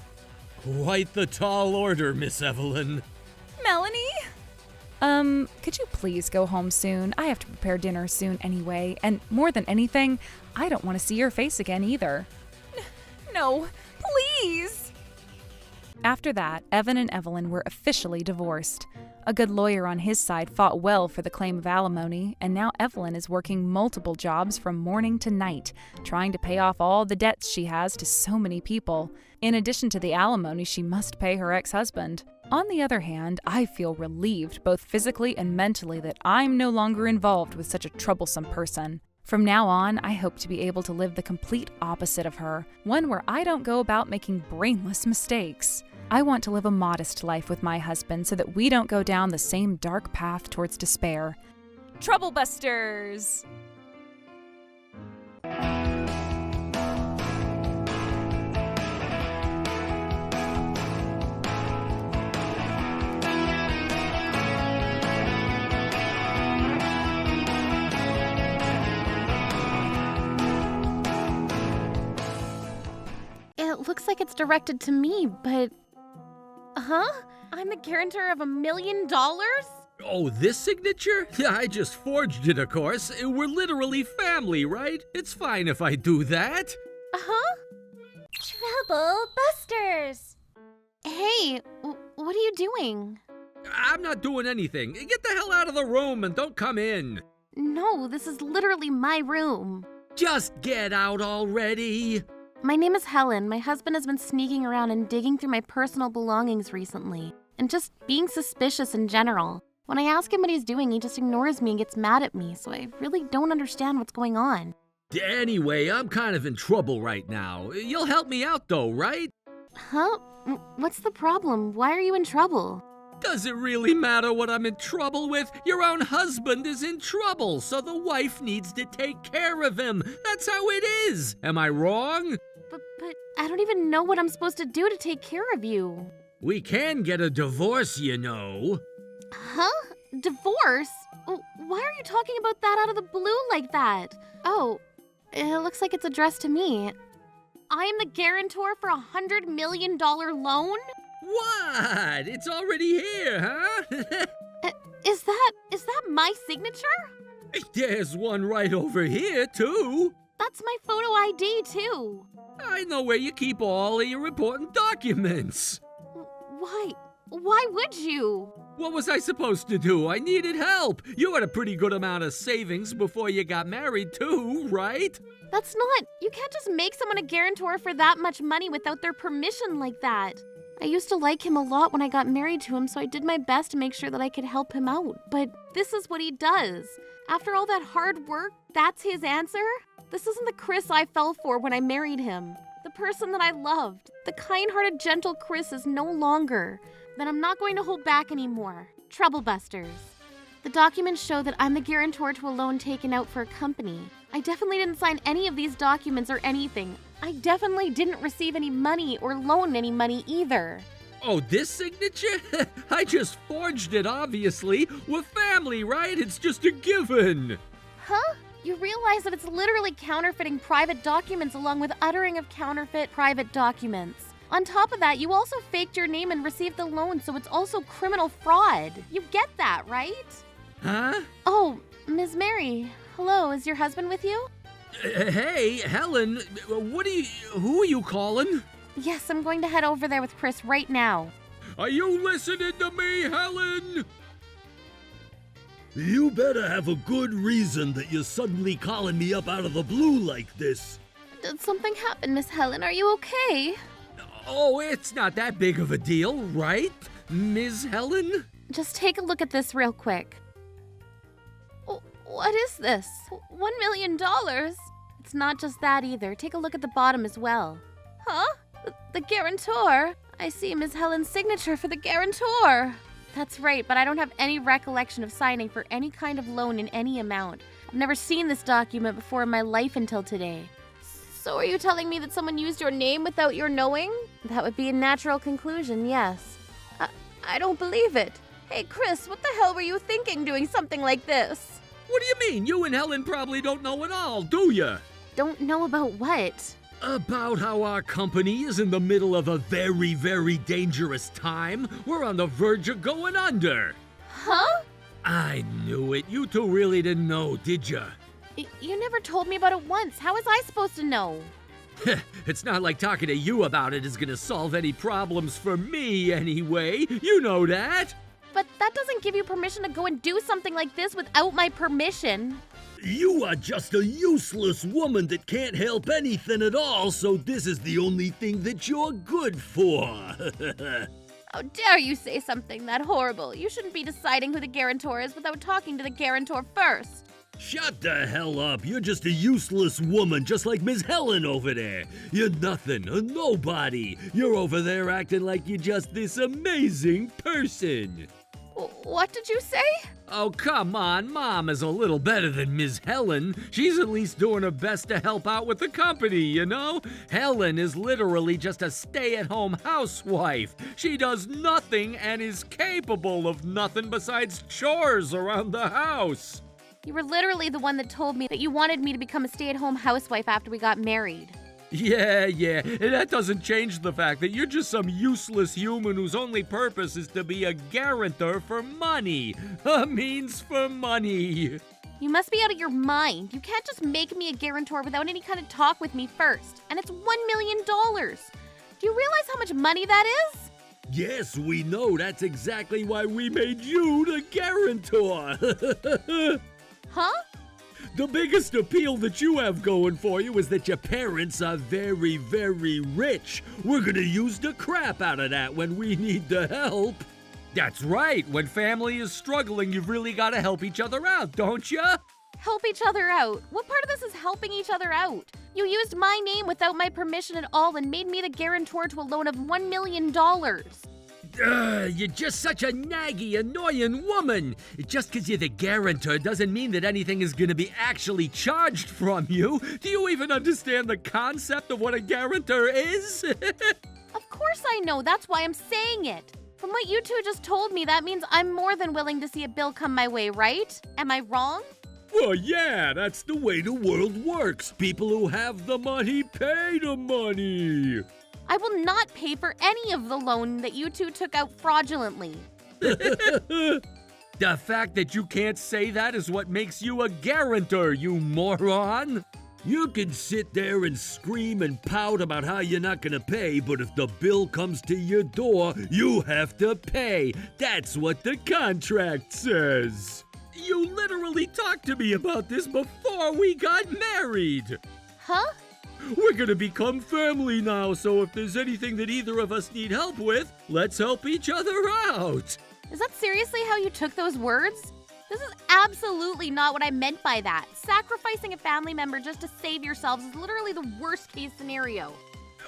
Quite the tall order, Miss Evelyn. Melanie? Could you please go home soon? I have to prepare dinner soon anyway, and more than anything, I don't want to see your face again either. No, please! After that, Evan and Evelyn were officially divorced. A good lawyer on his side fought well for the claim of alimony, and now Evelyn is working multiple jobs from morning to night, trying to pay off all the debts she has to so many people. In addition to the alimony she must pay her ex-husband. On the other hand, I feel relieved, both physically and mentally, that I'm no longer involved with such a troublesome person. From now on, I hope to be able to live the complete opposite of her, one where I don't go about making brainless mistakes. I want to live a modest life with my husband so that we don't go down the same dark path towards despair. Troublebusters! It looks like it's directed to me, but... Huh? I'm the guarantor of $1 million? Oh, this signature? Yeah, I just forged it, of course. We're literally family, right? It's fine if I do that. Uh-huh. Trouble Busters! Hey, what are you doing? I'm not doing anything. Get the hell out of the room and don't come in. No, this is literally my room. Just get out already. My name is Helen. My husband has been sneaking around and digging through my personal belongings recently, and just being suspicious in general. When I ask him what he's doing, he just ignores me and gets mad at me, so I really don't understand what's going on. Anyway, I'm kind of in trouble right now. You'll help me out though, right? Huh? What's the problem? Why are you in trouble? Does it really matter what I'm in trouble with? Your own husband is in trouble, so the wife needs to take care of him. That's how it is. Am I wrong? But I don't even know what I'm supposed to do to take care of you. We can get a divorce, you know. Huh? Divorce? Why are you talking about that out of the blue like that? Oh, it looks like it's addressed to me. I'm the guarantor for $100 million loan? What? It's already here, huh? Is that my signature? There's one right over here, too. That's my photo ID, too. I know where you keep all of your important documents. Why? Why would you? What was I supposed to do? I needed help. You had a pretty good amount of savings before you got married, too, right? That's not... You can't just make someone a guarantor for that much money without their permission like that. I used to like him a lot when I got married to him, so I did my best to make sure that I could help him out. But this is what he does. After all that hard work, that's his answer? This isn't the Chris I fell for when I married him. The person that I loved. The kind-hearted, gentle Chris is no longer. Then I'm not going to hold back anymore. Troublebusters. The documents show that I'm the guarantor to a loan taken out for a company. I definitely didn't sign any of these documents or anything. I definitely didn't receive any money or loan any money either. Oh, this signature? I just forged it, obviously. We're family, right? It's just a given. Huh? You realize that it's literally counterfeiting private documents along with uttering of counterfeit private documents. On top of that, you also faked your name and received the loan, so it's also criminal fraud. You get that, right? Huh? Oh, Ms. Mary. Hello, is your husband with you? Hey, Helen, who are you calling? Yes, I'm going to head over there with Chris right now. Are you listening to me, Helen? You better have a good reason that you're suddenly calling me up out of the blue like this. Did something happen, Miss Helen? Are you okay? Oh, it's not that big of a deal, right, Ms. Helen? Just take a look at this real quick. What is this? $1 million? It's not just that either. Take a look at the bottom as well. Huh? The guarantor? I see Ms. Helen's signature for the guarantor. That's right, but I don't have any recollection of signing for any kind of loan in any amount. I've never seen this document before in my life until today. So are you telling me that someone used your name without your knowing? That would be a natural conclusion, yes. I don't believe it. Hey, Chris, what the hell were you thinking doing something like this? What do you mean? You and Helen probably don't know it all, do you? Don't know about what? About how our company is in the middle of a very, very dangerous time. We're on the verge of going under. Huh? I knew it. You two really didn't know, did ya? You never told me about it once. How was I supposed to know? It's not like talking to you about it is gonna solve any problems for me anyway. You know that. But that doesn't give you permission to go and do something like this without my permission. You are just a useless woman that can't help anything at all, so this is the only thing that you're good for. How dare you say something that horrible? You shouldn't be deciding who the guarantor is without talking to the guarantor first. Shut the hell up. You're just a useless woman, just like Miss Helen over there. You're nothing, a nobody. You're over there acting like you're just this amazing person. What did you say? Oh, come on. Mom is a little better than Miss Helen. She's at least doing her best to help out with the company, you know? Helen is literally just a stay-at-home housewife. She does nothing and is capable of nothing besides chores around the house. You were literally the one that told me that you wanted me to become a stay-at-home housewife after we got married. Yeah, and that doesn't change the fact that you're just some useless human whose only purpose is to be a guarantor for money. A means for money. You must be out of your mind. You can't just make me a guarantor without any kind of talk with me first. And it's $1 million. Do you realize how much money that is? Yes, we know. That's exactly why we made you the guarantor. Huh? The biggest appeal that you have going for you is that your parents are very, very rich. We're gonna use the crap out of that when we need the help. That's right. When family is struggling, you've really got to help each other out, don't you? Help each other out? What part of this is helping each other out? You used my name without my permission at all and made me the guarantor to a loan of $1 million. You're just such a naggy, annoying woman. Just because you're the guarantor doesn't mean that anything is going to be actually charged from you. Do you even understand the concept of what a guarantor is? Of course I know. That's why I'm saying it. From what you two just told me, that means I'm more than willing to see a bill come my way, right? Am I wrong? Well, yeah, that's the way the world works. People who have the money pay the money. I will not pay for any of the loan that you two took out fraudulently. The fact that you can't say that is what makes you a guarantor, you moron. You can sit there and scream and pout about how you're not gonna pay, but if the bill comes to your door, you have to pay. That's what the contract says. You literally talked to me about this before we got married. Huh? We're gonna become family now, so if there's anything that either of us need help with, let's help each other out. Is that seriously how you took those words? This is absolutely not what I meant by that. Sacrificing a family member just to save yourselves is literally the worst case scenario.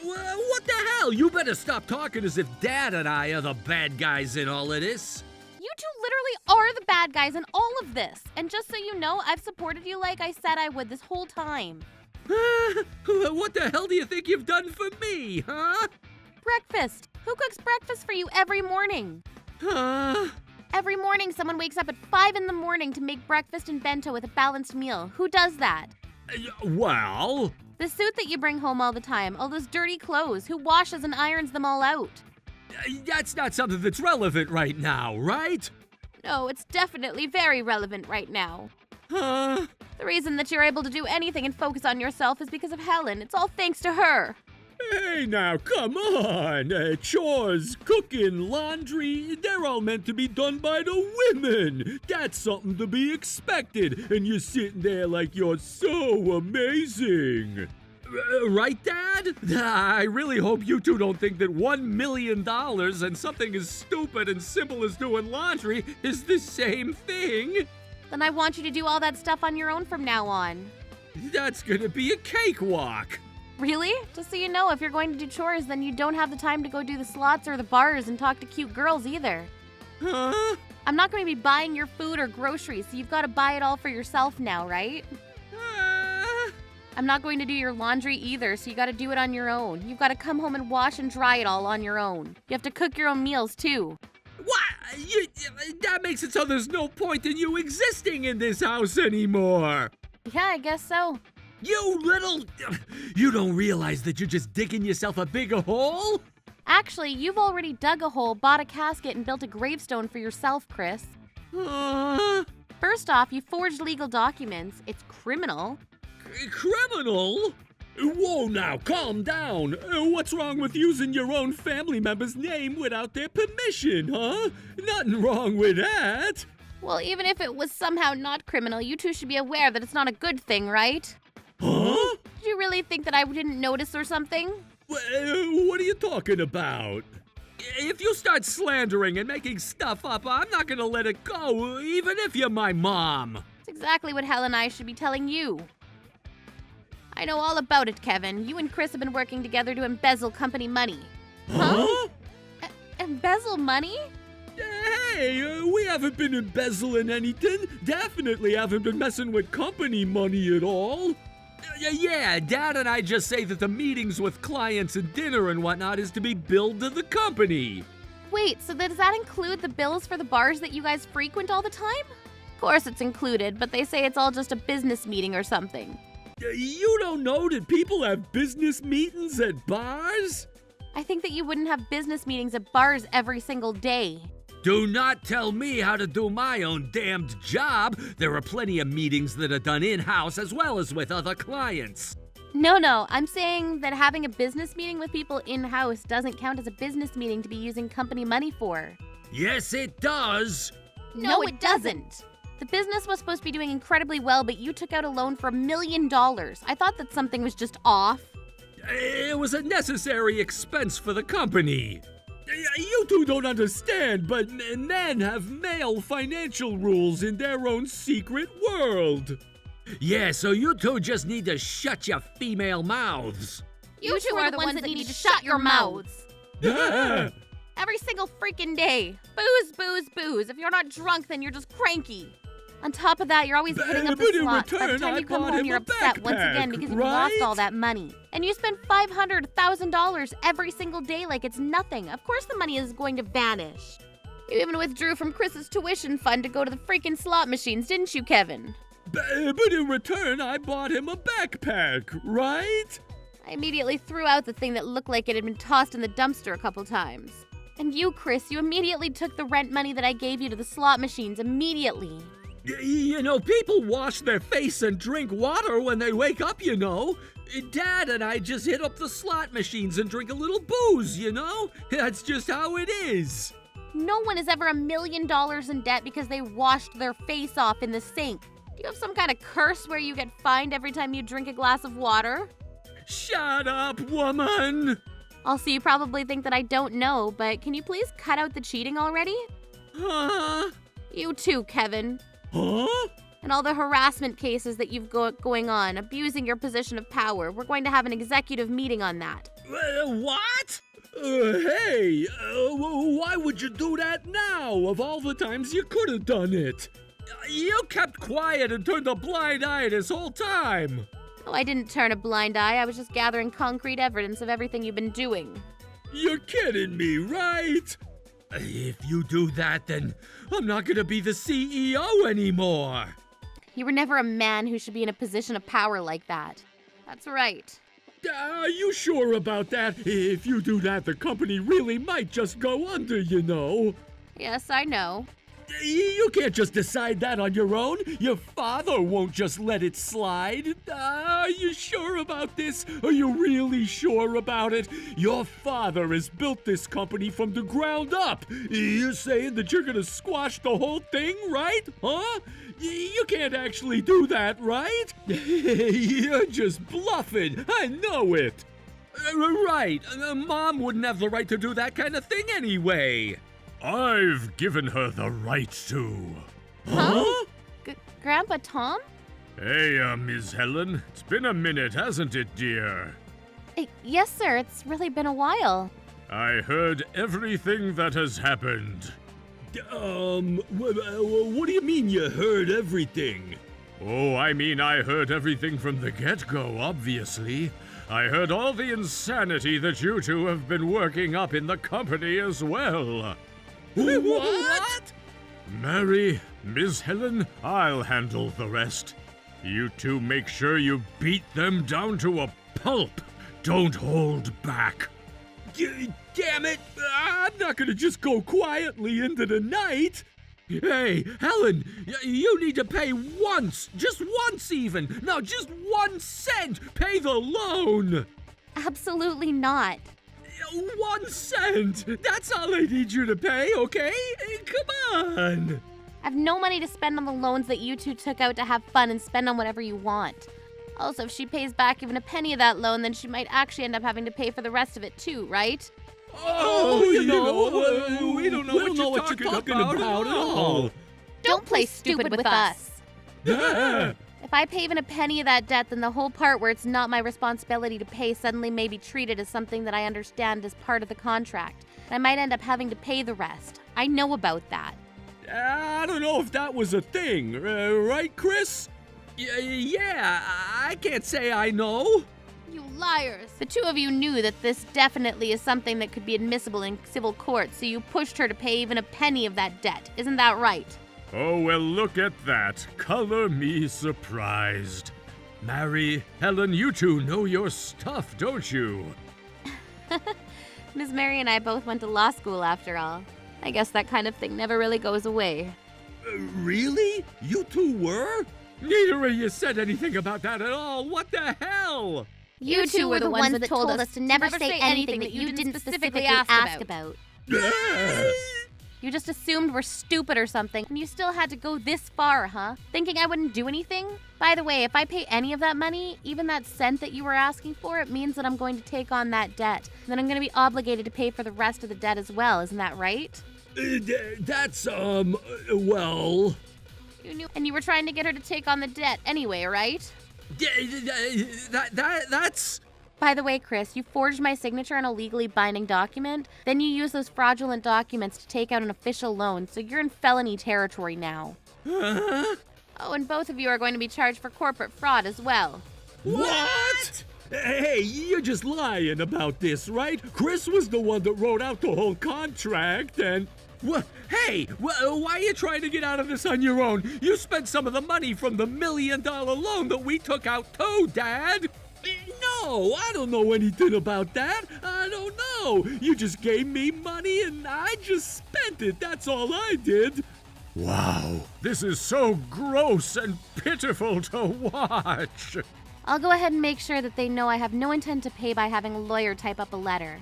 Well, what the hell? You better stop talking as if Dad and I are the bad guys in all of this. You two literally are the bad guys in all of this. And just so you know, I've supported you like I said I would this whole time. What the hell do you think you've done for me, huh? Breakfast. Who cooks breakfast for you every morning? Every morning, someone wakes up at 5 in the morning to make breakfast and bento with a balanced meal. Who does that? Well... The suit that you bring home all the time, all those dirty clothes. Who washes and irons them all out? That's not something that's relevant right now, right? No, it's definitely very relevant right now. The reason that you're able to do anything and focus on yourself is because of Helen. It's all thanks to her. Hey, now, come on. Chores, cooking, laundry, they're all meant to be done by the women. That's something to be expected. And you're sitting there like you're so amazing. Right, Dad? I really hope you two don't think that $1 million and something as stupid and simple as doing laundry is the same thing. Then I want you to do all that stuff on your own from now on. That's gonna be a cakewalk. Really? Just so you know, if you're going to do chores, then you don't have the time to go do the slots or the bars and talk to cute girls either. Huh? I'm not going to be buying your food or groceries, so you've got to buy it all for yourself now, right? I'm not going to do your laundry either, so you got to do it on your own. You've got to come home and wash and dry it all on your own. You have to cook your own meals, too. What? That makes it so there's no point in you existing in this house anymore. Yeah, I guess so. You don't realize that you're just digging yourself a bigger hole? Actually, you've already dug a hole, bought a casket, and built a gravestone for yourself, Chris. First off, you forged legal documents. It's criminal. Criminal? Whoa now, calm down. What's wrong with using your own family member's name without their permission, huh? Nothing wrong with that. Well, even if it was somehow not criminal, you two should be aware that it's not a good thing, right? Huh? Did you really think that I didn't notice or something? What are you talking about? If you start slandering and making stuff up, I'm not gonna let it go, even if you're my mom. It's exactly what Helen and I should be telling you. I know all about it, Kevin. You and Chris have been working together to embezzle company money. Huh? Embezzle money? Hey, we haven't been embezzling anything. Definitely haven't been messing with company money at all. Yeah, Dad and I just say that the meetings with clients and dinner and whatnot is to be billed to the company. Wait, so does that include the bills for the bars that you guys frequent all the time? Of course it's included, but they say it's all just a business meeting or something. You don't know that people have business meetings at bars? I think that you wouldn't have business meetings at bars every single day. Do not tell me how to do my own damned job. There are plenty of meetings that are done in-house as well as with other clients. No, I'm saying that having a business meeting with people in-house doesn't count as a business meeting to be using company money for. Yes, it does. No, it doesn't. The business was supposed to be doing incredibly well, but you took out a loan for $1 million. I thought that something was just off. It was a necessary expense for the company. You two don't understand, but men have male financial rules in their own secret world. Yeah, so you two just need to shut your female mouths. You two are the ones that need to shut your mouths. Every single freaking day. Booze, booze, booze. If you're not drunk, then you're just cranky. On top of that, you're always hitting up the But in slots. By the return, time I you come bought home, him you're a upset once again backpack, because you right? lost all that money. And you spend $500,000 every single day like it's nothing. Of course the money is going to vanish. You even withdrew from Chris's tuition fund to go to the freaking slot machines, didn't you, Kevin? But in return, I bought him a backpack, right? I immediately threw out the thing that looked like it had been tossed in the dumpster a couple times. And you, Chris, you immediately took the rent money that I gave you to the slot machines immediately. You know, people wash their face and drink water when they wake up, you know. Dad and I just hit up the slot machines and drink a little booze, you know? That's just how it is. No one is ever $1 million in debt because they washed their face off in the sink. Do you have some kind of curse where you get fined every time you drink a glass of water? Shut up, woman! Also, you probably think that I don't know, but can you please cut out the cheating already? Huh? You too, Kevin. Huh? And all the harassment cases that you've got going on, abusing your position of power. We're going to have an executive meeting on that. What? Hey, why would you do that now, of all the times you could have done it? You kept quiet and turned a blind eye this whole time. Oh, I didn't turn a blind eye. I was just gathering concrete evidence of everything you've been doing. You're kidding me, right? If you do that, then I'm not gonna be the CEO anymore. You were never a man who should be in a position of power like that. That's right. Are you sure about that? If you do that, the company really might just go under, you know. Yes, I know. You can't just decide that on your own. Your father won't just let it slide. Are you sure about this? Are you really sure about it? Your father has built this company from the ground up. You're saying that you're gonna squash the whole thing, right? Huh? You can't actually do that, right? You're just bluffing. I know it. Right. Mom wouldn't have the right to do that kind of thing anyway. I've given her the right to. Huh? Grandpa Tom? Hey, Ms. Helen. It's been a minute, hasn't it, dear? Yes, sir. It's really been a while. I heard everything that has happened. What do you mean you heard everything? Oh, I mean I heard everything from the get-go, obviously. I heard all the insanity that you two have been working up in the company as well. What? Mary, Ms. Helen, I'll handle the rest. You two make sure you beat them down to a pulp. Don't hold back. Damn it! I'm not gonna just go quietly into the night. Hey, Helen, you need to pay once. Just once even. No, just 1 cent. Pay the loan. Absolutely not. 1 cent. That's all I need you to pay, okay? Come on. I have no money to spend on the loans that you two took out to have fun and spend on whatever you want. Also, if she pays back even a penny of that loan, then she might actually end up having to pay for the rest of it too, right? Oh, you know, we don't know what you're talking about at all. Don't play stupid with us. If I pay even a penny of that debt, then the whole part where it's not my responsibility to pay suddenly may be treated as something that I understand as part of the contract. And I might end up having to pay the rest. I know about that. I don't know if that was a thing, right, Chris? Yeah, I can't say I know. You liars! The two of you knew that this definitely is something that could be admissible in civil court, so you pushed her to pay even a penny of that debt. Isn't that right? Oh, well, look at that. Color me surprised. Mary, Helen, you two know your stuff, don't you? Miss Mary and I both went to law school after all. I guess that kind of thing never really goes away. Really? You two were? Neither of you said anything about that at all. What the hell? You two were the ones that told us to never say anything that you didn't specifically ask about. You just assumed we're stupid or something, and you still had to go this far, huh? Thinking I wouldn't do anything? By the way, if I pay any of that money, even that cent that you were asking for, it means that I'm going to take on that debt. Then I'm going to be obligated to pay for the rest of the debt as well, isn't that right? That's, well... You knew, and you were trying to get her to take on the debt anyway, right? That's... By the way, Chris, you forged my signature on a legally binding document. Then you used those fraudulent documents to take out an official loan, so you're in felony territory now. Huh? Oh, and both of you are going to be charged for corporate fraud as well. What? Hey, you're just lying about this, right? Chris was the one that wrote out the whole contract and... What? Hey, why are you trying to get out of this on your own? You spent some of the money from the $1 million loan that we took out too, Dad. No, I don't know anything about that. I don't know. You just gave me money and I just spent it. That's all I did. Wow, this is so gross and pitiful to watch. I'll go ahead and make sure that they know I have no intent to pay by having a lawyer type up a letter.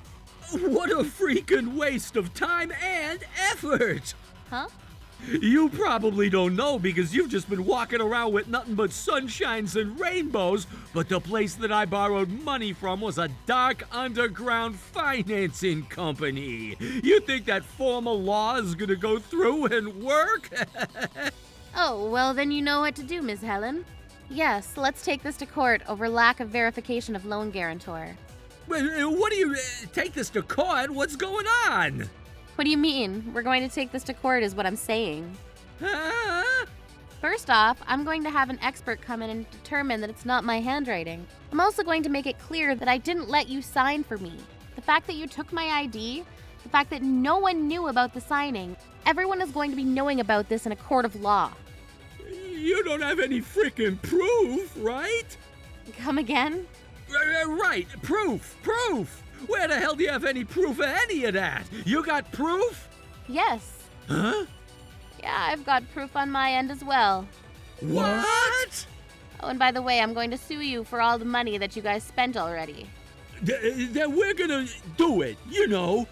What a freaking waste of time and effort! Huh? You probably don't know because you've just been walking around with nothing but sunshines and rainbows, but the place that I borrowed money from was a dark underground financing company. You think that formal law is gonna go through and work? Oh, well then you know what to do, Ms. Helen. Yes, let's take this to court over lack of verification of loan guarantor. What do you... take this to court? What's going on? What do you mean? We're going to take this to court is what I'm saying. Huh? First off, I'm going to have an expert come in and determine that it's not my handwriting. I'm also going to make it clear that I didn't let you sign for me. The fact that you took my ID, the fact that no one knew about the signing, everyone is going to be knowing about this in a court of law. You don't have any freaking proof, right? Come again? Right, proof! Where the hell do you have any proof of any of that? You got proof? Yes. Huh? Yeah, I've got proof on my end as well. What? Oh, and by the way, I'm going to sue you for all the money that you guys spent already. Then we're gonna do it, you know.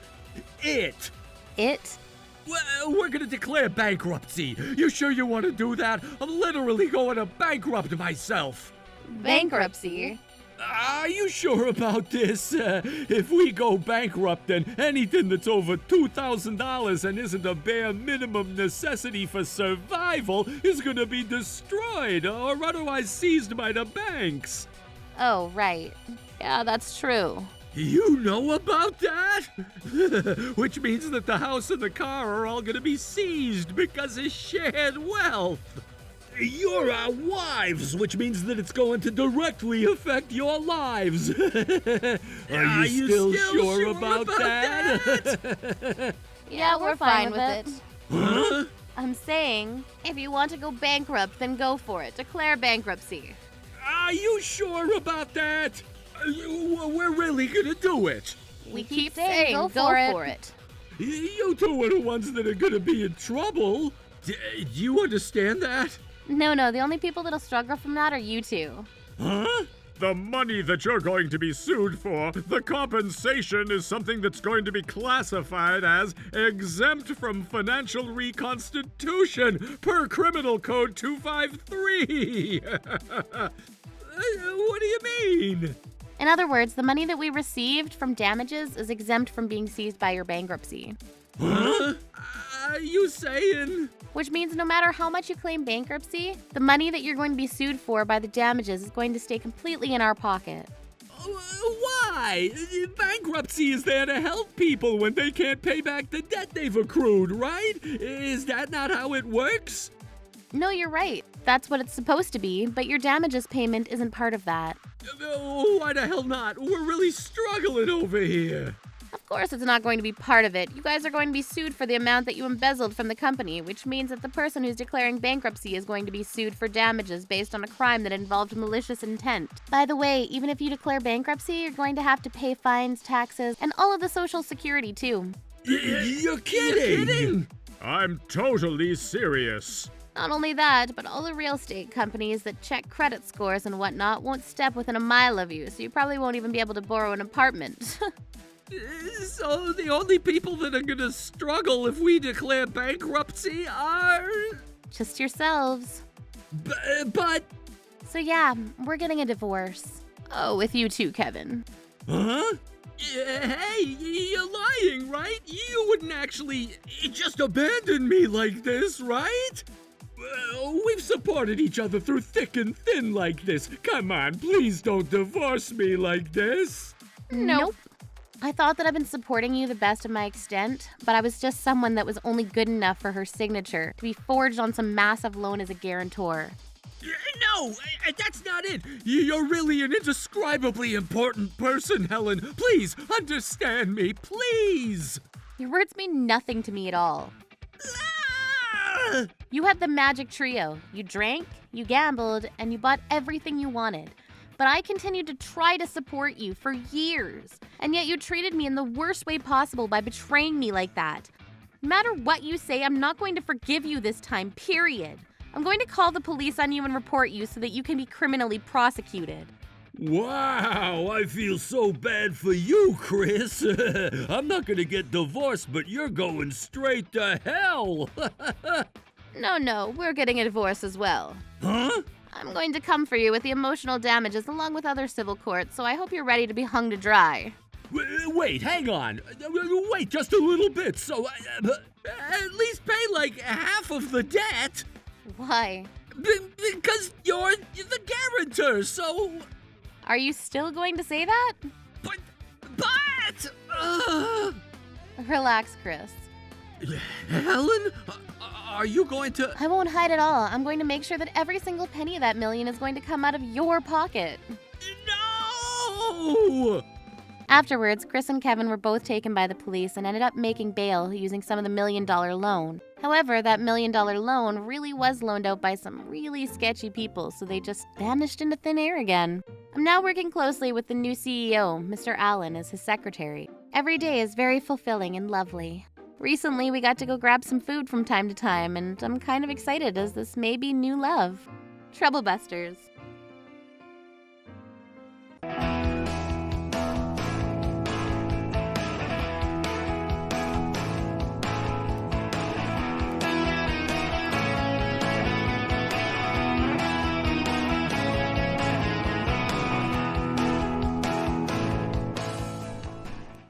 It. Well, we're gonna declare bankruptcy. You sure you want to do that? I'm literally going to bankrupt myself. Bankruptcy? Are you sure about this? If we go bankrupt, then anything that's over $2,000 and isn't a bare minimum necessity for survival is gonna be destroyed or otherwise seized by the banks. Oh, right. Yeah, that's true. You know about that? Which means that the house and the car are all gonna be seized because of shared wealth. You're our wives, which means that it's going to directly affect your lives. Are you still sure about that? Yeah, we're fine with it. Huh? I'm saying, if you want to go bankrupt, then go for it. Declare bankruptcy. Are you sure about that? We're really gonna do it. We keep saying go for it. You two are the ones that are gonna be in trouble. Do you understand that? No, the only people that'll struggle from that are you two. Huh? The money that you're going to be sued for, the compensation is something that's going to be classified as exempt from financial reconstitution per Criminal Code 253. What do you mean? In other words, the money that we received from damages is exempt from being seized by your bankruptcy. Huh? Are you saying? Which means no matter how much you claim bankruptcy, the money that you're going to be sued for by the damages is going to stay completely in our pocket. Why? Bankruptcy is there to help people when they can't pay back the debt they've accrued, right? Is that not how it works? No, you're right. That's what it's supposed to be, but your damages payment isn't part of that. Why the hell not? We're really struggling over here. Of course it's not going to be part of it. You guys are going to be sued for the amount that you embezzled from the company, which means that the person who's declaring bankruptcy is going to be sued for damages based on a crime that involved malicious intent. By the way, even if you declare bankruptcy, you're going to have to pay fines, taxes, and all of the Social Security too. You're kidding? I'm totally serious. Not only that, but all the real estate companies that check credit scores and whatnot won't step within a mile of you, so you probably won't even be able to borrow an apartment. So the only people that are gonna struggle if we declare bankruptcy are... Just yourselves. But... So yeah, we're getting a divorce. Oh, with you too, Kevin. Huh? Hey, you're lying, right? You wouldn't actually just abandon me like this, right? We've supported each other through thick and thin like this. Come on, please don't divorce me like this. Nope. I thought that I've been supporting you the best of my extent, but I was just someone that was only good enough for her signature to be forged on some massive loan as a guarantor. No, that's not it. You're really an indescribably important person, Helen. Please, understand me, please. Your words mean nothing to me at all. Ah! You had the magic trio. You drank, you gambled, and you bought everything you wanted. But I continued to try to support you for years, and yet you treated me in the worst way possible by betraying me like that. No matter what you say, I'm not going to forgive you this time, period. I'm going to call the police on you and report you so that you can be criminally prosecuted. Wow, I feel so bad for you, Chris. I'm not gonna get divorced, but you're going straight to hell. No, we're getting a divorce as well. Huh? I'm going to come for you with the emotional damages along with other civil courts, so I hope you're ready to be hung to dry. Wait, hang on. Wait just a little bit, so at least pay like half of the debt. Why? Because you're the guarantor, so... Are you still going to say that? But... Relax, Chris. Helen? Are you going to... I won't hide at all. I'm going to make sure that every single penny of that million is going to come out of your pocket. No! Afterwards, Chris and Kevin were both taken by the police and ended up making bail using some of the $1 million loan. However, that $1 million loan really was loaned out by some really sketchy people, so they just vanished into thin air again. I'm now working closely with the new CEO, Mr. Allen, as his secretary. Every day is very fulfilling and lovely. Recently, we got to go grab some food from time to time, and I'm kind of excited as this may be new love. Troublebusters.